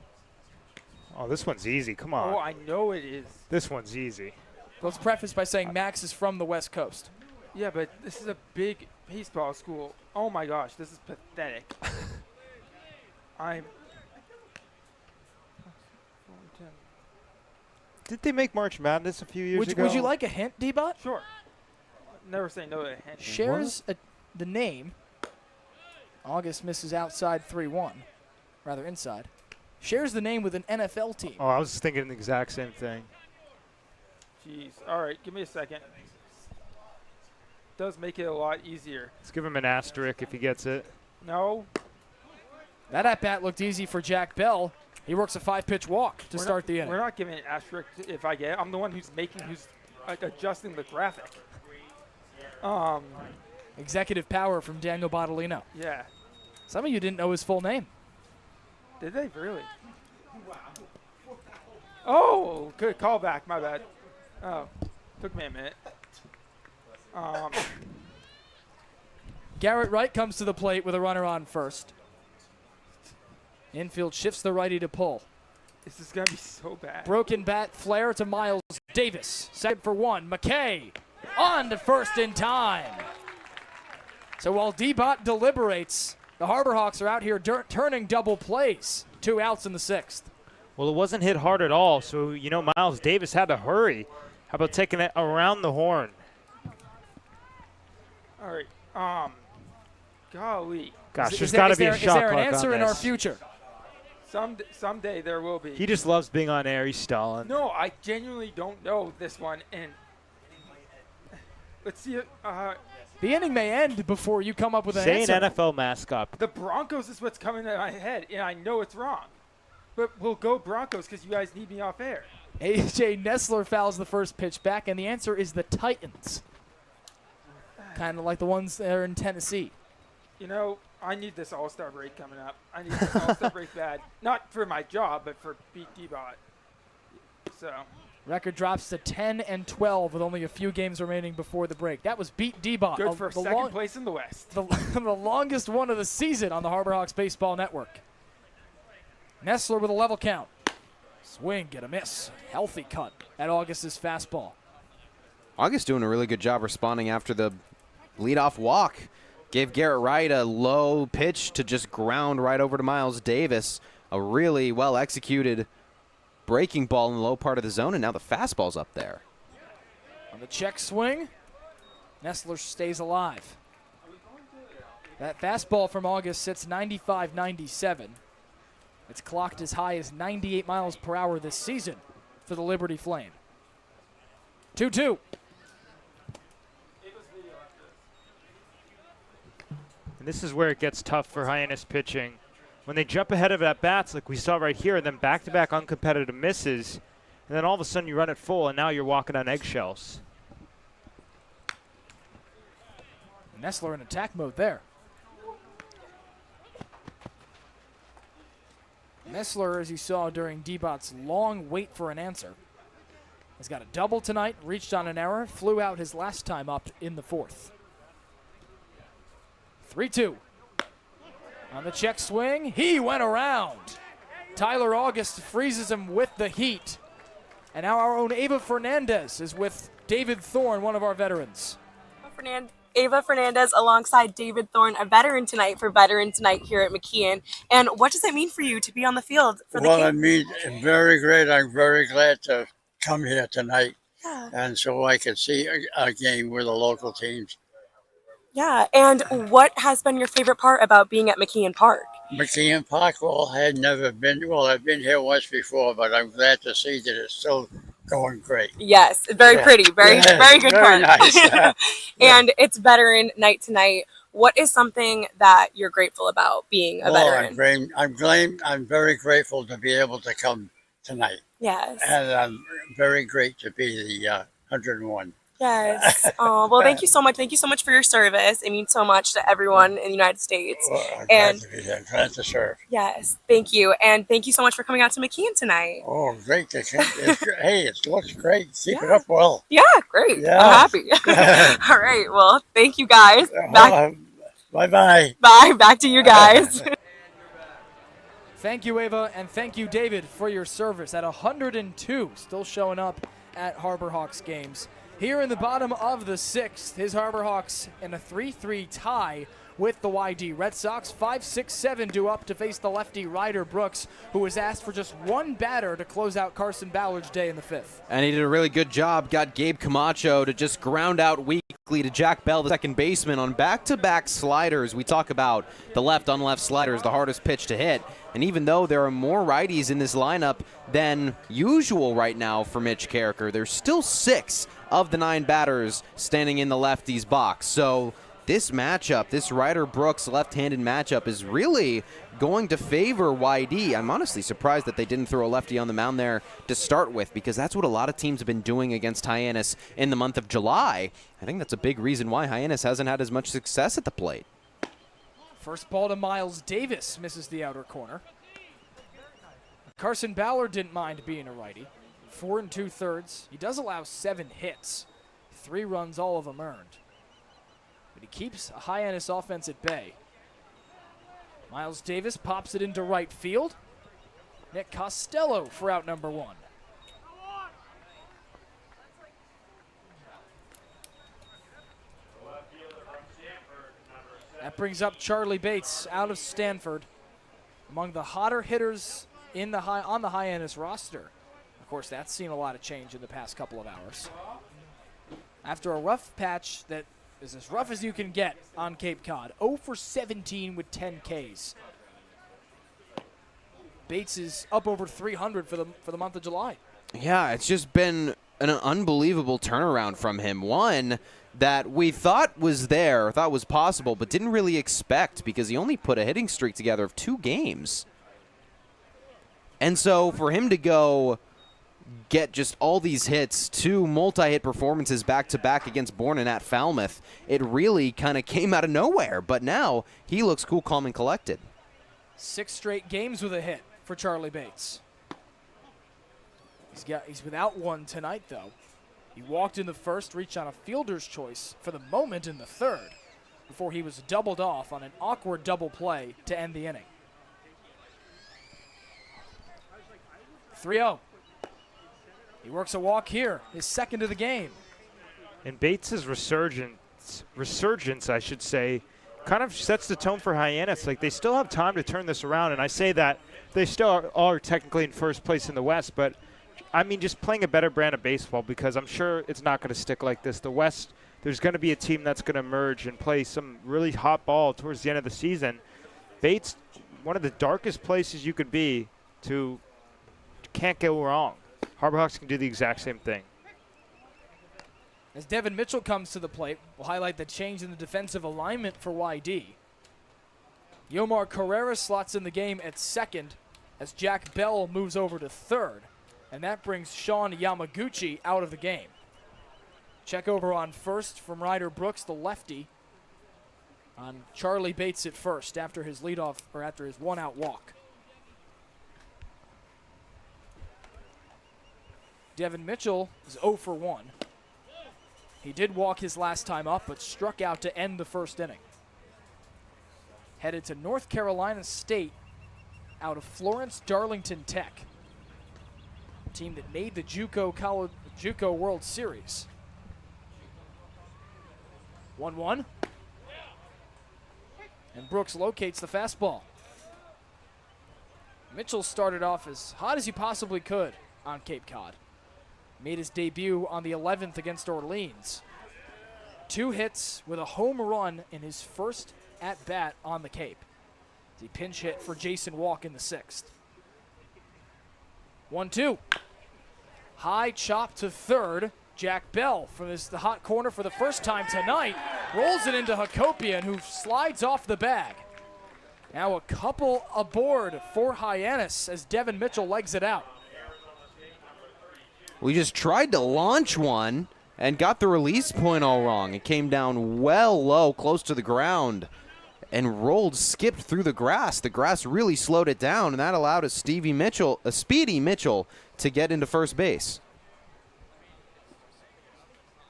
Oh, this one's easy. Come on. Oh, I know it is. This one's easy. Let's preface by saying Max is from the West Coast. Yeah, but this is a big baseball school. Oh my gosh, this is pathetic. Did they make March Madness a few years ago? Would you like a hint, D-Bot? Sure. Never say no to a hint. Shares the name. August misses outside 3-1. Rather inside. Shares the name with an NFL team. Oh, I was thinking the exact same thing. Jeez. All right, give me a second. Does make it a lot easier. Let's give him an asterisk if he gets it. No. That at-bat looked easy for Jack Bell. He works a 5-pitch walk to start the inning. We're not giving an asterisk if I get it. I'm the one who's adjusting the graphic. Executive power from Daniel Bottolino. Yeah. Some of you didn't know his full name. Did they really? Oh, good callback. My bad. Oh, took me a minute. Garrett Wright comes to the plate with a runner on first. Infield shifts the righty to pull. This is going to be so bad. Broken bat flare to Miles Davis. Second for one. McKay on to first in time. So while D-Bot deliberates, the Harbor Hawks are out here turning double plays. 2 outs in the 6th. Well, it wasn't hit hard at all, so, you know, Miles Davis had to hurry. How about taking it around the horn? All right. Golly. Gosh, there's got to be a shot clock on this. Is there an answer in our future? Someday there will be. He just loves being on air. He's stalling. No, I genuinely don't know this one. And let's see. The inning may end before you come up with an answer. Say an NFL mascot. The Broncos is what's coming to my head, and I know it's wrong. But we'll go Broncos because you guys need me off air. A.J. Nessler fouls the first pitch back, and the answer is the Titans. Kind of like the ones that are in Tennessee. You know, I need this All-Star break coming up. I need this All-Star break bad. Not for my job, but for beat D-Bot. So. Record drops to 10-12 with only a few games remaining before the break. That was beat D-Bot. Good for second place in the West. The longest one of the season on the Harbor Hawks Baseball Network. Nessler with a level count. Swing, get a miss. Healthy cut at August's fastball. August doing a really good job responding after the leadoff walk. Gave Garrett Wright a low pitch to just ground right over to Miles Davis. A really well-executed breaking ball in the low part of the zone, and now the fastball's up there. On the check swing, Nessler stays alive. That fastball from August sits 95-97. It's clocked as high as 98 miles per hour this season for the Liberty Flame. 2-2. And this is where it gets tough for Hyannis pitching. When they jump ahead of at bats like we saw right here, and then back-to-back uncompetitive misses, and then all of a sudden you run it full, and now you're walking on eggshells. Nessler in attack mode there. Nessler, as you saw during D-Bot's long wait for an answer, has got a double tonight, reached on an error, flew out his last time up in the 4th. 3-2. On the check swing, he went around. Tyler August freezes him with the heat. And now our own Ava Fernandez is with David Thorne, one of our veterans. Ava Fernandez alongside David Thorne, a veteran tonight for Veterans Night here at McKeon. And what does it mean for you to be on the field for the Well, it means very great. I'm very glad to come here tonight. And so I could see a game with the local teams. Yeah, and what has been your favorite part about being at McKeon Park? McKeon Park, well, I had never been, well, I've been here once before, but I'm glad to see that it's still going great. Yes, very pretty, very good very park. nice. And it's veteran night tonight. What is something that you're grateful about being a veteran? I'm very grateful to be able to come tonight. Yes. And I'm very great to be the 101. Yes. Oh, well, thank you so much. Thank you so much for your service. It means so much to everyone in the United States. Well, I'm glad to be here. Glad to serve. Yes, thank you. And thank you so much for coming out to McKeon tonight. Oh, great. Hey, it looks great. Keep it up well. Yeah, great. Yeah. I'm happy. All right. Well, thank you guys. Bye-bye. Bye. Back to you guys. Thank you, Ava, and thank you, David, for your service at 102. Still showing up at Harbor Hawks games. Here in the bottom of the 6th, his Harbor Hawks in a 3-3 tie with the Y-D Red Sox. 5-6-7 due up to face the lefty Ryder Brooks, who was asked for just one batter to close out Carson Ballard's day in the 5th. And he did a really good job. Got Gabe Camacho to just ground out weakly to Jack Bell, the second baseman, on back-to-back sliders. We talk about the left-on-left sliders, the hardest pitch to hit. And even though there are more righties in this lineup than usual right now for Mitch Carricker, there's still 6 of the 9 batters standing in the lefty's box. So this matchup, this Ryder-Brooks left-handed matchup, is really going to favor Y-D. I'm honestly surprised that they didn't throw a lefty on the mound there to start with, because that's what a lot of teams have been doing against Hyannis in the month of July. I think that's a big reason why Hyannis hasn't had as much success at the plate. First ball to Miles Davis, misses the outer corner. Carson Ballard didn't mind being a righty. 4 2/3. He does allow 7 hits, 3 runs, all of them earned. But he keeps a Hyannis offense at bay. Miles Davis pops it into right field. Nick Costello for out number 1. That brings up Charlie Bates out of Stanford, among the hotter hitters in the on the Hyannis roster. Of course, that's seen a lot of change in the past couple of hours. After a rough patch that is as rough as you can get on Cape Cod, 0 for 17 with 10 Ks. Bates is up over 300 for the month of July. Yeah, it's just been an unbelievable turnaround from him. One that we thought was there, thought was possible, but didn't really expect, because he only put a hitting streak together of 2 games. And so for him to go get just all these hits, 2 multi-hit performances back-to-back against Bourne and at Falmouth, it really kind of came out of nowhere. But now he looks cool, calm, and collected. 6 straight games with a hit for Charlie Bates. He's without one tonight, though. He walked in the first, reached on a fielder's choice for the moment in the 3rd, before he was doubled off on an awkward double play to end the inning. 3-0. He works a walk here, his 2nd of the game. And Bates' resurgence, I should say, kind of sets the tone for Hyannis. Like, they still have time to turn this around, and I say that they still are technically in first place in the West, but I mean, just playing a better brand of baseball, because I'm sure it's not going to stick like this. The West, there's going to be a team that's going to emerge and play some really hot ball towards the end of the season. Bates, one of the darkest places you could be, can't go wrong. Harbor Hawks can do the exact same thing. As Devin Mitchell comes to the plate, we'll highlight the change in the defensive alignment for Y-D. Yomar Carrera slots in the game at 2nd as Jack Bell moves over to 3rd. And that brings Sean Yamaguchi out of the game. Check over on 1st from Ryder Brooks, the lefty, on Charlie Bates at 1st after his leadoff, or after his 1-out walk. Devin Mitchell is 0 for 1. He did walk his last time up, but struck out to end the 1st inning. Headed to North Carolina State out of Florence Darlington Tech, a team that made the JUCO World Series. 1-1. And Brooks locates the fastball. Mitchell started off as hot as he possibly could on Cape Cod. Made his debut on the 11th against Orleans. 2 hits with a home run in his first at-bat on the Cape. He pinch hit for Jason Walk in the 6th. 1-2. High chop to third. Jack Bell from the hot corner for the first time tonight rolls it into Hakopian, who slides off the bag. Now a couple aboard for Hyannis as Devin Mitchell legs it out. We just tried to launch one and got the release point all wrong. It came down well low, close to the ground, and skipped through the grass. The grass really slowed it down, and that allowed a speedy Mitchell to get into first base.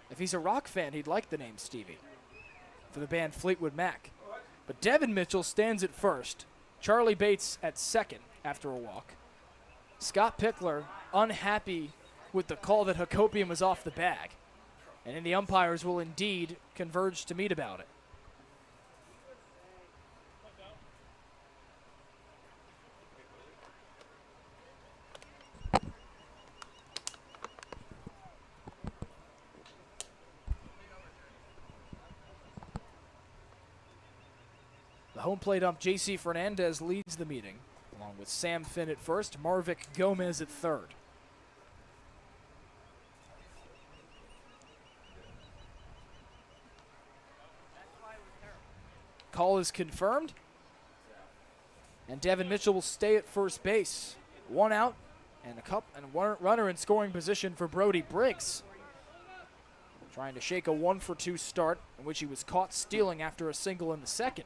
If he's a rock fan, he'd like the name Stevie for the band Fleetwood Mac. But Devin Mitchell stands at first. Charlie Bates at second after a walk. Scott Pickler unhappy with the call that Hakopian was off the bag. And then the umpires will indeed converge to meet about it. The home plate ump J.C. Fernandez leads the meeting, along with Sam Finn at first, Marvick Gomez at third. Call is confirmed, and Devin Mitchell will stay at first base. 1 out and one runner in scoring position for Brody Briggs, trying to shake a 1-for-2 start in which he was caught stealing after a single in the 2nd.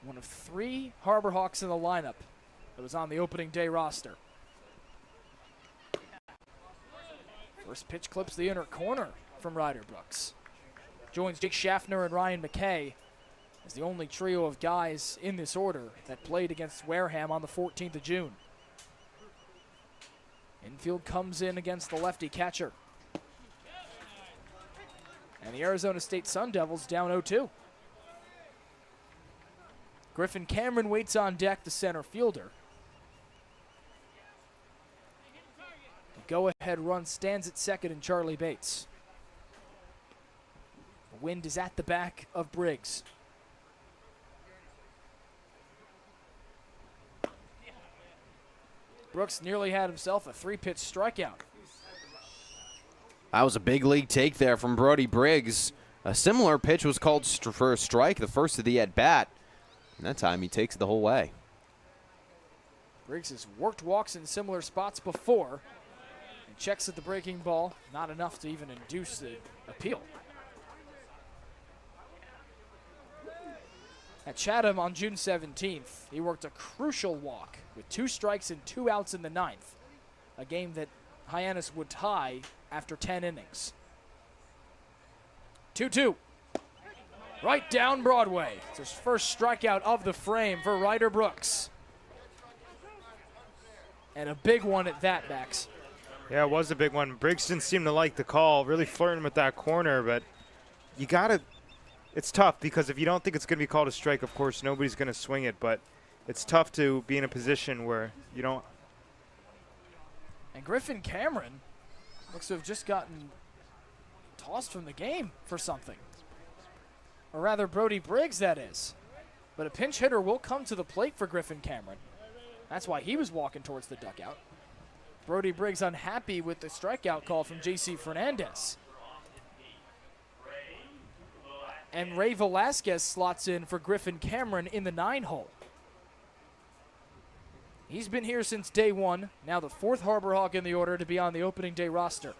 One of 3 Harbor Hawks in the lineup that was on the opening day roster. First pitch clips the inner corner from Ryder Brooks. Joins Jake Schaffner and Ryan McKay as the only trio of guys in this order that played against Wareham on the 14th of June. Infield comes in against the lefty catcher. And the Arizona State Sun Devils down 0-2. Griffin Cameron waits on deck, the center fielder. The go-ahead run stands at second in Charlie Bates. The wind is at the back of Briggs. Brooks nearly had himself a 3-pitch strikeout. That was a big league take there from Brody Briggs. A similar pitch was called for a strike, the first of the at-bat. And that time he takes it the whole way. Briggs has worked walks in similar spots before and checks at the breaking ball. Not enough to even induce the appeal. At Chatham on June 17th, he worked a crucial walk with 2 strikes and 2 outs in the 9th, a game that Hyannis would tie after 10 innings. 2-2. Right down Broadway. It's his first strikeout of the frame for Ryder Brooks. And a big one at that, Max. Yeah, it was a big one. Briggs didn't seem to like the call, really flirting with that corner, but you got to – it's tough because if you don't think it's going to be called a strike, of course, nobody's going to swing it, but it's tough to be in a position where you don't – And Griffin Cameron looks to have just gotten tossed from the game for something. Or rather, Brody Briggs, that is. But a pinch hitter will come to the plate for Griffin Cameron. That's why he was walking towards the dugout. Brody Briggs unhappy with the strikeout call from J.C. Fernandez. And Ray Velasquez slots in for Griffin Cameron in the 9-hole. He's been here since day 1, now the 4th Harbor Hawk in the order to be on the opening day roster.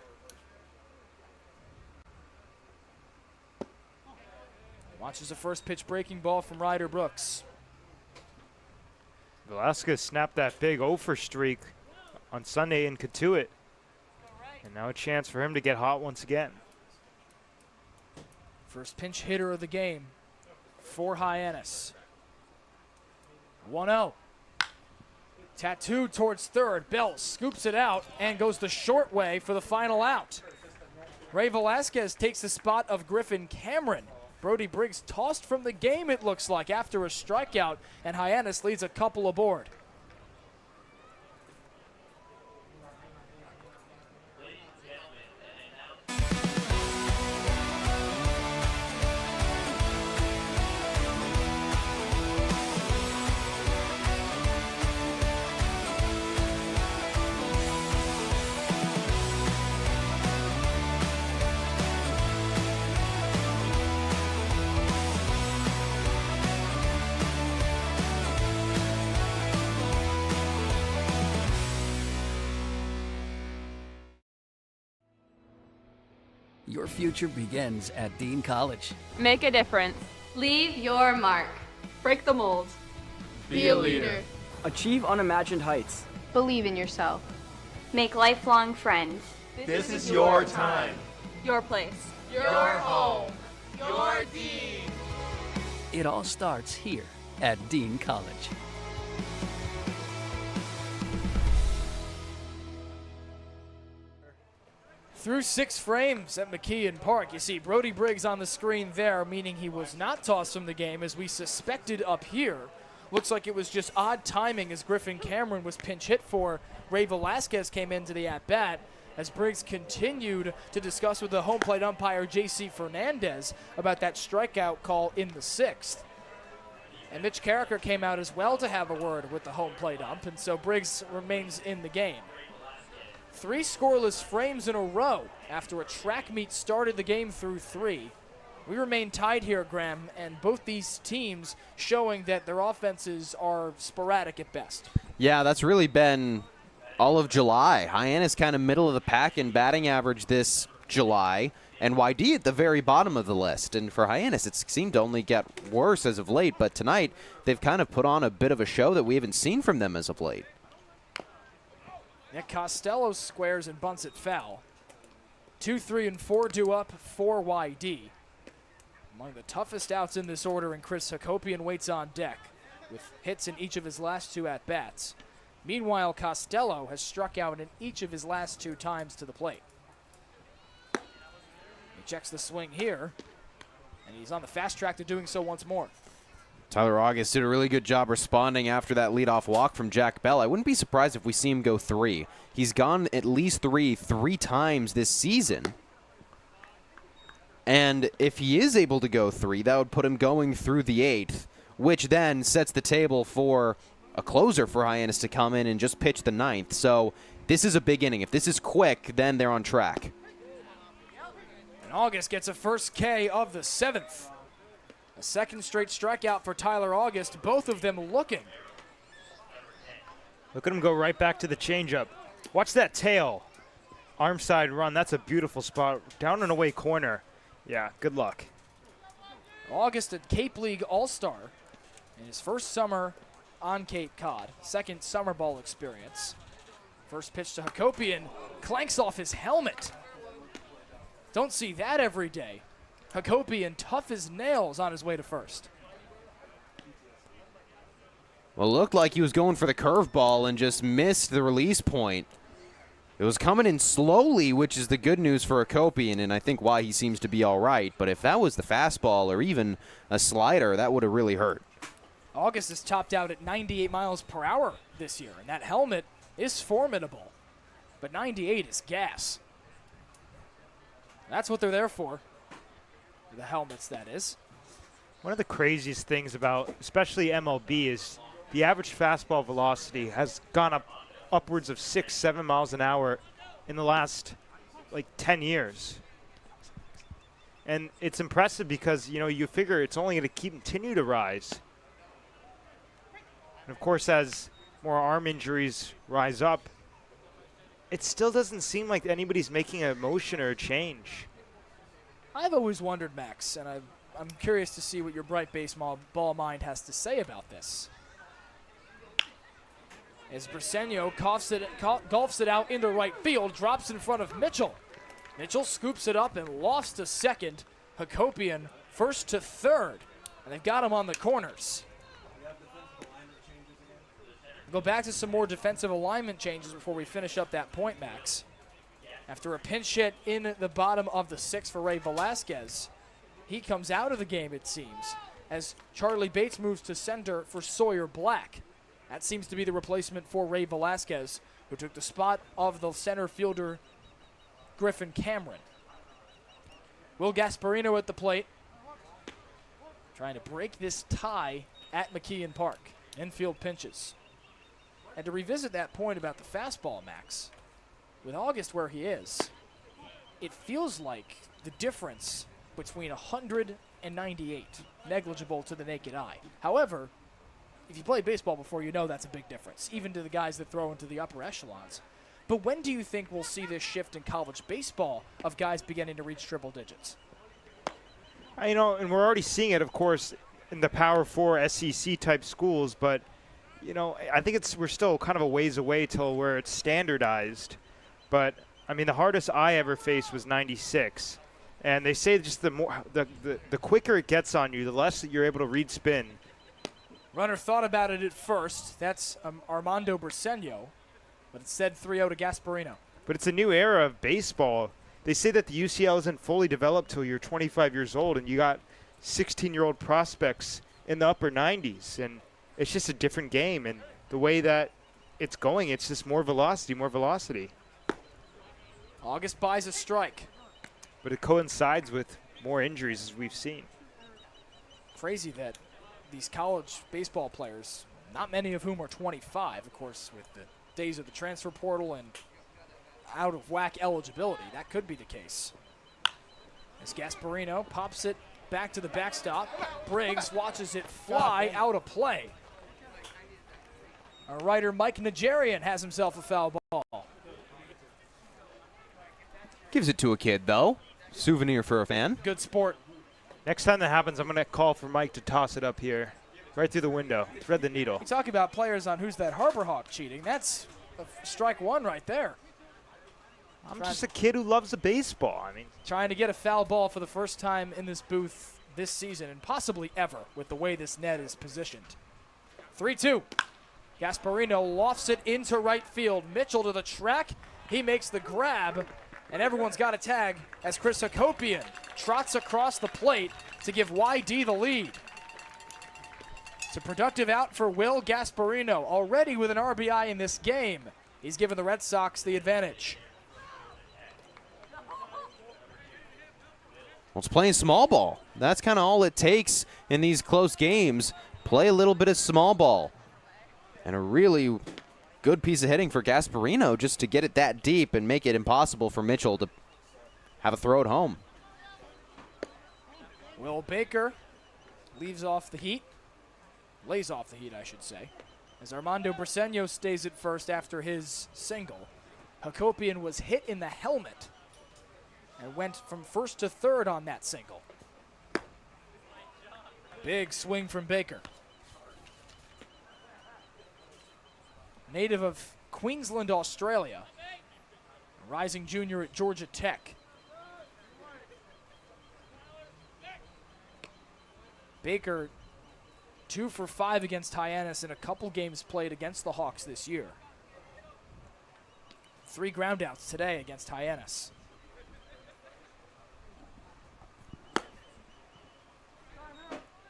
Watches the first pitch breaking ball from Ryder Brooks. Velasquez snapped that big 0-for streak on Sunday in Katuitt. And now a chance for him to get hot once again. First pinch hitter of the game for Hyannis. 1-0. Tattooed towards third. Bell scoops it out and goes the short way for the final out. Ray Velasquez takes the spot of Griffin Cameron. Brody Briggs tossed from the game, it looks like, after a strikeout, and Hyannis leads a couple aboard. Your future begins at Dean College. Make a difference. Leave your mark. Break the mold. Be a leader. Achieve unimagined heights. Believe in yourself. Make lifelong friends. This is your time. Your place. Your home. Your Dean. It all starts here at Dean College. Through 6 frames at McKeon Park, you see Brody Briggs on the screen there, meaning he was not tossed from the game as we suspected up here. Looks like it was just odd timing as Griffin Cameron was pinch hit for. Ray Velasquez came into the at-bat as Briggs continued to discuss with the home plate umpire J.C. Fernandez about that strikeout call in the 6th. And Mitch Carricker came out as well to have a word with the home plate ump, and so Briggs remains in the game. 3 scoreless frames in a row after a track meet started the game through 3. We remain tied here, Graham, and both these teams showing that their offenses are sporadic at best. Yeah, that's really been all of July. Hyannis kind of middle of the pack in batting average this July, and Y-D at the very bottom of the list. And for Hyannis, it seemed to only get worse as of late, but tonight they've kind of put on a bit of a show that we haven't seen from them as of late. Nick Costello squares and bunts it foul. 2, 3, and 4 due up for Y-D. Among the toughest outs in this order, and Chris Hakopian waits on deck with hits in each of his last 2 at-bats. Meanwhile, Costello has struck out in each of his last 2 times to the plate. He checks the swing here, and he's on the fast track to doing so once more. Tyler August did a really good job responding after that leadoff walk from Jack Bell. I wouldn't be surprised if we see him go 3. He's gone at least 3 times this season. And if he is able to go 3, that would put him going through the 8th, which then sets the table for a closer for Hyannis to come in and just pitch the 9th. So this is a big inning. If this is quick, then they're on track. And August gets a first K of the 7th. A second straight strikeout for Tyler August, both of them looking. Look at him go right back to the changeup. Watch that tail. Arm side run. That's a beautiful spot. Down and away corner. Yeah, good luck. August at Cape League All-Star in his first summer on Cape Cod. Second summer ball experience. First pitch to Hakopian. Clanks off his helmet. Don't see that every day. Hakopian tough as nails on his way to first. Well, it looked like he was going for the curveball and just missed the release point. It was coming in slowly, which is the good news for Hakopian, and I think why he seems to be all right. But if that was the fastball or even a slider, that would have really hurt. August is topped out at 98 miles per hour this year, and that helmet is formidable. But 98 is gas. That's what they're there for. The helmets, that is. One of the craziest things about especially MLB is the average fastball velocity has gone up upwards of 6-7 miles an hour in the last like 10 years. And it's impressive because, you know, you figure it's only going to continue to rise. And of course, as more arm injuries rise up, it still doesn't seem like anybody's making a motion or a change. I've always wondered, Max, and I'm curious to see what your bright baseball mind has to say about this. As Briseño golfs it out into right field, drops in front of Mitchell. Mitchell scoops it up and lofts to second. Hakopian first to third, and they've got him on the corners. We'll go back to some more defensive alignment changes before we finish up that point, Max. After a pinch hit in the bottom of the 6th for Ray Velasquez, he comes out of the game, it seems, as Charlie Bates moves to center for Sawyer Black. That seems to be the replacement for Ray Velasquez, who took the spot of the center fielder Griffin Cameron. Will Gasparino at the plate, trying to break this tie at McKeon Park. Infield pinches. And to revisit that point about the fastball, Max, with August where he is, it feels like the difference between 100 and 98, negligible to the naked eye. However, if you played baseball before, you know that's a big difference, even to the guys that throw into the upper echelons. But when do you think we'll see this shift in college baseball of guys beginning to reach triple digits? And we're already seeing it, of course, in the Power 4 SEC type schools, but I think we're still kind of a ways away till where it's standardized. But I mean, the hardest I ever faced was 96, and they say just the quicker it gets on you, the less that you're able to read spin. Runner thought about it at first. That's Armando Briseño, but it said 3-0 to Gasparino. But it's a new era of baseball. They say that the UCL isn't fully developed till you're 25 years old, and you got 16-year-old prospects in the upper 90s, and it's just a different game. And the way that it's going, it's just more velocity. August buys a strike. But it coincides with more injuries, as we've seen. Crazy that these college baseball players, not many of whom are 25, of course, with the days of the transfer portal and out of whack eligibility. That could be the case. As Gasparino pops it back to the backstop, Briggs watches it fly out of play. Our writer Mike Nigerian has himself a foul ball. Gives it to a kid, though. Souvenir for a fan. Good sport. Next time that happens, I'm going to call for Mike to toss it up here, right through the window. Thread the needle. You talk about players on Who's That Harbor Hawk cheating. That's strike one right there. I'm just a kid who loves the baseball. I mean, trying to get a foul ball for the first time in this booth this season and possibly ever with the way this net is positioned. 3-2. Gasparino lofts it into right field. Mitchell to the track. He makes the grab, and everyone's got a tag as Chris Hakopian trots across the plate to give Y-D the lead. It's a productive out for Will Gasparino, already with an RBI in this game. He's given the Red Sox the advantage. Well, it's playing small ball. That's kind of all it takes in these close games. Play a little bit of small ball. And a really good piece of hitting for Gasparino just to get it that deep and make it impossible for Mitchell to have a throw at home. Will Baker lays off the heat, I should say, as Armando Briseño stays at first after his single. Hakopian was hit in the helmet and went from first to third on that single. Big swing from Baker. Native of Queensland, Australia, a rising junior at Georgia Tech. Baker 2 for 5 against Hyannis in a couple games played against the Hawks this year. 3 groundouts today against Hyannis.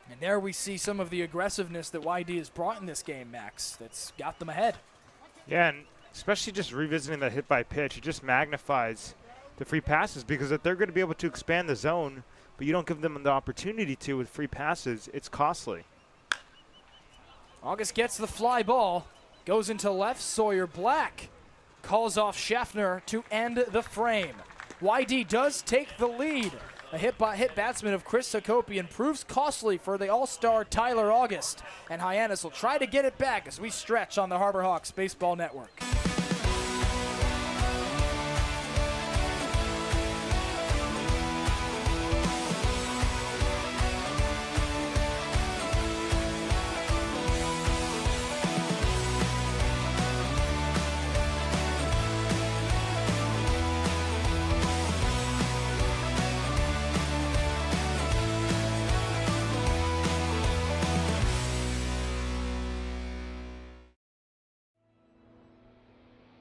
And there we see some of the aggressiveness that Y-D has brought in this game, Max, that's got them ahead. Yeah, and especially just revisiting the hit by pitch, it just magnifies the free passes because if they're going to be able to expand the zone, but you don't give them the opportunity to with free passes, it's costly. August gets the fly ball, goes into left. Sawyer Black calls off Schaffner to end the frame. Y-D does take the lead. A hit batsman of Chris Hakopian proves costly for the all-star Tyler August. And Hyannis will try to get it back as we stretch on the Harbor Hawks Baseball Network.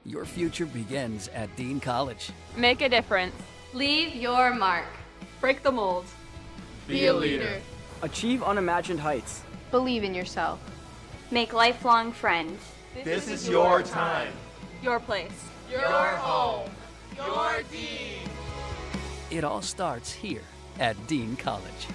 Your future begins at Dean College. Make a difference. Leave your mark. Break the mold. Be a leader. Achieve unimagined heights. Believe in yourself. Make lifelong friends. This is your time. Your place. Your home. Your Dean. It all starts here at Dean College.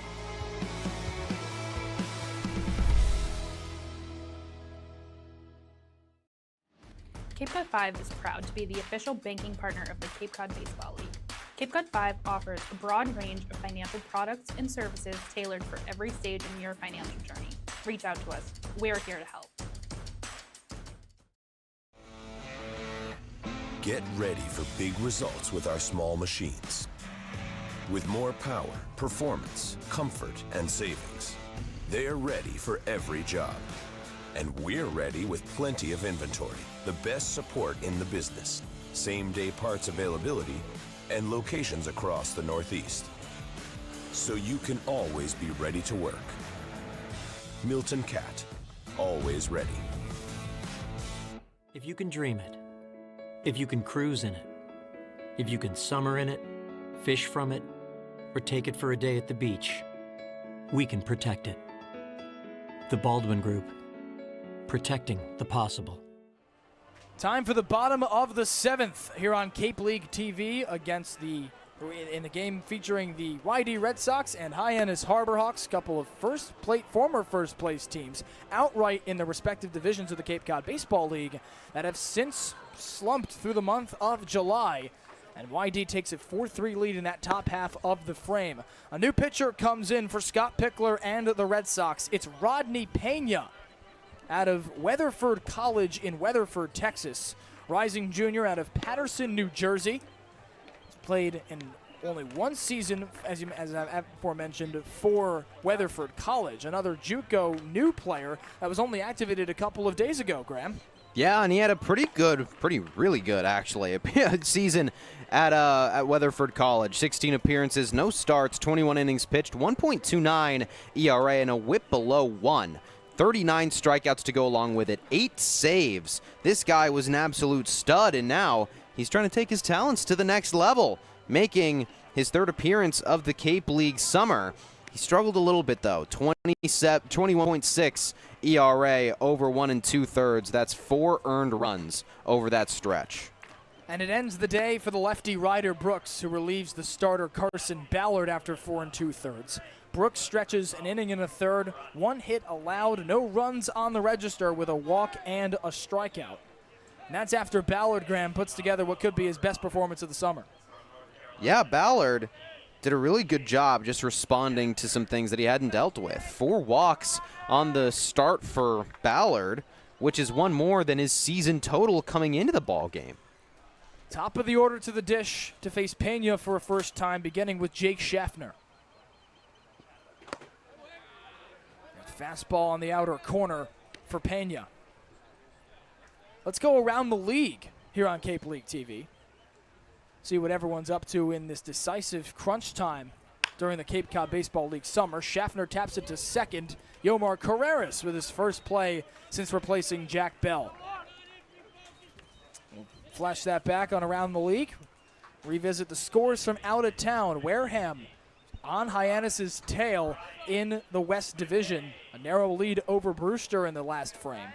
Cape Cod 5 is proud to be the official banking partner of the Cape Cod Baseball League. Cape Cod 5 offers a broad range of financial products and services tailored for every stage in your financial journey. Reach out to us. We're here to help. Get ready for big results with our small machines. With more power, performance, comfort, and savings. They're ready for every job. And we're ready with plenty of inventory, the best support in the business, same-day parts availability, and locations across the Northeast. So you can always be ready to work. Milton Cat, always ready. If you can dream it, if you can cruise in it, if you can summer in it, fish from it, or take it for a day at the beach, we can protect it. The Baldwin Group, protecting the possible. Time for the bottom of the 7th here on Cape League TV in the game featuring the Y-D Red Sox and Hyannis Harbor Hawks, couple of former first place teams outright in the respective divisions of the Cape Cod Baseball League that have since slumped through the month of July. And Y-D takes a 4-3 lead in that top half of the frame. A new pitcher comes in for Scott Pickler and the Red Sox. It's Rodney Pena out of Weatherford College in Weatherford, Texas. Rising junior out of Patterson, New Jersey. He's played in only one season, as I've aforementioned, for Weatherford College. Another JUCO new player that was only activated a couple of days ago, Graham. Yeah, and he had a really good actually, season at Weatherford College. 16 appearances, no starts, 21 innings pitched, 1.29 ERA, and a whip below 1. 39 strikeouts to go along with it, 8 saves. This guy was an absolute stud, and now he's trying to take his talents to the next level, making his 3rd appearance of the Cape League summer. He struggled a little bit, though. 21.6 ERA over 1 2/3. That's 4 earned runs over that stretch. And it ends the day for the lefty Ryder Brooks, who relieves the starter Carson Ballard after 4 2/3. Brooks stretches an inning and a third, 1 hit allowed, no runs on the register with a walk and a strikeout. And that's after Ballard, Graham, puts together what could be his best performance of the summer. Yeah, Ballard did a really good job just responding to some things that he hadn't dealt with. 4 walks on the start for Ballard, which is 1 more than his season total coming into the ball game. Top of the order to the dish to face Pena for a first time, beginning with Jake Schaffner. Fastball on the outer corner for Pena. Let's go around the league here on Cape League TV. See what everyone's up to in this decisive crunch time during the Cape Cod Baseball League summer. Schaffner taps it to second. Yomar Carreras with his first play since replacing Jack Bell. We'll flash that back on around the league. Revisit the scores from out of town. Wareham on Hyannis's tail in the West Division. A narrow lead over Brewster in the last frame.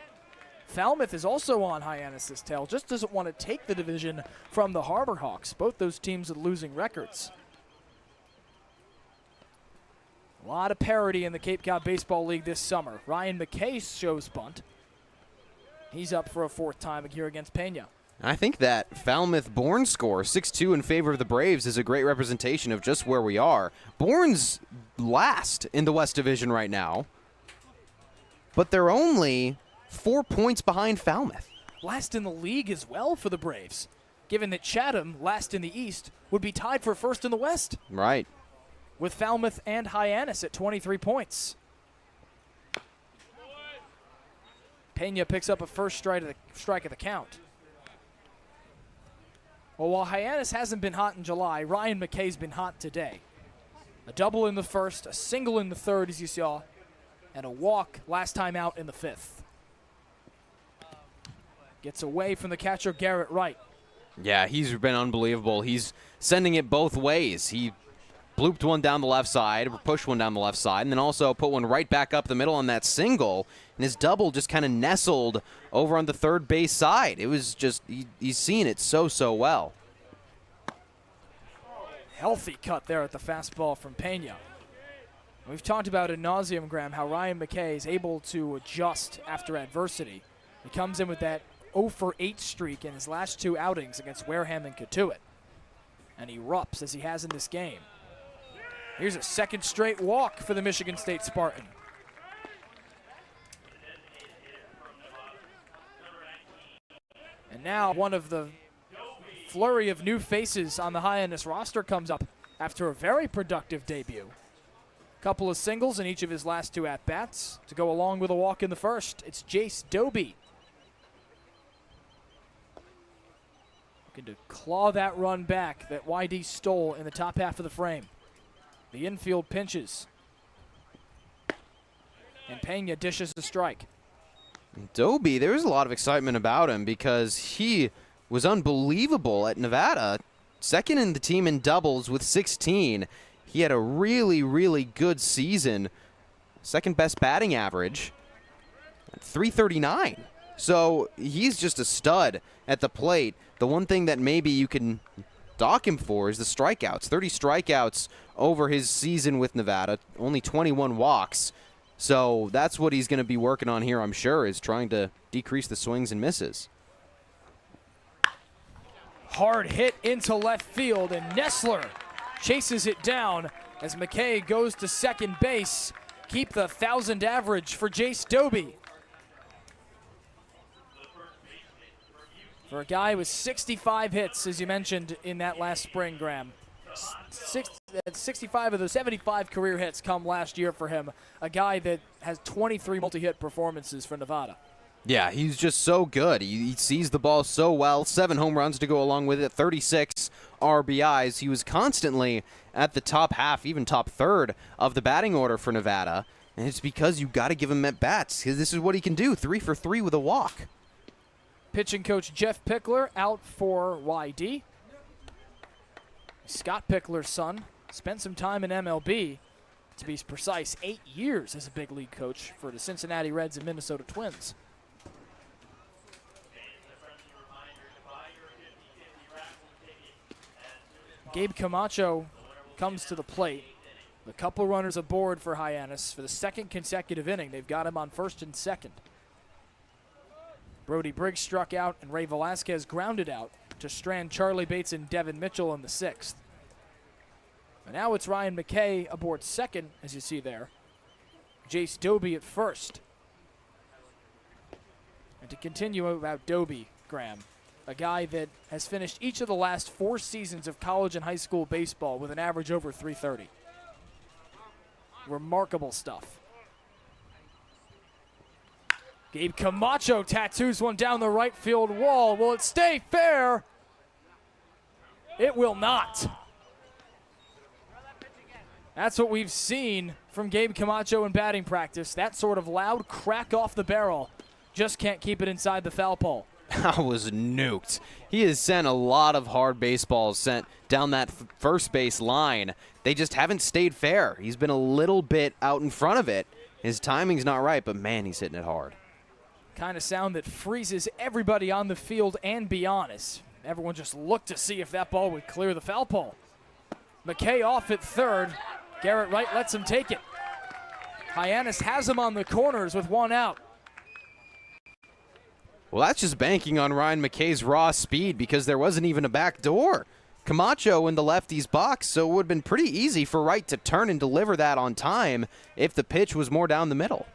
Falmouth is also on Hyannis's tail, just doesn't want to take the division from the Harbor Hawks. Both those teams with losing records. A lot of parity in the Cape Cod Baseball League this summer. Ryan McKay shows bunt. He's up for a 4th time here against Pena. I think that Falmouth Bourne score, 6-2 in favor of the Braves, is a great representation of just where we are. Bourne's last in the West Division right now, but they're only 4 points behind Falmouth. Last in the league as well for the Braves, given that Chatham, last in the East, would be tied for first in the West. Right. With Falmouth and Hyannis at 23 points. Pena picks up a first strike at the count. Well, while Hyannis hasn't been hot in July, Ryan McKay's been hot today. A double in the first, a single in the third, as you saw, and a walk last time out in the 5th. Gets away from the catcher, Garrett Wright. Yeah, he's been unbelievable. He's sending it both ways. He blooped one down the left side, pushed one down the left side, and then also put one right back up the middle on that single. And his double just kind of nestled over on the third base side. It was just, he's seen it so well. Healthy cut there at the fastball from Pena. We've talked about ad nauseum, Graham, how Ryan McKay is able to adjust after adversity. He comes in with that 0-for-8 streak in his last 2 outings against Wareham and Catuit. And he erupts as he has in this game. Here's a second straight walk for the Michigan State Spartan. And now one of the flurry of new faces on the Hyannis roster comes up after a very productive debut. Couple of singles in each of his last 2 at-bats to go along with a walk in the first. It's Jace Doby. Looking to claw that run back that Y-D stole in the top half of the frame. The infield pinches. And Pena dishes the strike. Doby, there was a lot of excitement about him because he was unbelievable at Nevada. Second in the team in doubles with 16. He had a really, really good season. Second best batting average at 339. So he's just a stud at the plate. The one thing that maybe you can dock him for is the strikeouts. 30 strikeouts over his season with Nevada, only 21 walks. So that's what he's going to be working on here, I'm sure, is trying to decrease the swings and misses. Hard hit into left field, and Nessler chases it down as McKay goes to second base. Keep the 1,000 average for Jace Doby. For a guy with 65 hits, as you mentioned in that last spring, Graham. 65 of the 75 career hits come last year for him. A guy that has 23 multi-hit performances for Nevada. Yeah, he's just so good. He sees the ball so well. 7 home runs to go along with it, 36 RBIs. He was constantly at the top half, even top third of the batting order for Nevada. And it's because you got to give him at-bats. This is what he can do, 3 for 3 with a walk. Pitching coach Jeff Pickler out for Y-D. Scott Pickler's son spent some time in MLB, to be precise, 8 years as a big league coach for the Cincinnati Reds and Minnesota Twins. Gabe Camacho comes to the plate. A couple runners aboard for Hyannis for the 2nd consecutive inning. They've got him on 1st and 2nd. Brody Briggs struck out and Ray Velasquez grounded out to strand Charlie Bates and Devin Mitchell in the 6th. And now it's Ryan McKay aboard 2nd, as you see there. Jace Doby at 1st. And to continue about Doby, Graham, a guy that has finished each of the last 4 seasons of college and high school baseball with an average over 330. Remarkable stuff. Gabe Camacho tattoos one down the right field wall. Will it stay fair? It will not. That's what we've seen from Gabe Camacho in batting practice. That sort of loud crack off the barrel. Just can't keep it inside the foul pole. That was nuked. He has sent a lot of hard baseballs sent down that first base line. They just haven't stayed fair. He's been a little bit out in front of it. His timing's not right, but man, he's hitting it hard. Kind of sound that freezes everybody on the field and beyond us. Everyone just looked to see if that ball would clear the foul pole. McKay off at 3rd. Garrett Wright lets him take it. Hyannis has him on the corners with 1 out. Well, that's just banking on Ryan McKay's raw speed because there wasn't even a back door. Camacho in the lefty's box, so it would have been pretty easy for Wright to turn and deliver that on time if the pitch was more down the middle.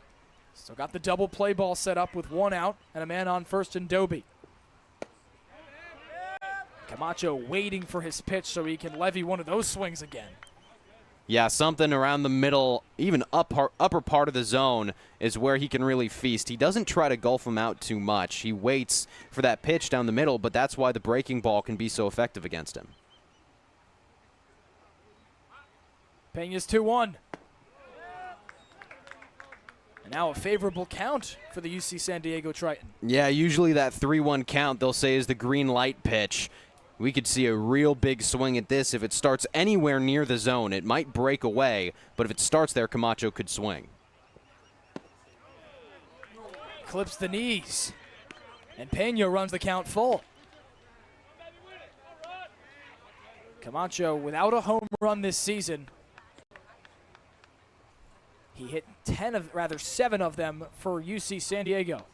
So got the double play ball set up with 1 out and a man on 1st and Doby. Camacho waiting for his pitch so he can levy one of those swings again. Yeah, something around the middle, even upper part of the zone is where he can really feast. He doesn't try to gulf him out too much. He waits for that pitch down the middle, but that's why the breaking ball can be so effective against him. Pena's 2-1. And now a favorable count for the UC San Diego Triton. Yeah, usually that 3-1 count they'll say is the green light pitch. We could see a real big swing at this if it starts anywhere near the zone. It might break away, but if it starts there, Camacho could swing. Clips the knees. And Pena runs the count full. Camacho without a home run this season. He hit 7 of them for UC San Diego.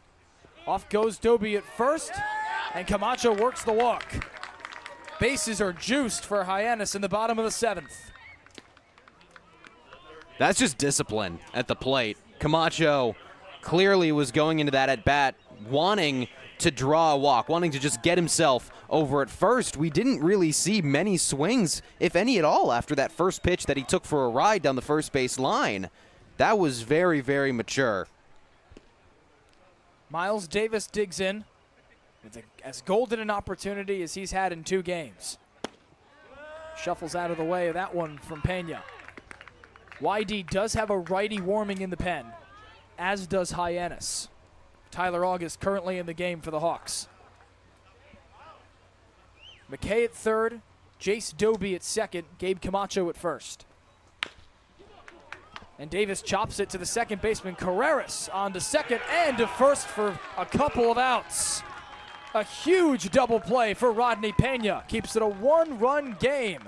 Off goes Doby at 1st, and Camacho works the walk. Bases are juiced for Hyannis in the bottom of the 7th. That's just discipline at the plate. Camacho clearly was going into that at-bat wanting to draw a walk, wanting to just get himself over at first. We didn't really see many swings, if any at all, after that first pitch that he took for a ride down the first base line. That was very, very mature. Miles Davis digs in. It's as golden an opportunity as he's had in 2 games. Shuffles out of the way of that one from Pena. Y-D does have a righty warming in the pen, as does Hyannis. Tyler August currently in the game for the Hawks. McKay at third, Jace Doby at second, Gabe Camacho at first. And Davis chops it to the second baseman, Carreras, on to second and to first for a couple of outs. A huge double play for Rodney Pena. Keeps it a 1-run game.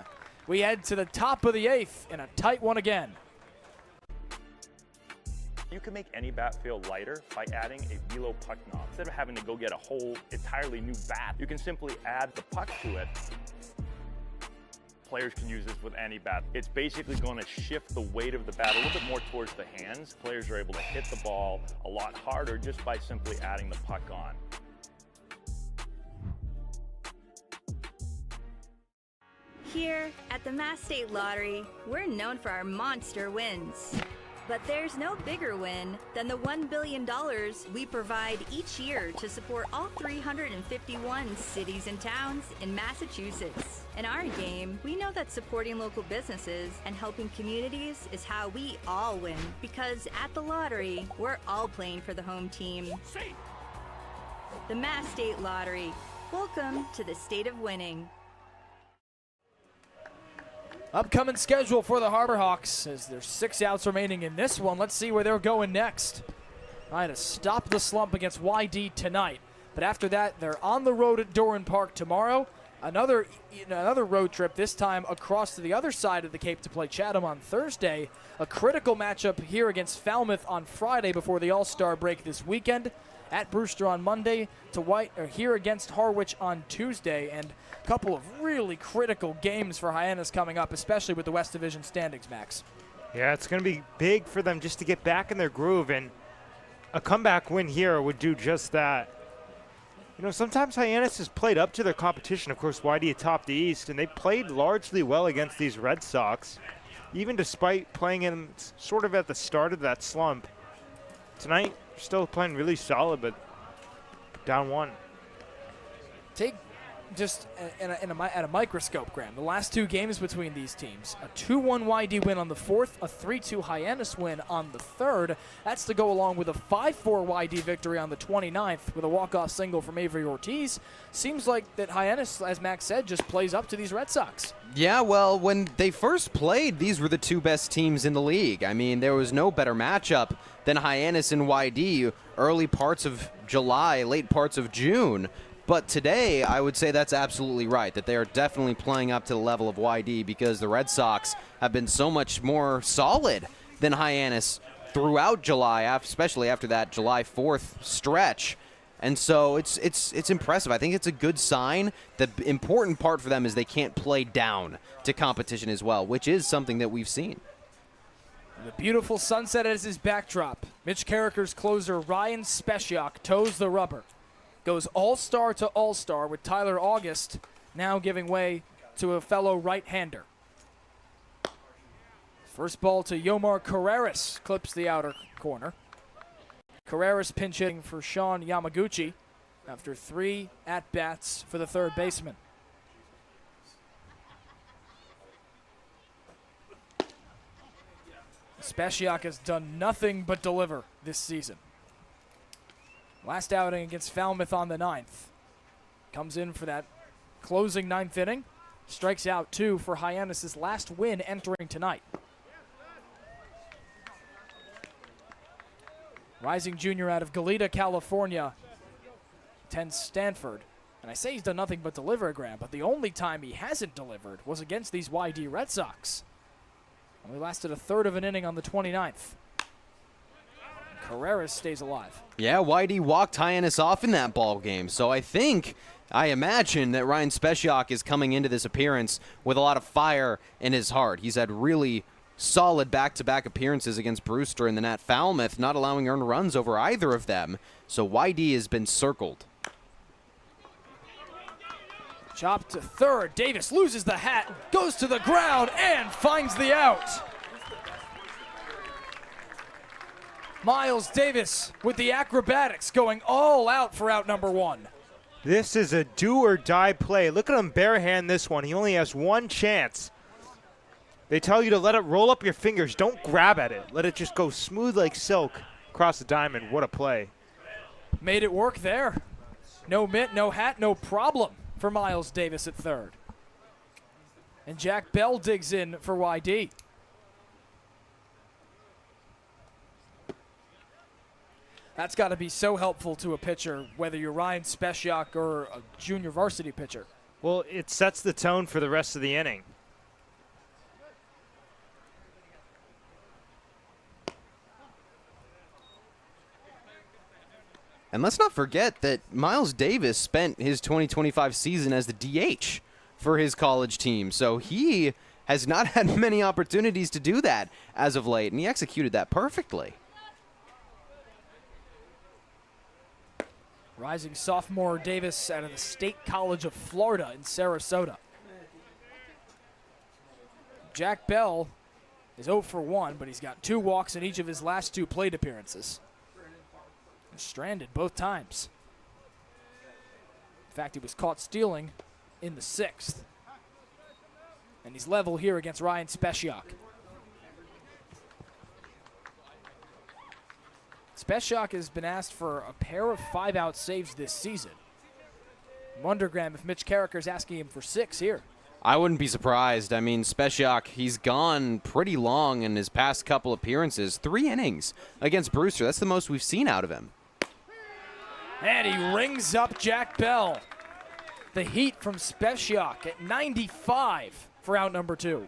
We head to the top of the 8th in a tight one again. You can make any bat feel lighter by adding a velo puck knob. Instead of having to go get a whole entirely new bat, you can simply add the puck to it. Players can use this with any bat. It's basically going to shift the weight of the bat a little bit more towards the hands. Players are able to hit the ball a lot harder just by simply adding the puck on. Here at the Mass State Lottery, we're known for our monster wins. But there's no bigger win than the $1 billion we provide each year to support all 351 cities and towns in Massachusetts. In our game, we know that supporting local businesses and helping communities is how we all win. Because at the lottery, we're all playing for the home team. The Mass State Lottery. Welcome to the state of winning. Upcoming schedule for the Harbor Hawks as there's 6 outs remaining in this one. Let's see where they're going next. Trying to stop the slump against Y-D tonight. But after that, they're on the road at Doran Park tomorrow. Another road trip, this time across to the other side of the Cape to play Chatham on Thursday. A critical matchup here against Falmouth on Friday before the All-Star break this weekend. At Brewster on Monday, here against Harwich on Tuesday, and a couple of really critical games for Hyannis coming up, especially with the West Division standings, Max. Yeah, it's going to be big for them just to get back in their groove, and a comeback win here would do just that. You know, sometimes Hyannis has played up to their competition. Of course, Y-D atop the East, and they played largely well against these Red Sox, even despite playing in sort of at the start of that slump. Tonight, still playing really solid, but down 1. Take just at a microscope, Graham, the last 2 games between these teams. A 2-1 Y-D win on the 4th, a 3-2 Hyannis win on the 3rd. That's to go along with a 5-4 Y-D victory on the 29th with a walk-off single from Avery Ortiz. Seems like that Hyannis, as Max said, just plays up to these Red Sox. Yeah, well, when they first played, these were the 2 best teams in the league. I mean, there was no better matchup than Hyannis and Y-D early parts of July, late parts of June. But today, I would say that's absolutely right, that they are definitely playing up to the level of Y-D because the Red Sox have been so much more solid than Hyannis throughout July, especially after that July 4th stretch. And so it's impressive. I think it's a good sign. The important part for them is they can't play down to competition as well, which is something that we've seen. The beautiful sunset as his backdrop. Mitch Carricker's closer Ryan Speciak toes the rubber. Goes all-star to all-star with Tyler August now giving way to a fellow right-hander. First ball to Yomar Carreras, clips the outer corner. Carreras pinch hitting for Sean Yamaguchi after 3 at-bats for the third baseman. Speciak has done nothing but deliver this season. Last outing against Falmouth on the 9th. Comes in for that closing 9th inning. Strikes out 2 for Hyannis' last win entering tonight. Rising junior out of Goleta, California, attends Stanford. And I say he's done nothing but deliver, Graham, but the only time he hasn't delivered was against these Y-D Red Sox. Only lasted a third of an inning on the 29th. Carreras stays alive. Yeah, Y-D walked Hyannis off in that ball game, so I imagine that Ryan Speciak is coming into this appearance with a lot of fire in his heart. He's had really solid back-to-back appearances against Brewster and then at Falmouth, not allowing earned runs over either of them. So Y-D has been circled. Chop to third. Davis loses the hat, goes to the ground, and finds the out. Miles Davis with the acrobatics going all out for out number 1. This is a do-or-die play. Look at him barehand this one. He only has one chance. They tell you to let it roll up your fingers. Don't grab at it. Let it just go smooth like silk across the diamond. What a play. Made it work there. No mitt, no hat, no problem for Miles Davis at third. And Jack Bell digs in for Y-D. That's got to be so helpful to a pitcher, whether you're Ryan Spechiak or a junior varsity pitcher. Well, it sets the tone for the rest of the inning. And let's not forget that Miles Davis spent his 2025 season as the DH for his college team. So he has not had many opportunities to do that as of late, and he executed that perfectly. Rising sophomore Davis out of the State College of Florida in Sarasota. Jack Bell is 0 for 1, but he's got 2 walks in each of his last 2 plate appearances. Stranded both times. In fact, he was caught stealing in the 6th. And he's level here against Ryan Spechiak. Spechiak has been asked for a pair of 5-out saves this season. Wonder, Graham, if Mitch Carricker's asking him for 6 here. I wouldn't be surprised. I mean, Spechiak, he's gone pretty long in his past couple appearances. 3 innings against Brewster. That's the most we've seen out of him. And he rings up Jack Bell. The heat from Spechiak at 95 for out number 2.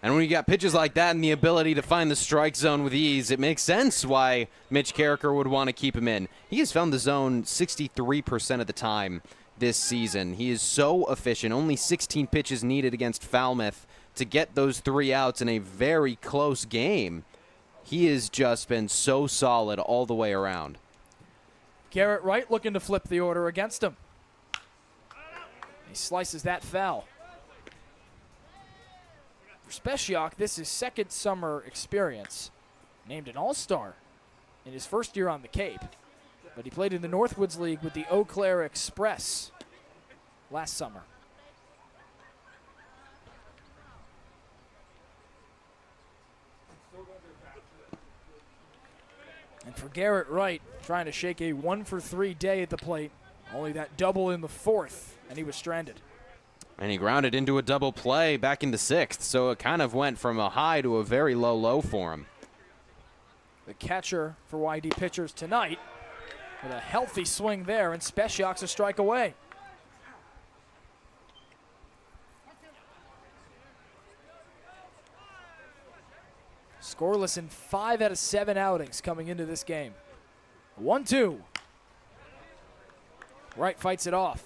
And when you got pitches like that and the ability to find the strike zone with ease, it makes sense why Mitch Carricker would want to keep him in. He has found the zone 63% of the time this season. He is so efficient. Only 16 pitches needed against Falmouth to get those 3 outs in a very close game. He has just been so solid all the way around. Garrett Wright looking to flip the order against him. He slices that foul. For Spechiak, this is second summer experience. Named an All-Star in his first year on the Cape. But he played in the Northwoods League with the Eau Claire Express last summer. And for Garrett Wright, trying to shake a 1-for-3 day at the plate. Only that double in the 4th, and he was stranded. And he grounded into a double play back in the 6th, so it kind of went from a high to a very low for him. The catcher for Y-D pitchers tonight with a healthy swing there, and Spechiak's a strike away. Scoreless in 5 out of 7 outings coming into this game. 1-2. Wright fights it off.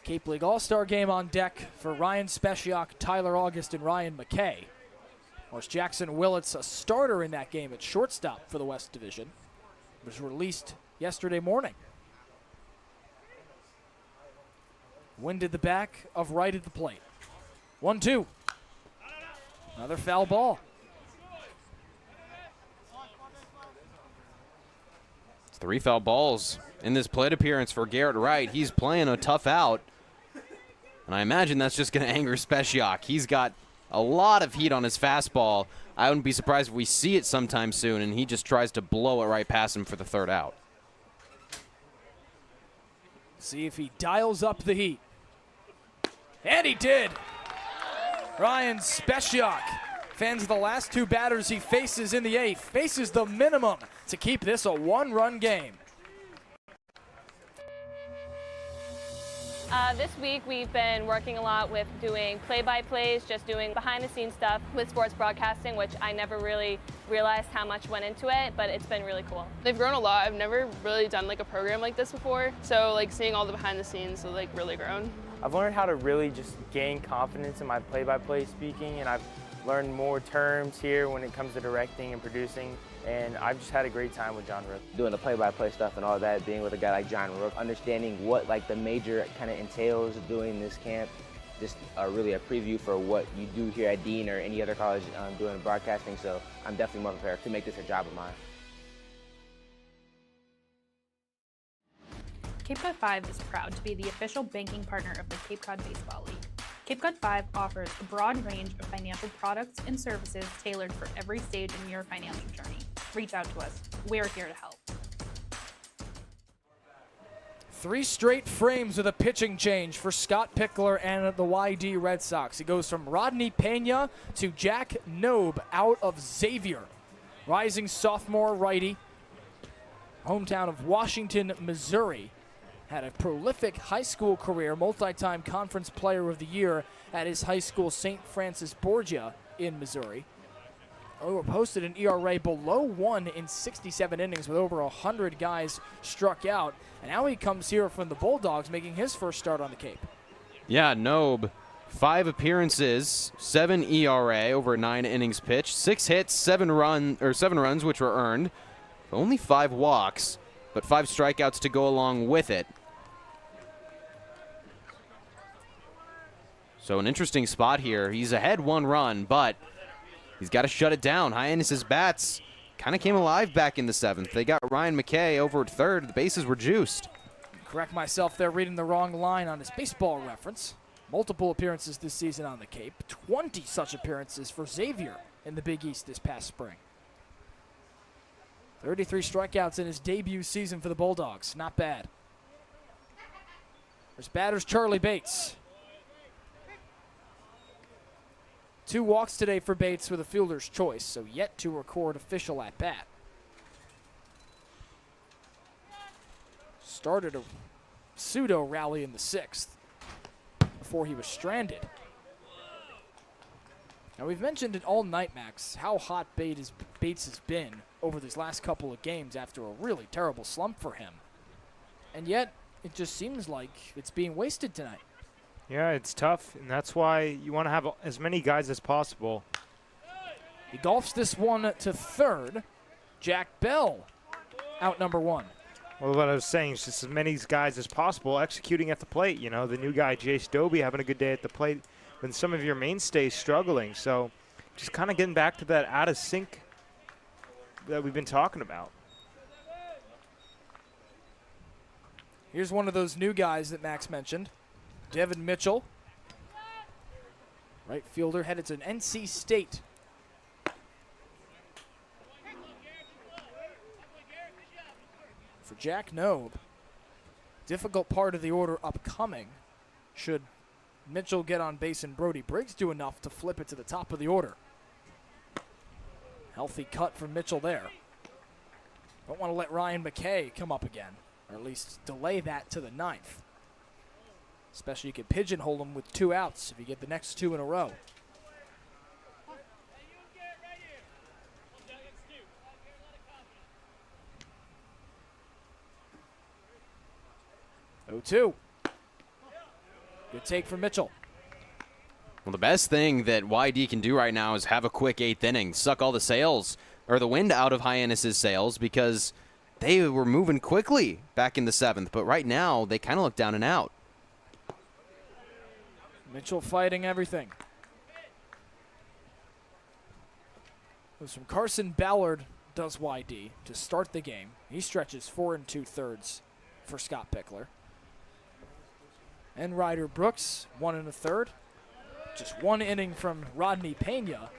Cape League All-Star game on deck for Ryan Spechiak, Tyler August, and Ryan McKay. Of course, Jackson Willits, a starter in that game at shortstop for the West Division, was released yesterday morning. Winded the back of Wright at the plate. 1-2. Another foul ball. It's 3 foul balls in this plate appearance for Garrett Wright. He's playing a tough out. And I imagine that's just going to anger Spechiak. He's got a lot of heat on his fastball. I wouldn't be surprised if we see it sometime soon, and he just tries to blow it right past him for the 3rd out. See if he dials up the heat. And he did. Ryan Spechiak, fans of the last 2 batters he faces in the 8th, faces the minimum to keep this a 1-run game. This week we've been working a lot with doing play-by-plays, just doing behind-the-scenes stuff with sports broadcasting, which I never really realized how much went into it, but it's been really cool. They've grown a lot. I've never really done like a program like this before, so like seeing all the behind the scenes has like really grown. I've learned how to really just gain confidence in my play-by-play speaking, and I've learned more terms here when it comes to directing and producing. And I've just had a great time with John Rook. Doing the play-by-play stuff and all that, being with a guy like John Rook, understanding what like the major kind of entails doing this camp, just really a preview for what you do here at Dean or any other college doing broadcasting. So I'm definitely more prepared to make this a job of mine. Cape Cod 5 is proud to be the official banking partner of the Cape Cod Baseball League. Cape Cod 5 offers a broad range of financial products and services tailored for every stage in your financial journey. Reach out to us. We're here to help. 3 straight frames with a pitching change for Scott Pickler and the Y-D Red Sox. It goes from Rodney Pena to Jack Nobe out of Xavier. Rising sophomore righty, hometown of Washington, Missouri. Had a prolific high school career, multi-time conference player of the year at his high school St. Francis Borgia in Missouri. Posted an ERA below 1 in 67 innings with over 100 guys struck out. And now he comes here from the Bulldogs, making his first start on the Cape. Yeah, Nobe, 5 appearances, 7 ERA over 9 innings pitched, 6 hits, 7 runs which were earned, only 5 walks, but 5 strikeouts to go along with it. So an interesting spot here. He's ahead 1 run, but he's got to shut it down. Hyannis' bats kind of came alive back in the 7th. They got Ryan McKay over at 3rd. The bases were juiced. Correct myself there, reading the wrong line on his baseball reference. Multiple appearances this season on the Cape. 20 such appearances for Xavier in the Big East this past spring. 33 strikeouts in his debut season for the Bulldogs. Not bad. There's batters Charlie Bates. 2 walks today for Bates with a fielder's choice, so yet to record official at bat. Started a pseudo rally in the 6th before he was stranded. Now we've mentioned it all night, Max, how hot Bates has been over these last couple of games after a really terrible slump for him. And yet, it just seems like it's being wasted tonight. Yeah, it's tough, and that's why you want to have as many guys as possible. He golfs this one to 3rd. Jack Bell out number 1. Well, what I was saying is just as many guys as possible executing at the plate. You know, the new guy, Jace Doby, having a good day at the plate when some of your mainstays struggling. So just kind of getting back to that out of sync that we've been talking about. Here's one of those new guys that Max mentioned. Devin Mitchell, right fielder, headed to NC State. For Jack Nobe, difficult part of the order upcoming. Should Mitchell get on base and Brody Briggs do enough to flip it to the top of the order. Healthy cut from Mitchell there. Don't want to let Ryan McKay come up again, or at least delay that to the 9th. Especially you could pigeonhole him with 2 outs if you get the next 2 in a row. Oh, 2. Good take from Mitchell. Well, the best thing that Y-D can do right now is have a quick 8th inning, suck all the sails, or the wind out of Hyannis' sails, because they were moving quickly back in the 7th, but right now they kind of look down and out. Mitchell fighting everything. It was from Carson Ballard does Y-D to start the game. He stretches 4 2/3 for Scott Pickler. And Ryder Brooks, 1 1/3. Just 1 inning from Rodney Pena.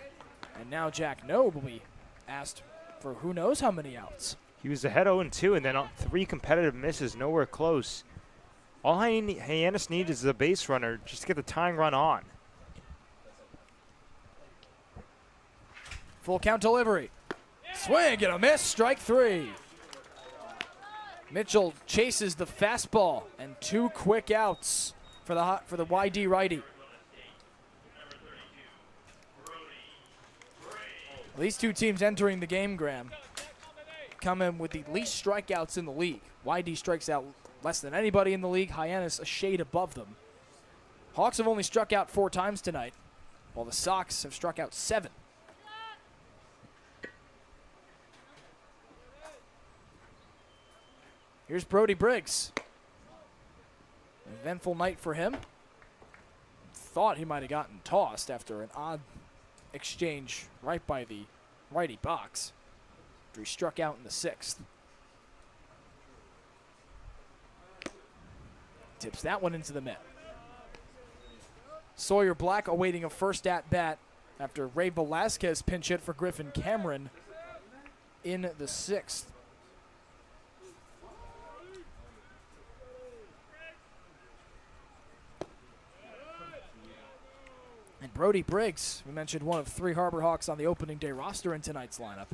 And now Jack Nobe will be asked for who knows how many outs. He was ahead 0-2 and then 3 competitive misses, nowhere close. All Hyannis needs is a base runner just to get the tying run on. Full count delivery. Swing and a miss, strike 3. Mitchell chases the fastball and 2 quick outs for the Y-D righty. These 2 teams entering the game, Graham, come in with the least strikeouts in the league. Y-D strikes out less than anybody in the league. Hyannis a shade above them. Hawks have only struck out 4 times tonight, while the Sox have struck out 7. Here's Brody Briggs. An eventful night for him. Thought he might have gotten tossed after an odd exchange right by the righty box after he struck out in the 6th. Tips that one into the mitt. Sawyer Black awaiting a first at-bat after Ray Velasquez pinch hit for Griffin Cameron in the 6th. And Brody Briggs, we mentioned one of 3 Harbor Hawks on the opening day roster in tonight's lineup.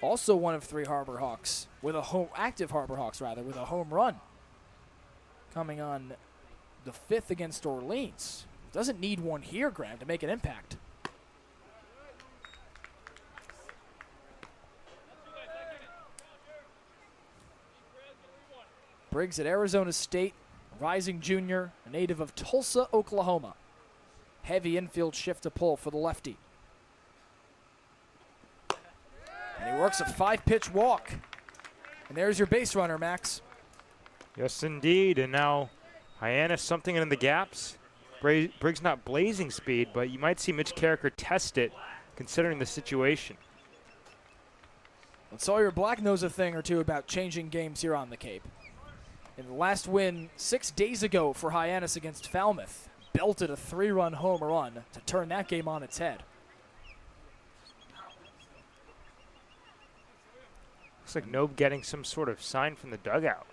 Also one of 3 Harbor Hawks, with a active Harbor Hawks rather, with a home run. Coming on the 5th against Orleans. Doesn't need one here, Graham, to make an impact. Briggs at Arizona State, rising junior, a native of Tulsa, Oklahoma. Heavy infield shift to pull for the lefty. And he works a 5-pitch walk. And there's your base runner, Max. Yes, indeed. And now Hyannis something in the gaps. Briggs not blazing speed, but you might see Mitch Carricker test it considering the situation. And Sawyer Black knows a thing or two about changing games here on the Cape. In the last win 6 days ago for Hyannis against Falmouth, belted a 3-run home run to turn that game on its head. Looks like Nobe getting some sort of sign from the dugout.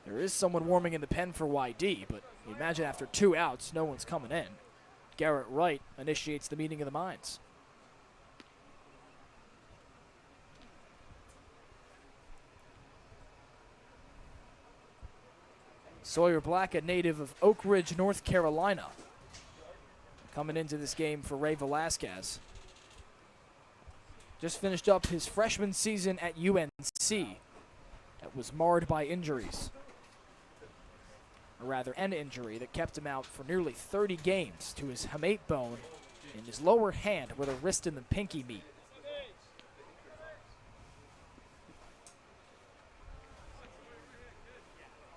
There is someone warming in the pen for Y-D, but you imagine after 2 outs, no one's coming in. Garrett Wright initiates the meeting of the minds. Sawyer Black, a native of Oak Ridge, North Carolina, coming into this game for Ray Velasquez. Just finished up his freshman season at UNC. That was marred by injuries. Or rather, an injury that kept him out for nearly 30 games to his hamate bone in his lower hand where the wrist and the pinky meet.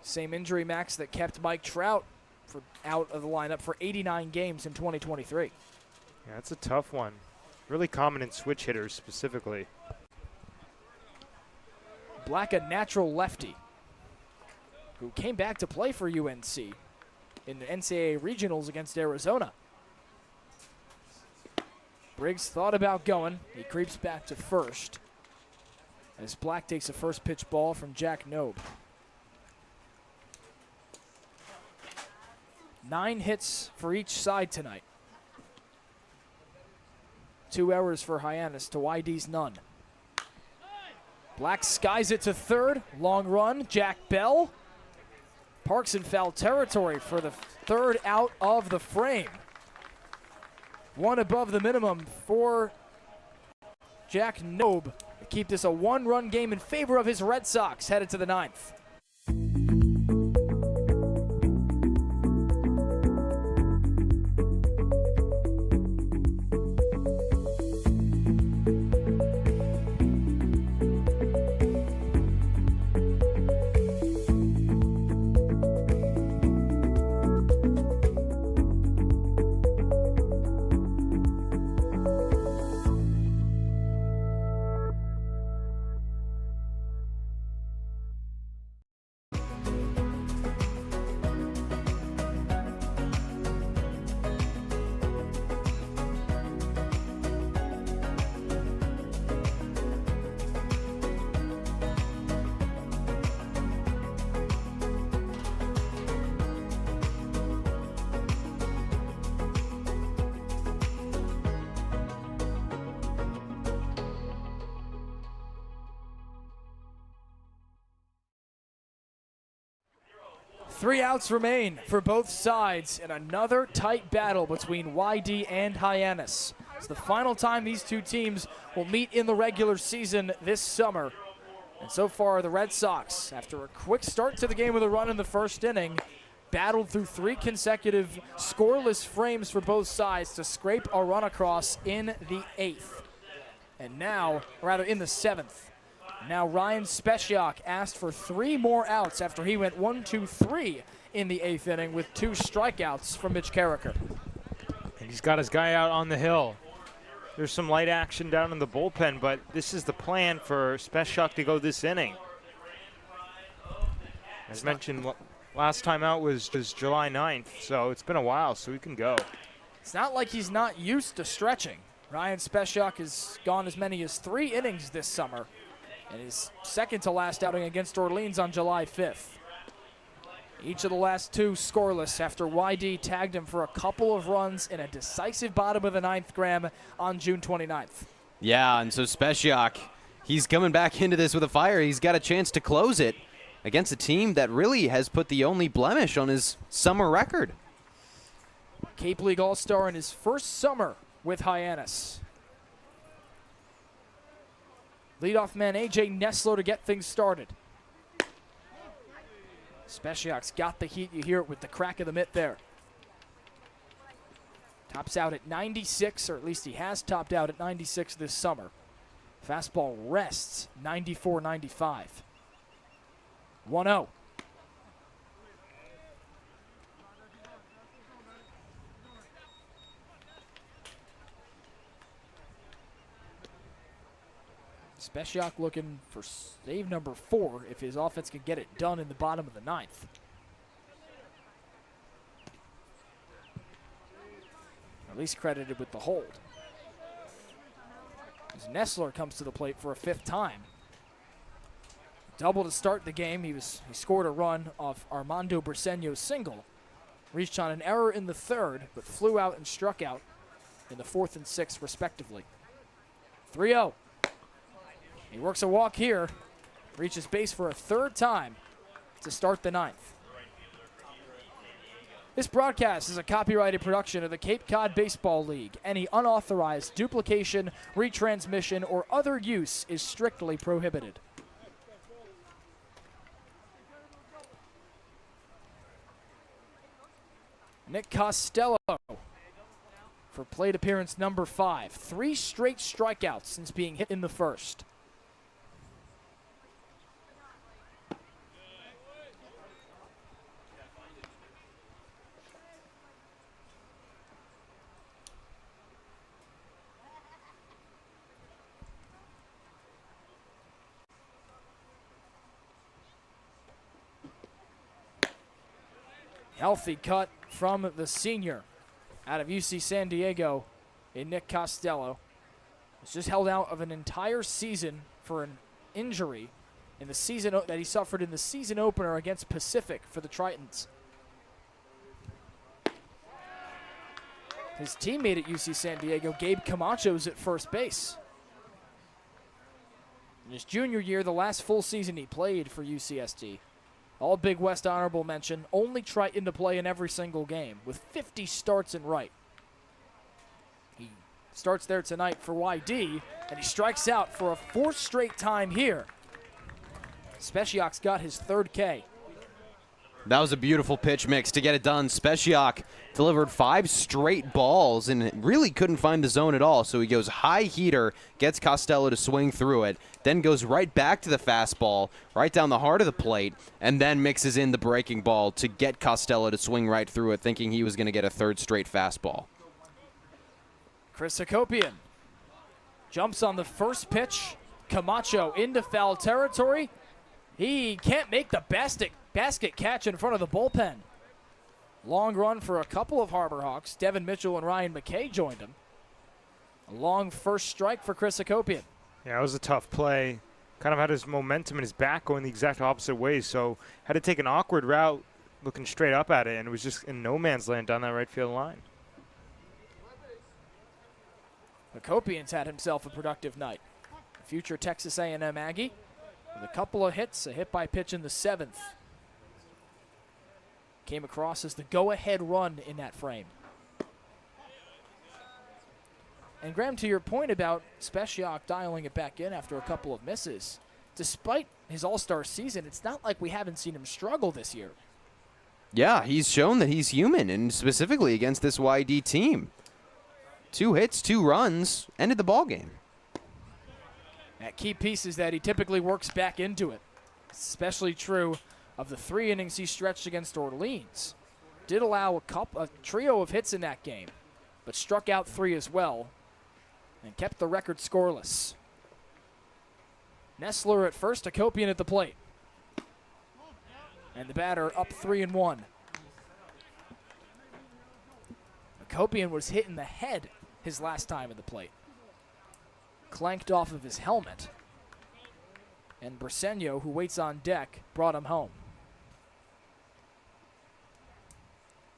Same injury, Max, that kept Mike Trout out of the lineup for 89 games in 2023. Yeah, that's a tough one. Really common in switch hitters specifically. Black, a natural lefty, who came back to play for UNC in the NCAA regionals against Arizona. Briggs thought about going. He creeps back to first as Black takes a first pitch ball from Jack Nobe. 9 hits for each side tonight. 2 errors for Hyannis to Y-D's none. Black skies it to third. Long run. Jack Bell parks in foul territory for the 3rd out of the frame. 1 above the minimum for Jack Nobe to keep this a 1-run game in favor of his Red Sox headed to the 9th. Three outs remain for both sides in another tight battle between Y-D and Hyannis. It's the final time these two teams will meet in the regular season this summer. And so far, the Red Sox, after a quick start to the game with a run in the first inning, battled through 3 consecutive scoreless frames for both sides to scrape a run across in the 8th. And now, or rather in the 7th. Now Ryan Speciak asked for 3 more outs after he went 1-2-3 in the 8th inning with 2 strikeouts from Mitch Carricker. And he's got his guy out on the hill. There's some light action down in the bullpen, but this is the plan for Speciak to go this inning. As mentioned, last time out was July 9th, so it's been a while, so he can go. It's not like he's not used to stretching. Ryan Speciak has gone as many as 3 innings this summer, and his second to last outing against Orleans on July 5th. Each of the last 2 scoreless after Y-D tagged him for a couple of runs in a decisive bottom of the 9th, Graham, on June 29th. Yeah, and so Speciak, he's coming back into this with a fire. He's got a chance to close it against a team that really has put the only blemish on his summer record. Cape League All-Star in his first summer with Hyannis. Leadoff man A.J. Nestler to get things started. Speciak's got the heat. You hear it with the crack of the mitt there. Tops out at 96, or at least he has topped out at 96 this summer. Fastball rests 94-95. 1-0. Speciak looking for save number 4 if his offense can get it done in the bottom of the 9th. At least credited with the hold. As Nestler comes to the plate for a 5th time. Double to start the game. He scored a run off Armando Briseño's single. Reached on an error in the 3rd, but flew out and struck out in the 4th and 6th respectively. 3-0. He works a walk here, reaches base for a 3rd time to start the 9th. This broadcast is a copyrighted production of the Cape Cod Baseball League. Any unauthorized duplication, retransmission, or other use is strictly prohibited. Nick Costello for plate appearance number 5. 3 straight strikeouts since being hit in the 1st. Healthy cut from the senior out of UC San Diego in Nick Costello. Was just held out of an entire season for an injury in the season that he suffered in the season opener against Pacific for the Tritons. His teammate at UC San Diego, Gabe Camacho, is at first base. In his junior year, the last full season he played for UCSD. All Big West honorable mention, only Triton to play in every single game, with 50 starts in right. He starts there tonight for Y-D, and he strikes out for a 4th straight time here. Speciak's got his 3rd K. That was a beautiful pitch mix to get it done. Speciak delivered 5 straight balls and really couldn't find the zone at all. So he goes high heater, gets Costello to swing through it, then goes right back to the fastball, right down the heart of the plate, and then mixes in the breaking ball to get Costello to swing right through it, thinking he was going to get a 3rd straight fastball. Chris Hakopian jumps on the first pitch. Camacho into foul territory. He can't make the basket catch in front of the bullpen. Long run for a couple of Harbor Hawks. Devin Mitchell and Ryan McKay joined him. A long first strike for Chris Hakopian. Yeah, it was a tough play. Kind of had his momentum in his back going the exact opposite way, so had to take an awkward route looking straight up at it, and it was just in no man's land down that right field line. Hakopian's had himself a productive night. A future Texas A&M Aggie with a couple of hits, a hit by pitch in the 7th. Came across as the go-ahead run in that frame. And Graham, to your point about Speciak dialing it back in after a couple of misses, despite his all-star season, it's not like we haven't seen him struggle this year. Yeah, he's shown that he's human, and specifically against this Y-D team. 2 hits, 2 runs, ended the ball game. At key pieces that he typically works back into it. Especially true of the 3 innings he stretched against Orleans. Did allow a trio of hits in that game, but struck out 3 as well and kept the record scoreless. Nestler at first, Akopian at the plate. And the batter up 3-1. Akopian was hit in the head his last time at the plate. Clanked off of his helmet. And Briseño, who waits on deck, brought him home.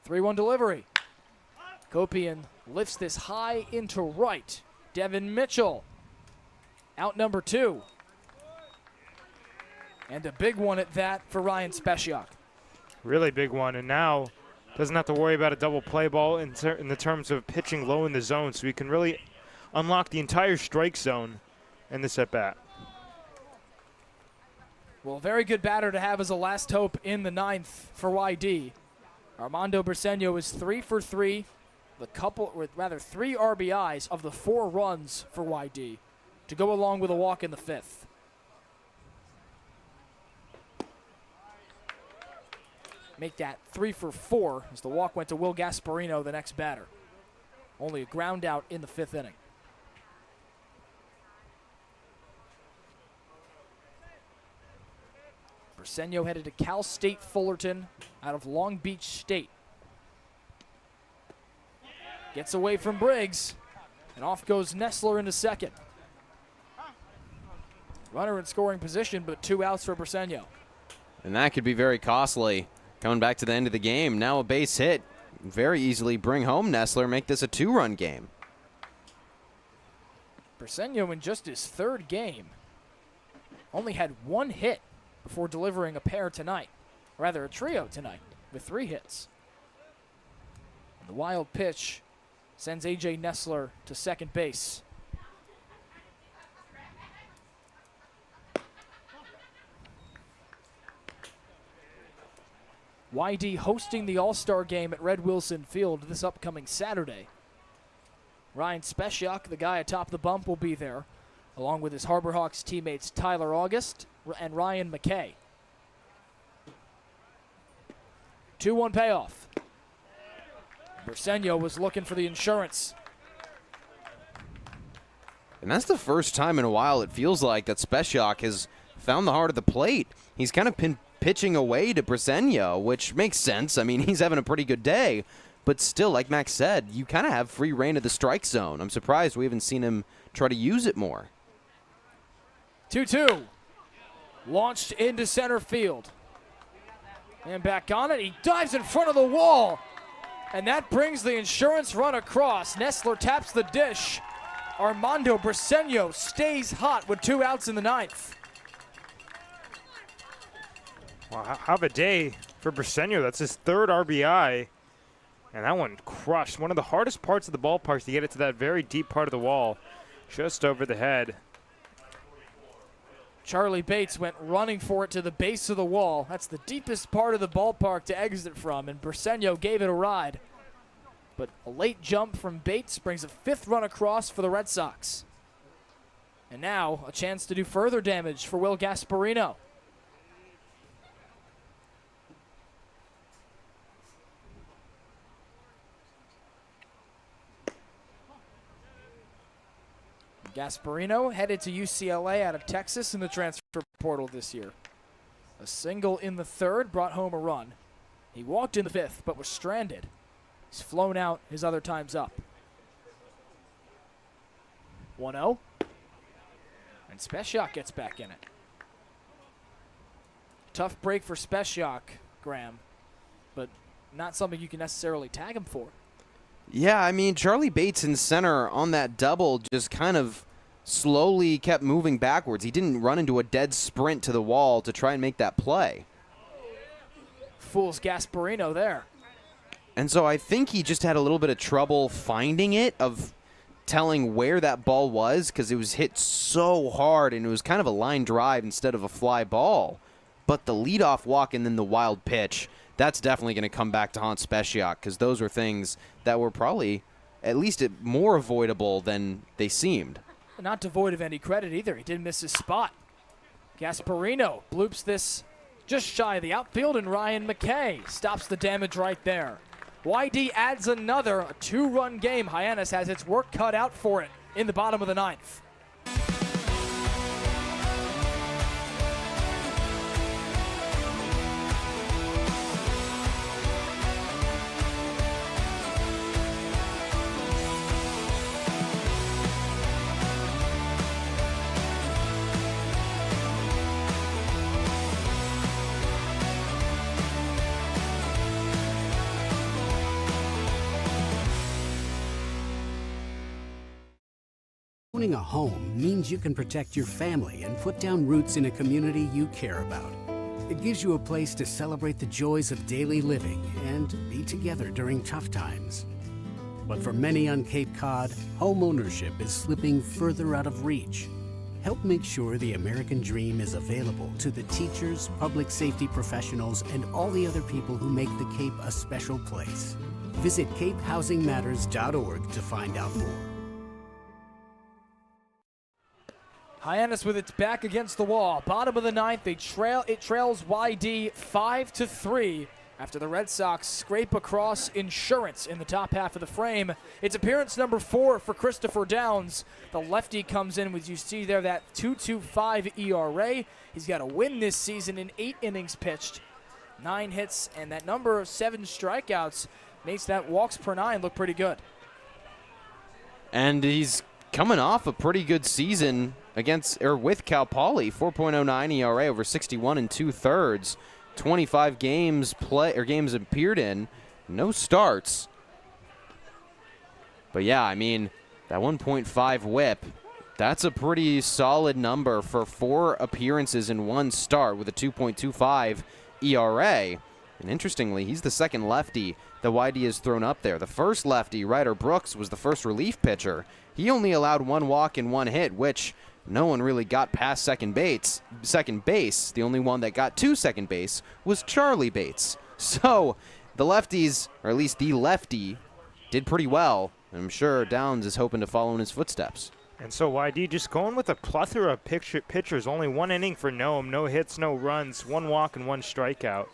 3-1 delivery. Akopian lifts this high into right. Devin Mitchell, out number 2. And a big one at that for Ryan Speciak. Really big one, and now doesn't have to worry about a double play ball in the terms of pitching low in the zone, so he can really unlock the entire strike zone in this at-bat. Well, very good batter to have as a last hope in the 9th for Y-D. Armando Briseño is 3 for 3, with 3 RBIs of the 4 runs for Y-D, to go along with a walk in the 5th. Make that 3 for 4 as the walk went to Will Gasparino, the next batter. Only a ground out in the 5th inning. Briseño headed to Cal State Fullerton out of Long Beach State. Gets away from Briggs, and off goes Nestler into second. Runner in scoring position, but 2 outs for Briseño. And that could be very costly. Coming back to the end of the game, now a base hit. Very easily bring home Nestler, make this a 2-run game. Briseño in just his 3rd game only had 1 hit before delivering a pair tonight. Or rather, a trio tonight with 3 hits. And the wild pitch sends A.J. Nestler to second base. Y-D hosting the All-Star game at Red Wilson Field this upcoming Saturday. Ryan Speciak, the guy atop the bump, will be there, along with his Harbor Hawks teammates Tyler August and Ryan McKay. 2-1 payoff. Briseño was looking for the insurance. And that's the first time in a while it feels like that Speciak has found the heart of the plate. He's kind of been pitching away to Briseño, which makes sense. I mean, he's having a pretty good day. But still, like Max said, you kind of have free reign of the strike zone. I'm surprised we haven't seen him try to use it more. 2-2. Launched into center field. And back on it. He dives in front of the wall. And that brings the insurance run across. Nestler taps the dish. Armando Briseño stays hot with 2 outs in the 9th. Wow, how of a day for Briseño. That's his 3rd RBI. And that one crushed. One of the hardest parts of the ballpark to get it to that very deep part of the wall. Just over the head. Charlie Bates went running for it to the base of the wall. That's the deepest part of the ballpark to exit from, and Briseño gave it a ride. But a late jump from Bates brings a 5th run across for the Red Sox. And now a chance to do further damage for Will Gasparino. Gasparino headed to UCLA out of Texas in the transfer portal this year. A single in the 3rd brought home a run. He walked in the 5th but was stranded. He's flown out, his other time's up. 1-0. And Speciak gets back in it. Tough break for Speciak, Graham, but not something you can necessarily tag him for. Yeah, I mean, Charlie Bates in center on that double just kind of slowly kept moving backwards. He didn't run into a dead sprint to the wall to try and make that play. Fools Gasparino there. And so I think he just had a little bit of trouble finding it, of telling where that ball was, because it was hit so hard and it was kind of a line drive instead of a fly ball. But the leadoff walk and then the wild pitch, that's definitely going to come back to haunt Speciak, because those were things that were probably at least more avoidable than they seemed. not devoid of any credit either. He did miss his spot. Gasparino bloops this just shy of the outfield, and Ryan McKay stops the damage right there. Y-D adds another, a 2-run game. Hyannis has its work cut out for it in the bottom of the 9th. Owning a home means you can protect your family and put down roots in a community you care about. It gives you a place to celebrate the joys of daily living and be together during tough times. But for many on Cape Cod, home ownership is slipping further out of reach. Help make sure the American dream is available to the teachers, public safety professionals, and all the other people who make the Cape a special place. Visit capehousingmatters.org to find out more. Hyannis with its back against the wall. Bottom of the 9th, it trails Y-D 5-3 after the Red Sox scrape across insurance in the top half of the frame. It's appearance number 4 for Christopher Downs. The lefty comes in with, you see there, that 2.25 ERA. He's got a win this season in 8 innings pitched, 9 hits, and that number of 7 strikeouts makes that walks per 9 look pretty good. And he's coming off a pretty good season with Cal Poly. 4.09 ERA over 61 2/3. 25 games appeared in, no starts. But yeah, I mean, that 1.5 whip, that's a pretty solid number for 4 appearances in 1 start with a 2.25 ERA. And interestingly, he's the second lefty that Y-D has thrown up there. The first lefty, Ryder Brooks, was the first relief pitcher. He only allowed 1 walk and 1 hit, which no one really got past second base. The only one that got to second base was Charlie Bates. So the lefties, or at least the lefty, did pretty well. I'm sure Downs is hoping to follow in his footsteps. And so Y-D just going with a plethora of pitchers. Only 1 inning for Noam. No hits, no runs, 1 walk and 1 strikeout.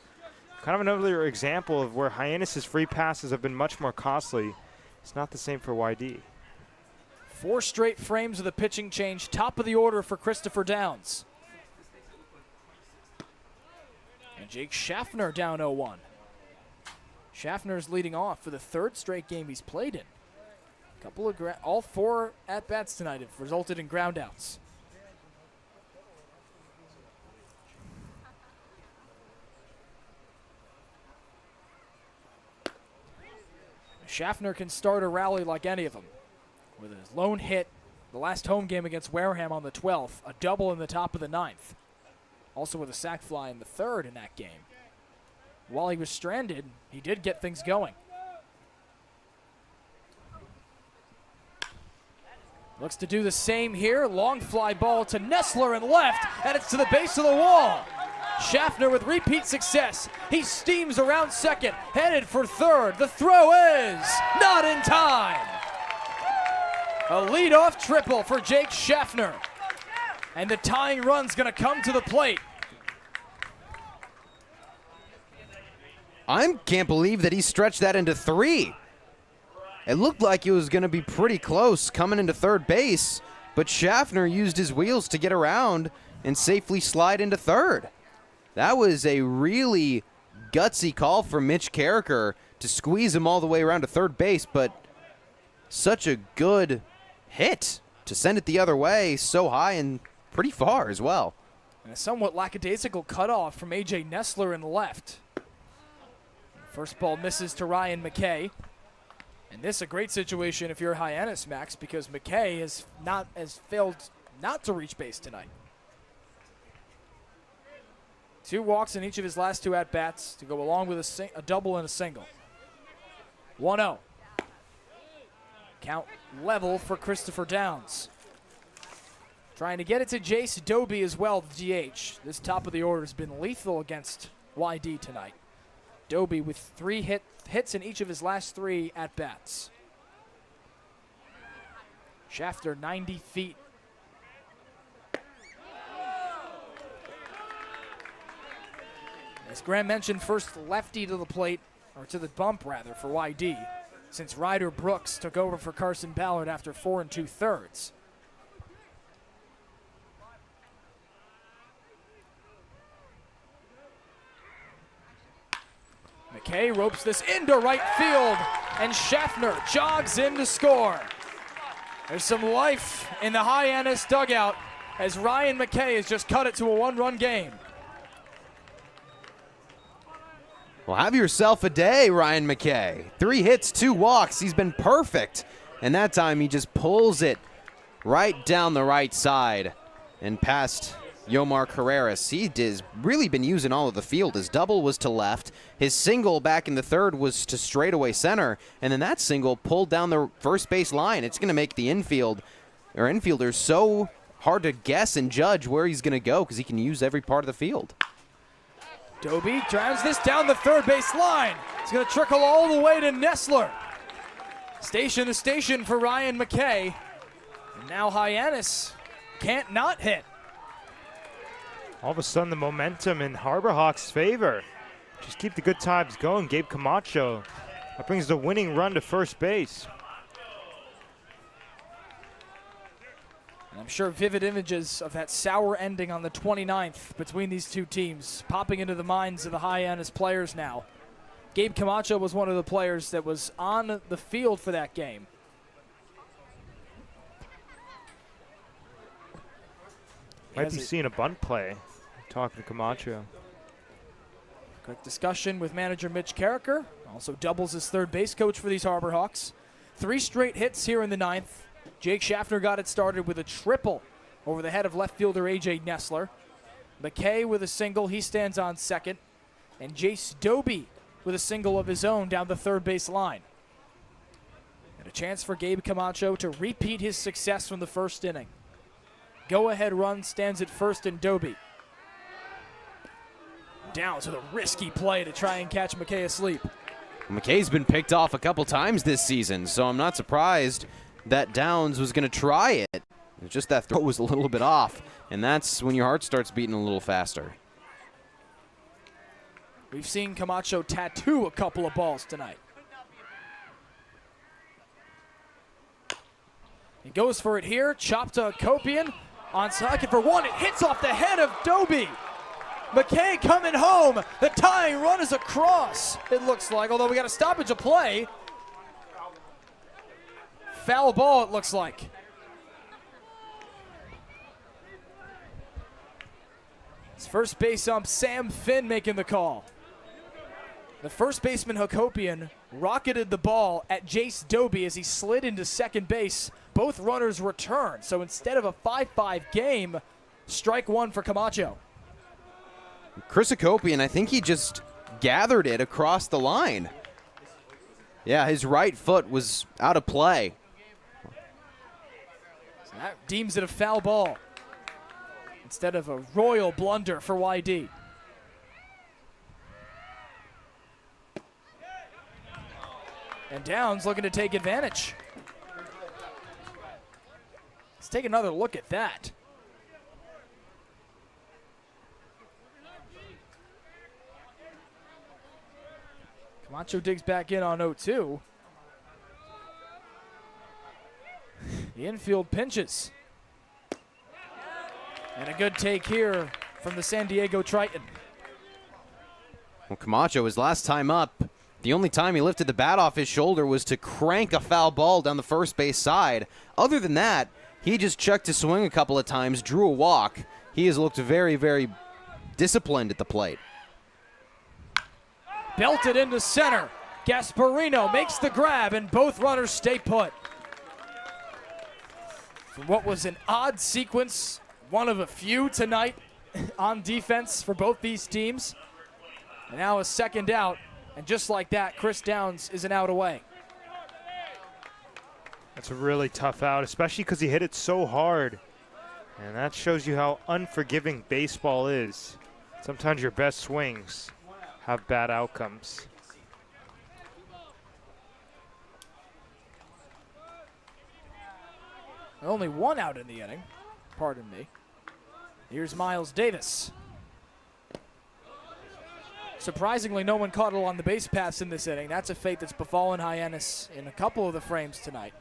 Kind of another example of where Hyannis' free passes have been much more costly. It's not the same for Y-D. 4 straight frames of the pitching change. Top of the order for Christopher Downs. And Jake Schaffner down 0-1. Schaffner's leading off for the 3rd straight game he's played in. All 4 at-bats tonight have resulted in groundouts. Schaffner can start a rally like any of them. With his lone hit, the last home game against Wareham on the 12th, a double in the top of the 9th. Also with a sac fly in the 3rd in that game. While he was stranded, he did get things going. Looks to do the same here. Long fly ball to Nestler in left, and it's to the base of the wall. Schaffner with repeat success. He steams around second, headed for 3rd. The throw is not in time. A leadoff triple for Jake Schaffner. And the tying run's going to come to the plate. I can't believe that he stretched that into 3. It looked like it was going to be pretty close coming into 3rd base, but Schaffner used his wheels to get around and safely slide into 3rd. That was a really gutsy call from Mitch Carricker to squeeze him all the way around to 3rd base, but such a good hit to send it the other way so high and pretty far as well. And a somewhat lackadaisical cutoff from A.J. Nestler in the left. First ball misses to Ryan McKay. And this is a great situation if you're Hyannis, Max, because McKay has failed not to reach base tonight. 2 walks in each of his last 2 at-bats to go along with a double and a single. 1-0. Count level for Christopher Downs. Trying to get it to Jace Doby as well, the DH. This top of the order has been lethal against Y-D tonight. Doby with 3 hits in each of his last 3 at-bats. Schaffner 90 feet As Graham mentioned, first lefty to the plate, or to the bump rather, for Y-D, since Ryder Brooks took over for Carson Ballard after 4 2/3. McKay ropes this into right field, and Schaffner jogs in to score. There's some life in the Hyannis dugout as Ryan McKay has just cut it to a 1-run game. Well, have yourself a day, Ryan McKay. 3 hits, 2 walks. He's been perfect. And that time he just pulls it right down the right side and past Yomar Carreras. He has really been using all of the field. His double was to left. His single back in the third was to straightaway center. And then that single pulled down the first base line. It's going to make the infielders so hard to guess and judge where he's going to go because he can use every part of the field. Doby drives this down the third base line. It's going to trickle all the way to Nestler. Station to station for Ryan McKay. And now Hyannis can't not hit. All of a sudden, the momentum in Harbor Hawks' favor. Just keep the good times going. Gabe Camacho. That brings the winning run to first base. And I'm sure vivid images of that sour ending on the 29th between these two teams popping into the minds of the Hyannis players now. Gabe Camacho was one of the players that was on the field for that game. Might be seeing a bunt play. Talking to Camacho. Quick discussion with manager Mitch Carricker. Also doubles as third base coach for these Harbor Hawks. 3 straight hits here in the 9th. Jake Schaffner got it started with a triple over the head of left fielder A.J. Nestler. McKay with a single. He stands on second. And Jace Doby with a single of his own down the third base line. And a chance for Gabe Camacho to repeat his success from the first inning. Go-ahead run stands at first in Doby. Down to the risky play to try and catch McKay asleep. McKay's been picked off a couple times this season, so I'm not surprised that Downs was going to try it. It's just that throw was a little bit off, and that's when your heart starts beating a little faster. We've seen Camacho tattoo a couple of balls tonight. He goes for it here, chopped to Copian. On second for one, it hits off the head of Doby. McKay coming home. The tying run is across, it looks like, although we got a stoppage of play. Foul ball, it looks like. It's first base ump Sam Finn making the call. The first baseman Hakopian rocketed the ball at Jace Doby as he slid into second base. Both runners returned, so instead of a 5-5 game, strike one for Camacho. Chris Hakopian, I think he just gathered it across the line. Yeah, his right foot was out of play. So that deems it a foul ball instead of a royal blunder for Y-D. And Downs looking to take advantage. Let's take another look at that. Camacho digs back in on 0-2. The infield pinches. And a good take here from the San Diego Triton. Well, Camacho, his last time up, the only time he lifted the bat off his shoulder was to crank a foul ball down the first base side. Other than that, he just chucked his swing a couple of times, drew a walk. He has looked very, very disciplined at the plate. Belted into center. Gasparino makes the grab, and both runners stay put. For what was an odd sequence, one of a few tonight on defense for both these teams. And now a second out, and just like that, Chris Downs is an out away. That's a really tough out, especially because he hit it so hard. And that shows you how unforgiving baseball is. Sometimes your best swings have bad outcomes. Only one out in the inning. Pardon me. Here's Miles Davis. Surprisingly, no one caught on the base paths in this inning. That's a fate that's befallen Hyannis in a couple of the frames tonight.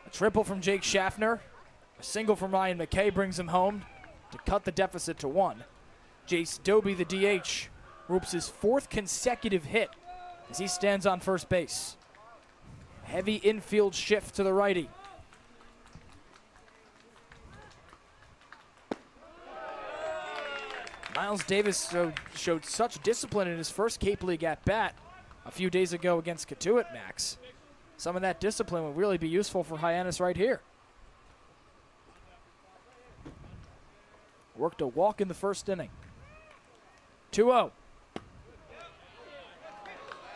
A triple from Jake Schaffner. A single from Ryan McKay brings him home to cut the deficit to 1. Jace Doby, the DH, ropes his 4th consecutive hit as he stands on first base. Heavy infield shift to the righty. Miles Davis showed such discipline in his first Cape League at-bat a few days ago against Catuit, Max. Some of that discipline would really be useful for Hyannis right here. Worked a walk in the first inning. 2-0.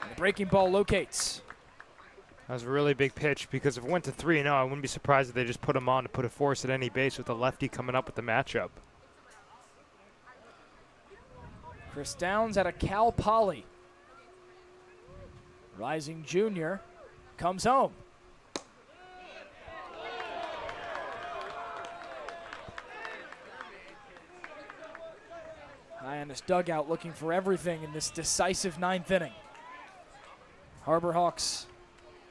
And the breaking ball locates. That was a really big pitch because if it went to 3-0, I wouldn't be surprised if they just put him on to put a force at any base with the lefty coming up with the matchup. Chris Downs out of Cal Poly. Rising junior comes home. Hyannis dugout looking for everything in this decisive 9th inning. Harbor Hawks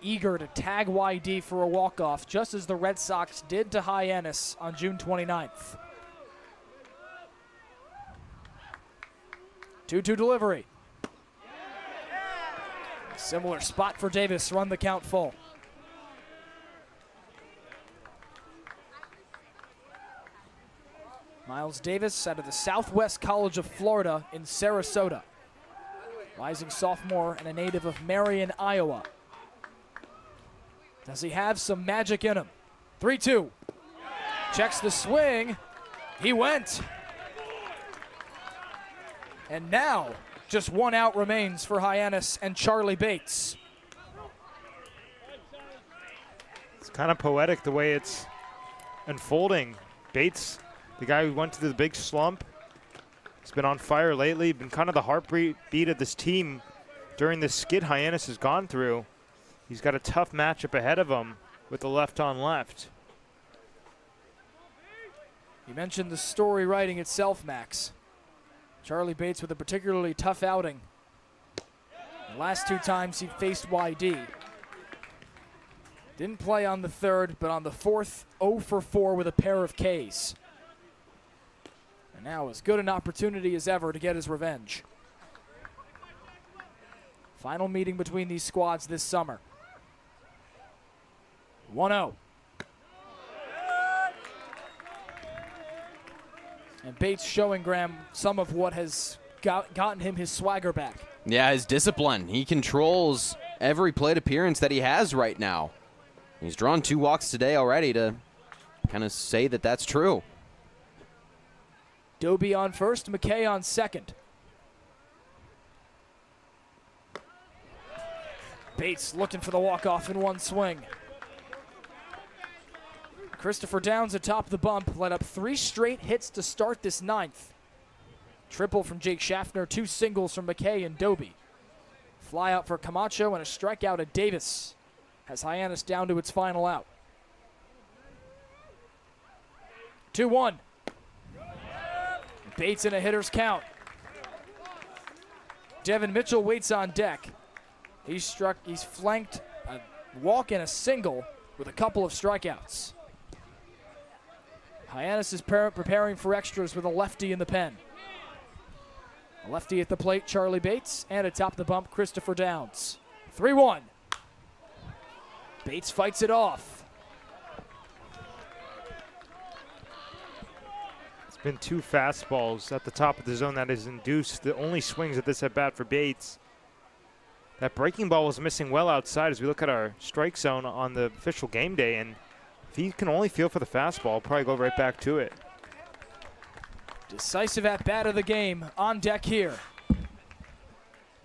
eager to tag Y-D for a walk-off, just as the Red Sox did to Hyannis on June 29th. 2-2 delivery. Similar spot for Davis, run the count full. Miles Davis out of the Southwest College of Florida in Sarasota. Rising sophomore and a native of Marion, Iowa. Does he have some magic in him? 3-2. Checks the swing. He went. And now, just 1 out remains for Hyannis and Charlie Bates. It's kind of poetic the way it's unfolding. Bates, the guy who went to the big slump, he's been on fire lately, been kind of the heartbeat of this team during this skid Hyannis has gone through. He's got a tough matchup ahead of him with the left on left. You mentioned the story writing itself, Max. Charlie Bates with a particularly tough outing. The last 2 times he faced Y-D. Didn't play on the 3rd, but on the 4th, 0 for 4 with a pair of Ks. And now as good an opportunity as ever to get his revenge. Final meeting between these squads this summer. 1-0. And Bates showing Graham some of what has gotten him his swagger back. Yeah, his discipline. He controls every plate appearance that he has right now. He's drawn 2 walks today already to kind of say that that's true. Doby on first, McKay on second. Bates looking for the walk-off in 1 swing. Christopher Downs atop the bump, led up 3 straight hits to start this 9th. Triple from Jake Schaffner, 2 singles from McKay and Doby. Fly out for Camacho and a strikeout at Davis has Hyannis down to its final out. 2-1. Bates in a hitter's count. Devin Mitchell waits on deck. He's flanked a walk and a single with a couple of strikeouts. Hyannis is preparing for extras with a lefty in the pen. A lefty at the plate, Charlie Bates, and atop the bump, Christopher Downs. 3-1. Bates fights it off. It's been 2 fastballs at the top of the zone that has induced the only swings at this at-bat for Bates. That breaking ball was missing well outside as we look at our strike zone on the official game day, and if he can only feel for the fastball, I'll probably go right back to it. Decisive at-bat of the game on deck here.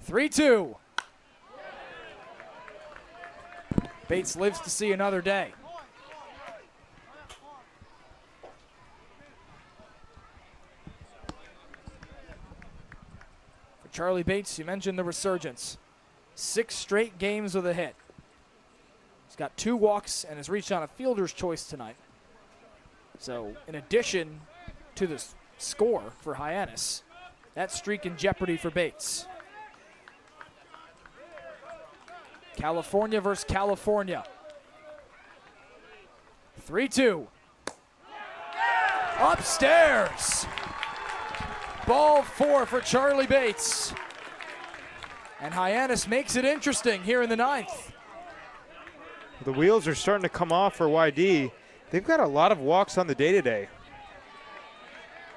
3-2. Bates lives to see another day. For Charlie Bates, you mentioned the resurgence. 6 straight games with a hit. He's got 2 walks and has reached on a fielder's choice tonight. So in addition to the score for Hyannis, that streak in jeopardy for Bates. California versus California. 3-2. Upstairs. Ball 4 for Charlie Bates. And Hyannis makes it interesting here in the 9th. The wheels are starting to come off for Y-D. They've got a lot of walks on the day today.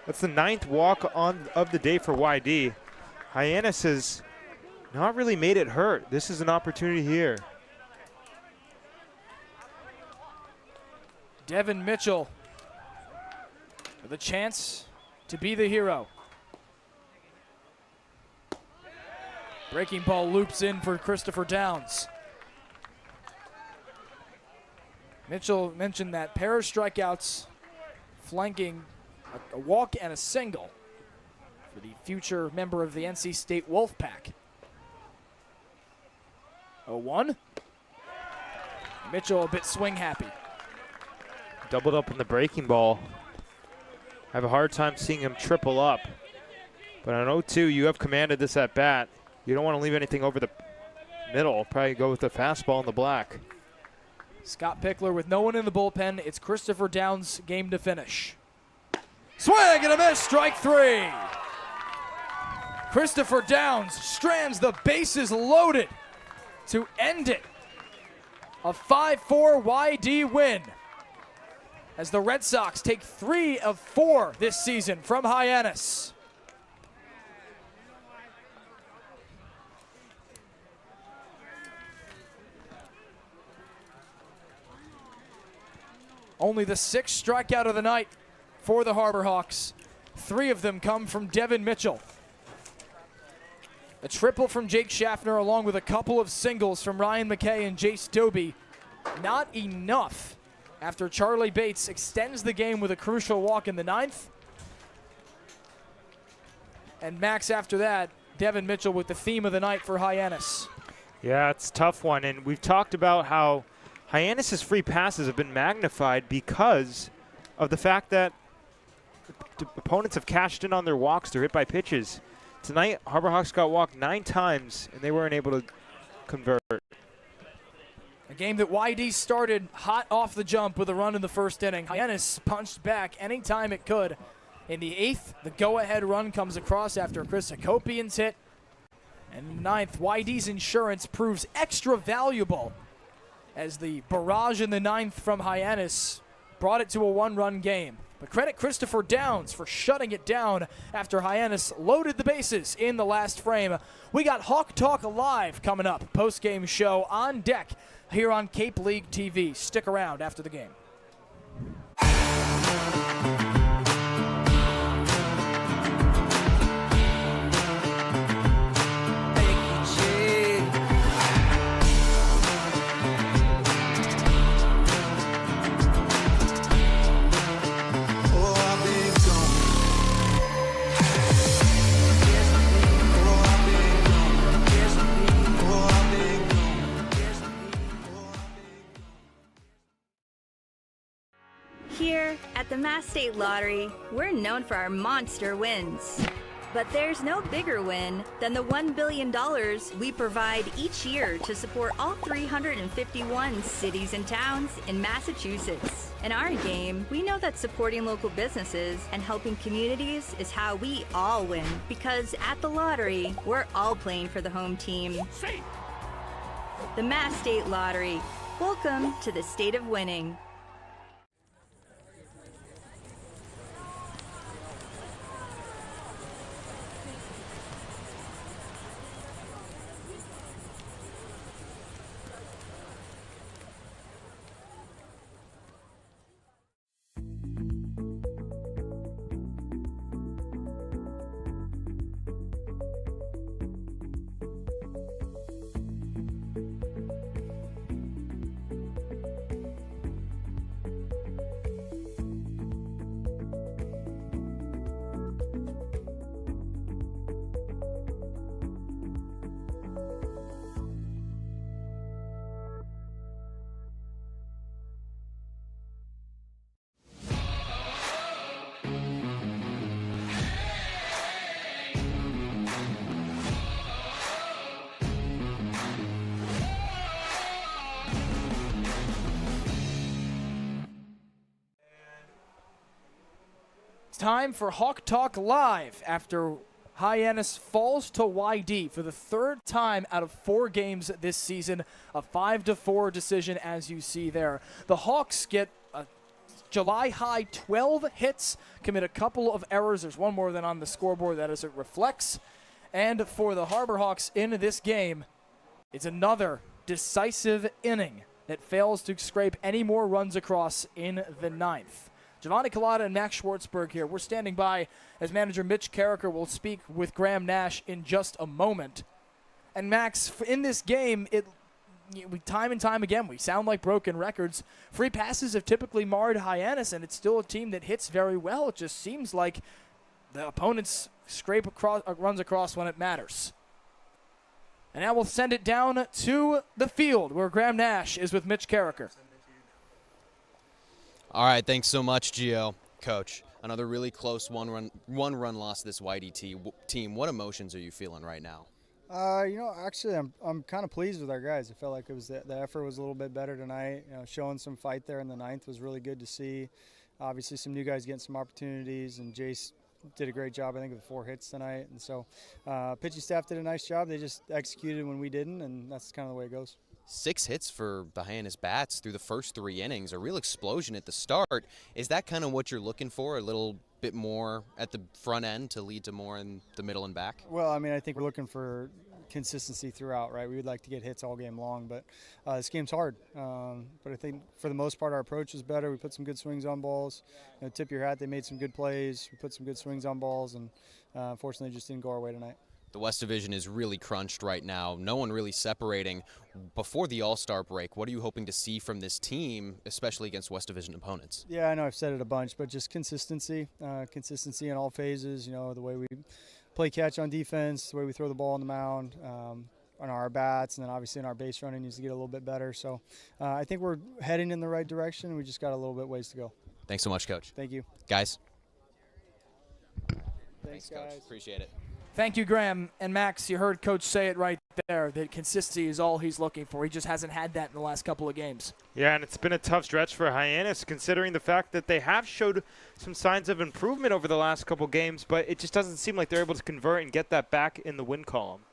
That's the 9th walk of the day for Y-D. Hyannis has not really made it hurt. This is an opportunity here. Devin Mitchell with a chance to be the hero. Breaking ball loops in for Christopher Downs. Mitchell mentioned that pair of strikeouts flanking a walk and a single for the future member of the NC State Wolfpack. 0-1. Mitchell a bit swing happy. Doubled up in the breaking ball. I have a hard time seeing him triple up. But on 0-2, you have commanded this at bat. You don't want to leave anything over the middle. Probably go with the fastball in the black. Scott Pickler with no one in the bullpen. It's Christopher Downs' game to finish. Swing and a miss, strike 3. Christopher Downs strands the bases loaded to end it. A 5-4 Y-D win as the Red Sox take 3 of 4 this season from Hyannis. Only the 6th strikeout of the night for the Harbor Hawks. 3 of them come from Devin Mitchell. A triple from Jake Schaffner along with a couple of singles from Ryan McKay and Jace Doby. Not enough after Charlie Bates extends the game with a crucial walk in the 9th. And Max after that, Devin Mitchell with the theme of the night for Hyannis. Yeah, it's a tough one. And we've talked about how Hyannis' free passes have been magnified because of the fact that the opponents have cashed in on their walks. They're hit by pitches. Tonight, Harbor Hawks got walked 9 times, and they weren't able to convert. A game that Y-D started hot off the jump with a run in the first inning. Hyannis punched back anytime it could. In the 8th, the go-ahead run comes across after Chris Hakopian's hit. And in the 9th, Y-D's insurance proves extra valuable as the barrage in the 9th from Hyannis brought it to a 1-run game. But credit Christopher Downs for shutting it down after Hyannis loaded the bases in the last frame. We got Hawk Talk Live coming up. Post-game show on deck here on Cape League TV. Stick around after the game. Here at the Mass State Lottery, we're known for our monster wins. But there's no bigger win than the $1 billion we provide each year to support all 351 cities and towns in Massachusetts. In our game, we know that supporting local businesses and helping communities is how we all win. Because at the lottery, we're all playing for the home team. The Mass State Lottery. Welcome to the state of winning. time for Hawk Talk Live after Hyannis falls to Y-D for the third time out of 4 games this season. A 5-4 decision, as you see there. The Hawks get a July high 12 hits, commit a couple of errors. There's one more than on the scoreboard, that is, it reflects. And for the Harbor Hawks in this game, it's another decisive inning that fails to scrape any more runs across in the 9th. Giovanni Collada and Max Schwartzberg here. We're standing by as manager Mitch Carricker will speak with Graham Nash in just a moment. And Max, in this game, time and time again, we sound like broken records. Free passes have typically marred Hyannis, and it's still a team that hits very well. It just seems like the opponents scrape runs across when it matters. And now we'll send it down to the field where Graham Nash is with Mitch Carricker. All right, thanks so much, Gio. Coach, another really close one-run loss to this Y-D team. What emotions are you feeling right now? Actually, I'm kind of pleased with our guys. I felt like it was the effort was a little bit better tonight. Showing some fight there in the 9th was really good to see. Obviously, some new guys getting some opportunities, and Jace did a great job, I think, with 4 hits tonight. And so pitching staff did a nice job. They just executed when we didn't, and that's kind of the way it goes. 6 hits for the Hyannis bats through the first 3 innings, a real explosion at the start. Is that kind of what you're looking for, a little bit more at the front end to lead to more in the middle and back? Well, I mean, I think we're looking for consistency throughout, right? We would like to get hits all game long, but this game's hard. But I think for the most part, our approach is better. We put some good swings on balls. Tip your hat, they made some good plays. We put some good swings on balls, and unfortunately, it just didn't go our way tonight. The West Division is really crunched right now. No one really separating. Before the All-Star break, what are you hoping to see from this team, especially against West Division opponents? Yeah, I know I've said it a bunch, but just consistency. Consistency in all phases, the way we play catch on defense, the way we throw the ball on the mound, on our bats, and then obviously in our base running needs to get a little bit better. So I think we're heading in the right direction. We just got a little bit ways to go. Thanks so much, Coach. Thank you. Guys. Thanks, guys. Coach. Appreciate it. Thank you, Graham. And Max, you heard Coach say it right there, that consistency is all he's looking for. He just hasn't had that in the last couple of games. Yeah, and it's been a tough stretch for Hyannis, considering the fact that they have showed some signs of improvement over the last couple games, but it just doesn't seem like they're able to convert and get that back in the win column.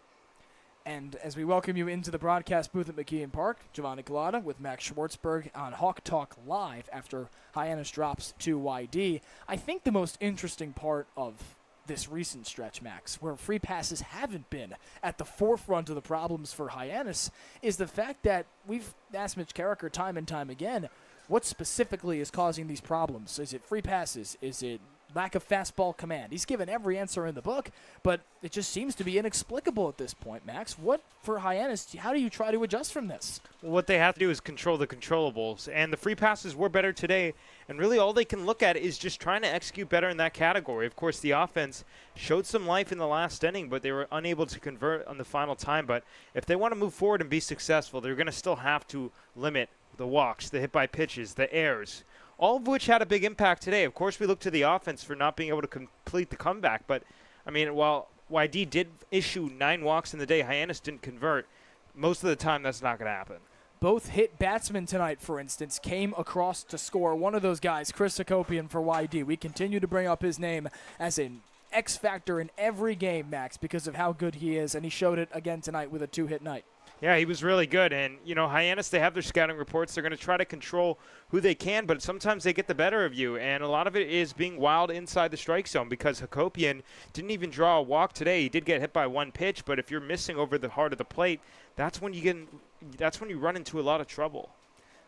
And as we welcome you into the broadcast booth at McKeon Park, Giovanni Collada with Max Schwartzberg on Hawk Talk Live after Hyannis drops to Y-D. I think the most interesting part of this recent stretch, Max, where free passes haven't been at the forefront of the problems for Hyannis, is the fact that we've asked Mitch Carricker time and time again, what specifically is causing these problems? Is it free passes? Is it lack of fastball command? He's given every answer in the book, but it just seems to be inexplicable at this point, Max. What, for Hyannis, how do you try to adjust from this? Well, what they have to do is control the controllables, and the free passes were better today, and really all they can look at is just trying to execute better in that category. Of course, the offense showed some life in the last inning, but they were unable to convert on the final time. But if they want to move forward and be successful, they're going to still have to limit the walks, the hit by pitches, the errors, all of which had a big impact today. Of course, we look to the offense for not being able to complete the comeback, but, I mean, while Y-D did issue 9 walks in the day, Hyannis didn't convert. Most of the time, that's not going to happen. Both hit batsmen tonight, for instance, came across to score. One of those guys, Chris Hakopian for Y-D. We continue to bring up his name as an X factor in every game, Max, because of how good he is, and he showed it again tonight with a 2-hit night. Yeah, he was really good. And, Hyannis, they have their scouting reports. They're going to try to control who they can, but sometimes they get the better of you. And a lot of it is being wild inside the strike zone, because Hakopian didn't even draw a walk today. He did get hit by 1 pitch, but if you're missing over the heart of the plate, that's when you run into a lot of trouble.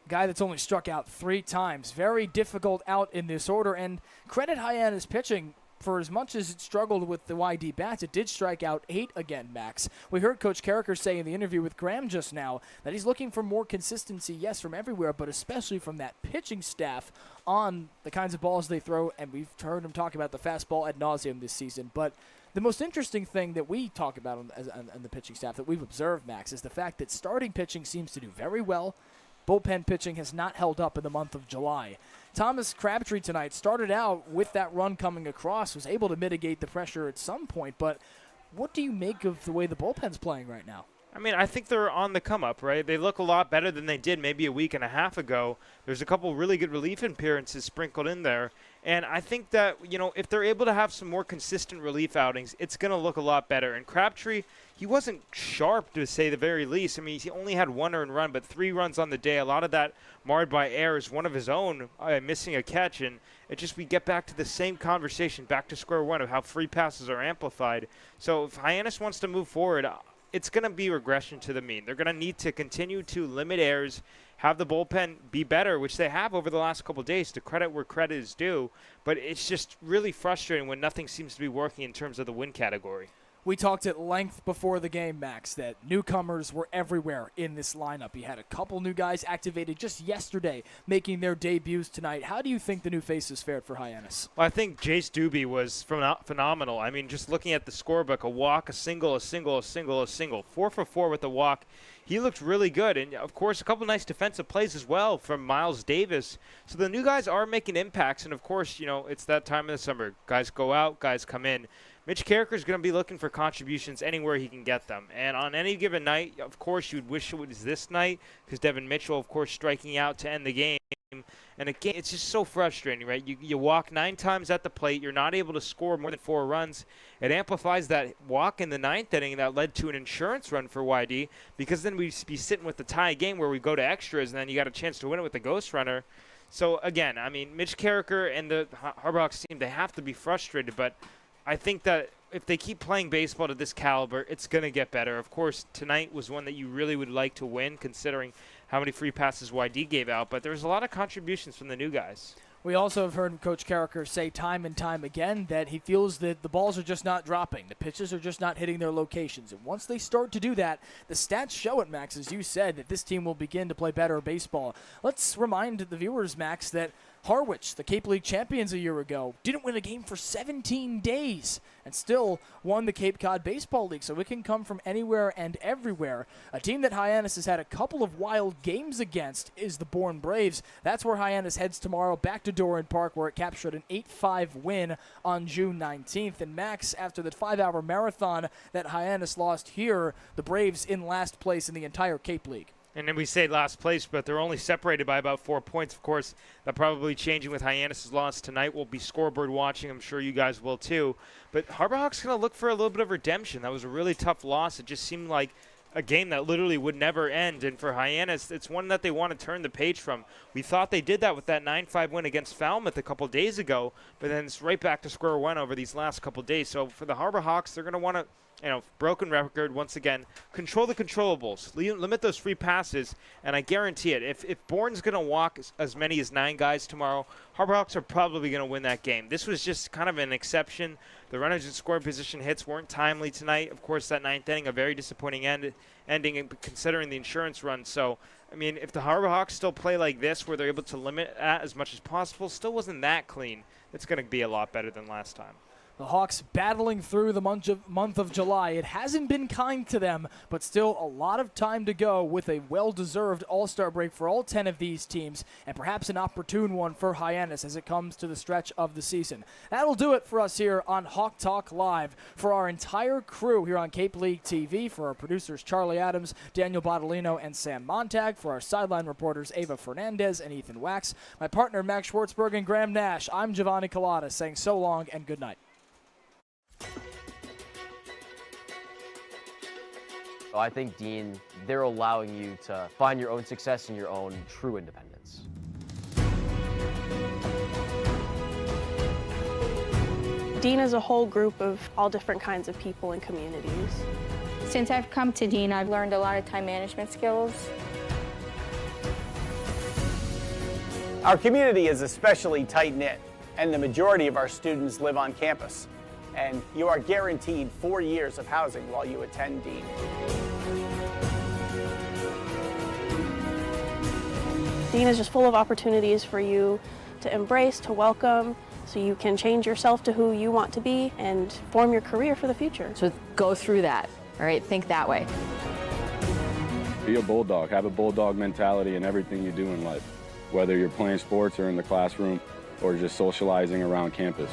Guy that's only struck out 3 times. Very difficult out in this order. And credit Hyannis pitching. For as much as it struggled with the Y-D bats, it did strike out 8 again, Max. We heard Coach Carricker say in the interview with Graham just now that he's looking for more consistency, yes, from everywhere, but especially from that pitching staff on the kinds of balls they throw, and we've heard him talk about the fastball ad nauseum this season. But the most interesting thing that we talk about on the pitching staff that we've observed, Max, is the fact that starting pitching seems to do very well. Bullpen pitching has not held up in the month of July. Thomas Crabtree tonight started out with that run coming across, was able to mitigate the pressure at some point, but what do you make of the way the bullpen's playing right now? I mean, I think they're on the come-up, right? They look a lot better than they did maybe a week and a half ago. There's a couple really good relief appearances sprinkled in there, And I think that, if they're able to have some more consistent relief outings, it's going to look a lot better. And Crabtree, he wasn't sharp, to say the very least. I mean, he only had 1 earned run, but 3 runs on the day. A lot of that marred by errors, one of his own missing a catch. And we get back to the same conversation, back to square one of how free passes are amplified. So if Hyannis wants to move forward, it's going to be regression to the mean. They're going to need to continue to limit errors, have the bullpen be better, which they have over the last couple of days, to credit where credit is due. But it's just really frustrating when nothing seems to be working in terms of the win category. We talked at length before the game, Max, that newcomers were everywhere in this lineup. You had a couple new guys activated just yesterday making their debuts tonight. How do you think the new faces fared for Hyannis? Well, I think Jace Doobie was phenomenal. I mean, just looking at the scorebook, a walk, a single, a single, a single, a single. 4 for 4 with a walk. He looked really good. And, of course, a couple nice defensive plays as well from Miles Davis. So the new guys are making impacts. And, of course, it's that time of the summer. Guys go out, guys come in. Mitch Carricker is going to be looking for contributions anywhere he can get them. And on any given night, of course, you'd wish it was this night because Devin Mitchell, of course, striking out to end the game. And again, it's just so frustrating, right? You walk 9 times at the plate. You're not able to score more than 4 runs. It amplifies that walk in the 9th inning that led to an insurance run for Y-D, because then we'd be sitting with the tie game where we go to extras, and then you got a chance to win it with the ghost runner. So, again, I mean, Mitch Carricker and the Harbor Hawks team, they have to be frustrated, but I think that if they keep playing baseball to this caliber, it's going to get better. Of course, tonight was one that you really would like to win, considering how many free passes Y-D gave out. But there was a lot of contributions from the new guys. We also have heard Coach Carricker say time and time again that he feels that the balls are just not dropping. The pitches are just not hitting their locations. And once they start to do that, the stats show it, Max, as you said, that this team will begin to play better baseball. Let's remind the viewers, Max, that Harwich, the Cape League champions a year ago, didn't win a game for 17 days and still won the Cape Cod Baseball League. So it can come from anywhere and everywhere. A team that Hyannis has had a couple of wild games against is the Bourne Braves. That's where Hyannis heads tomorrow, back to Doran Park, where it captured an 8-5 win on June 19th. And Max, after the 5-hour marathon that Hyannis lost here, the Braves in last place in the entire Cape League. And then we say last place, but they're only separated by about 4 points. Of course, that probably changing with Hyannis' loss tonight. We'll be scoreboard watching. I'm sure you guys will too. But Harbor Hawks going to look for a little bit of redemption. That was a really tough loss. It just seemed like a game that literally would never end. And for Hyannis, it's one that they want to turn the page from. We thought they did that with that 9-5 win against Falmouth a couple days ago, but then it's right back to square one over these last couple days. So for the Harbor Hawks, they're going to want to, broken record once again, control the controllables, limit those free passes, and I guarantee it, if Bourne's going to walk as many as 9 guys tomorrow, Harbor Hawks are probably going to win that game. This was just kind of an exception. The runners in scoring position hits weren't timely tonight. Of course, that 9th inning, a very disappointing ending considering the insurance run. So, I mean, if the Harbor Hawks still play like this, where they're able to limit that as much as possible, still wasn't that clean, it's going to be a lot better than last time. The Hawks battling through the month of July. It hasn't been kind to them, but still a lot of time to go with a well-deserved All-Star break for all 10 of these teams, and perhaps an opportune one for Hyannis as it comes to the stretch of the season. That'll do it for us here on Hawk Talk Live. For our entire crew here on Cape League TV, for our producers Charlie Adams, Daniel Bottolino, and Sam Montag, for our sideline reporters Ava Fernandez and Ethan Wax, my partner Max Schwartzberg and Graham Nash, I'm Giovanni Collada saying so long and good night. I think, Dean, they're allowing you to find your own success and your own true independence. Dean is a whole group of all different kinds of people and communities. Since I've come to Dean, I've learned a lot of time management skills. Our community is especially tight-knit, and the majority of our students live on campus. And you are guaranteed 4 years of housing while you attend Dean. Dean is just full of opportunities for you to embrace, to welcome, so you can change yourself to who you want to be and form your career for the future. So go through that, all right? Think that way. Be a bulldog. Have a bulldog mentality in everything you do in life, whether you're playing sports or in the classroom or just socializing around campus.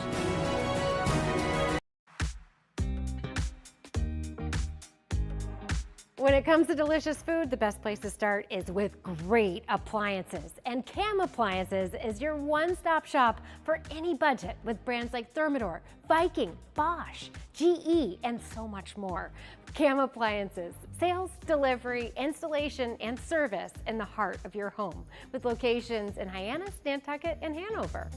When it comes to delicious food, the best place to start is with great appliances. And Cam Appliances is your one-stop shop for any budget with brands like Thermador, Viking, Bosch, GE, and so much more. Cam Appliances, sales, delivery, installation, and service in the heart of your home with locations in Hyannis, Nantucket, and Hanover.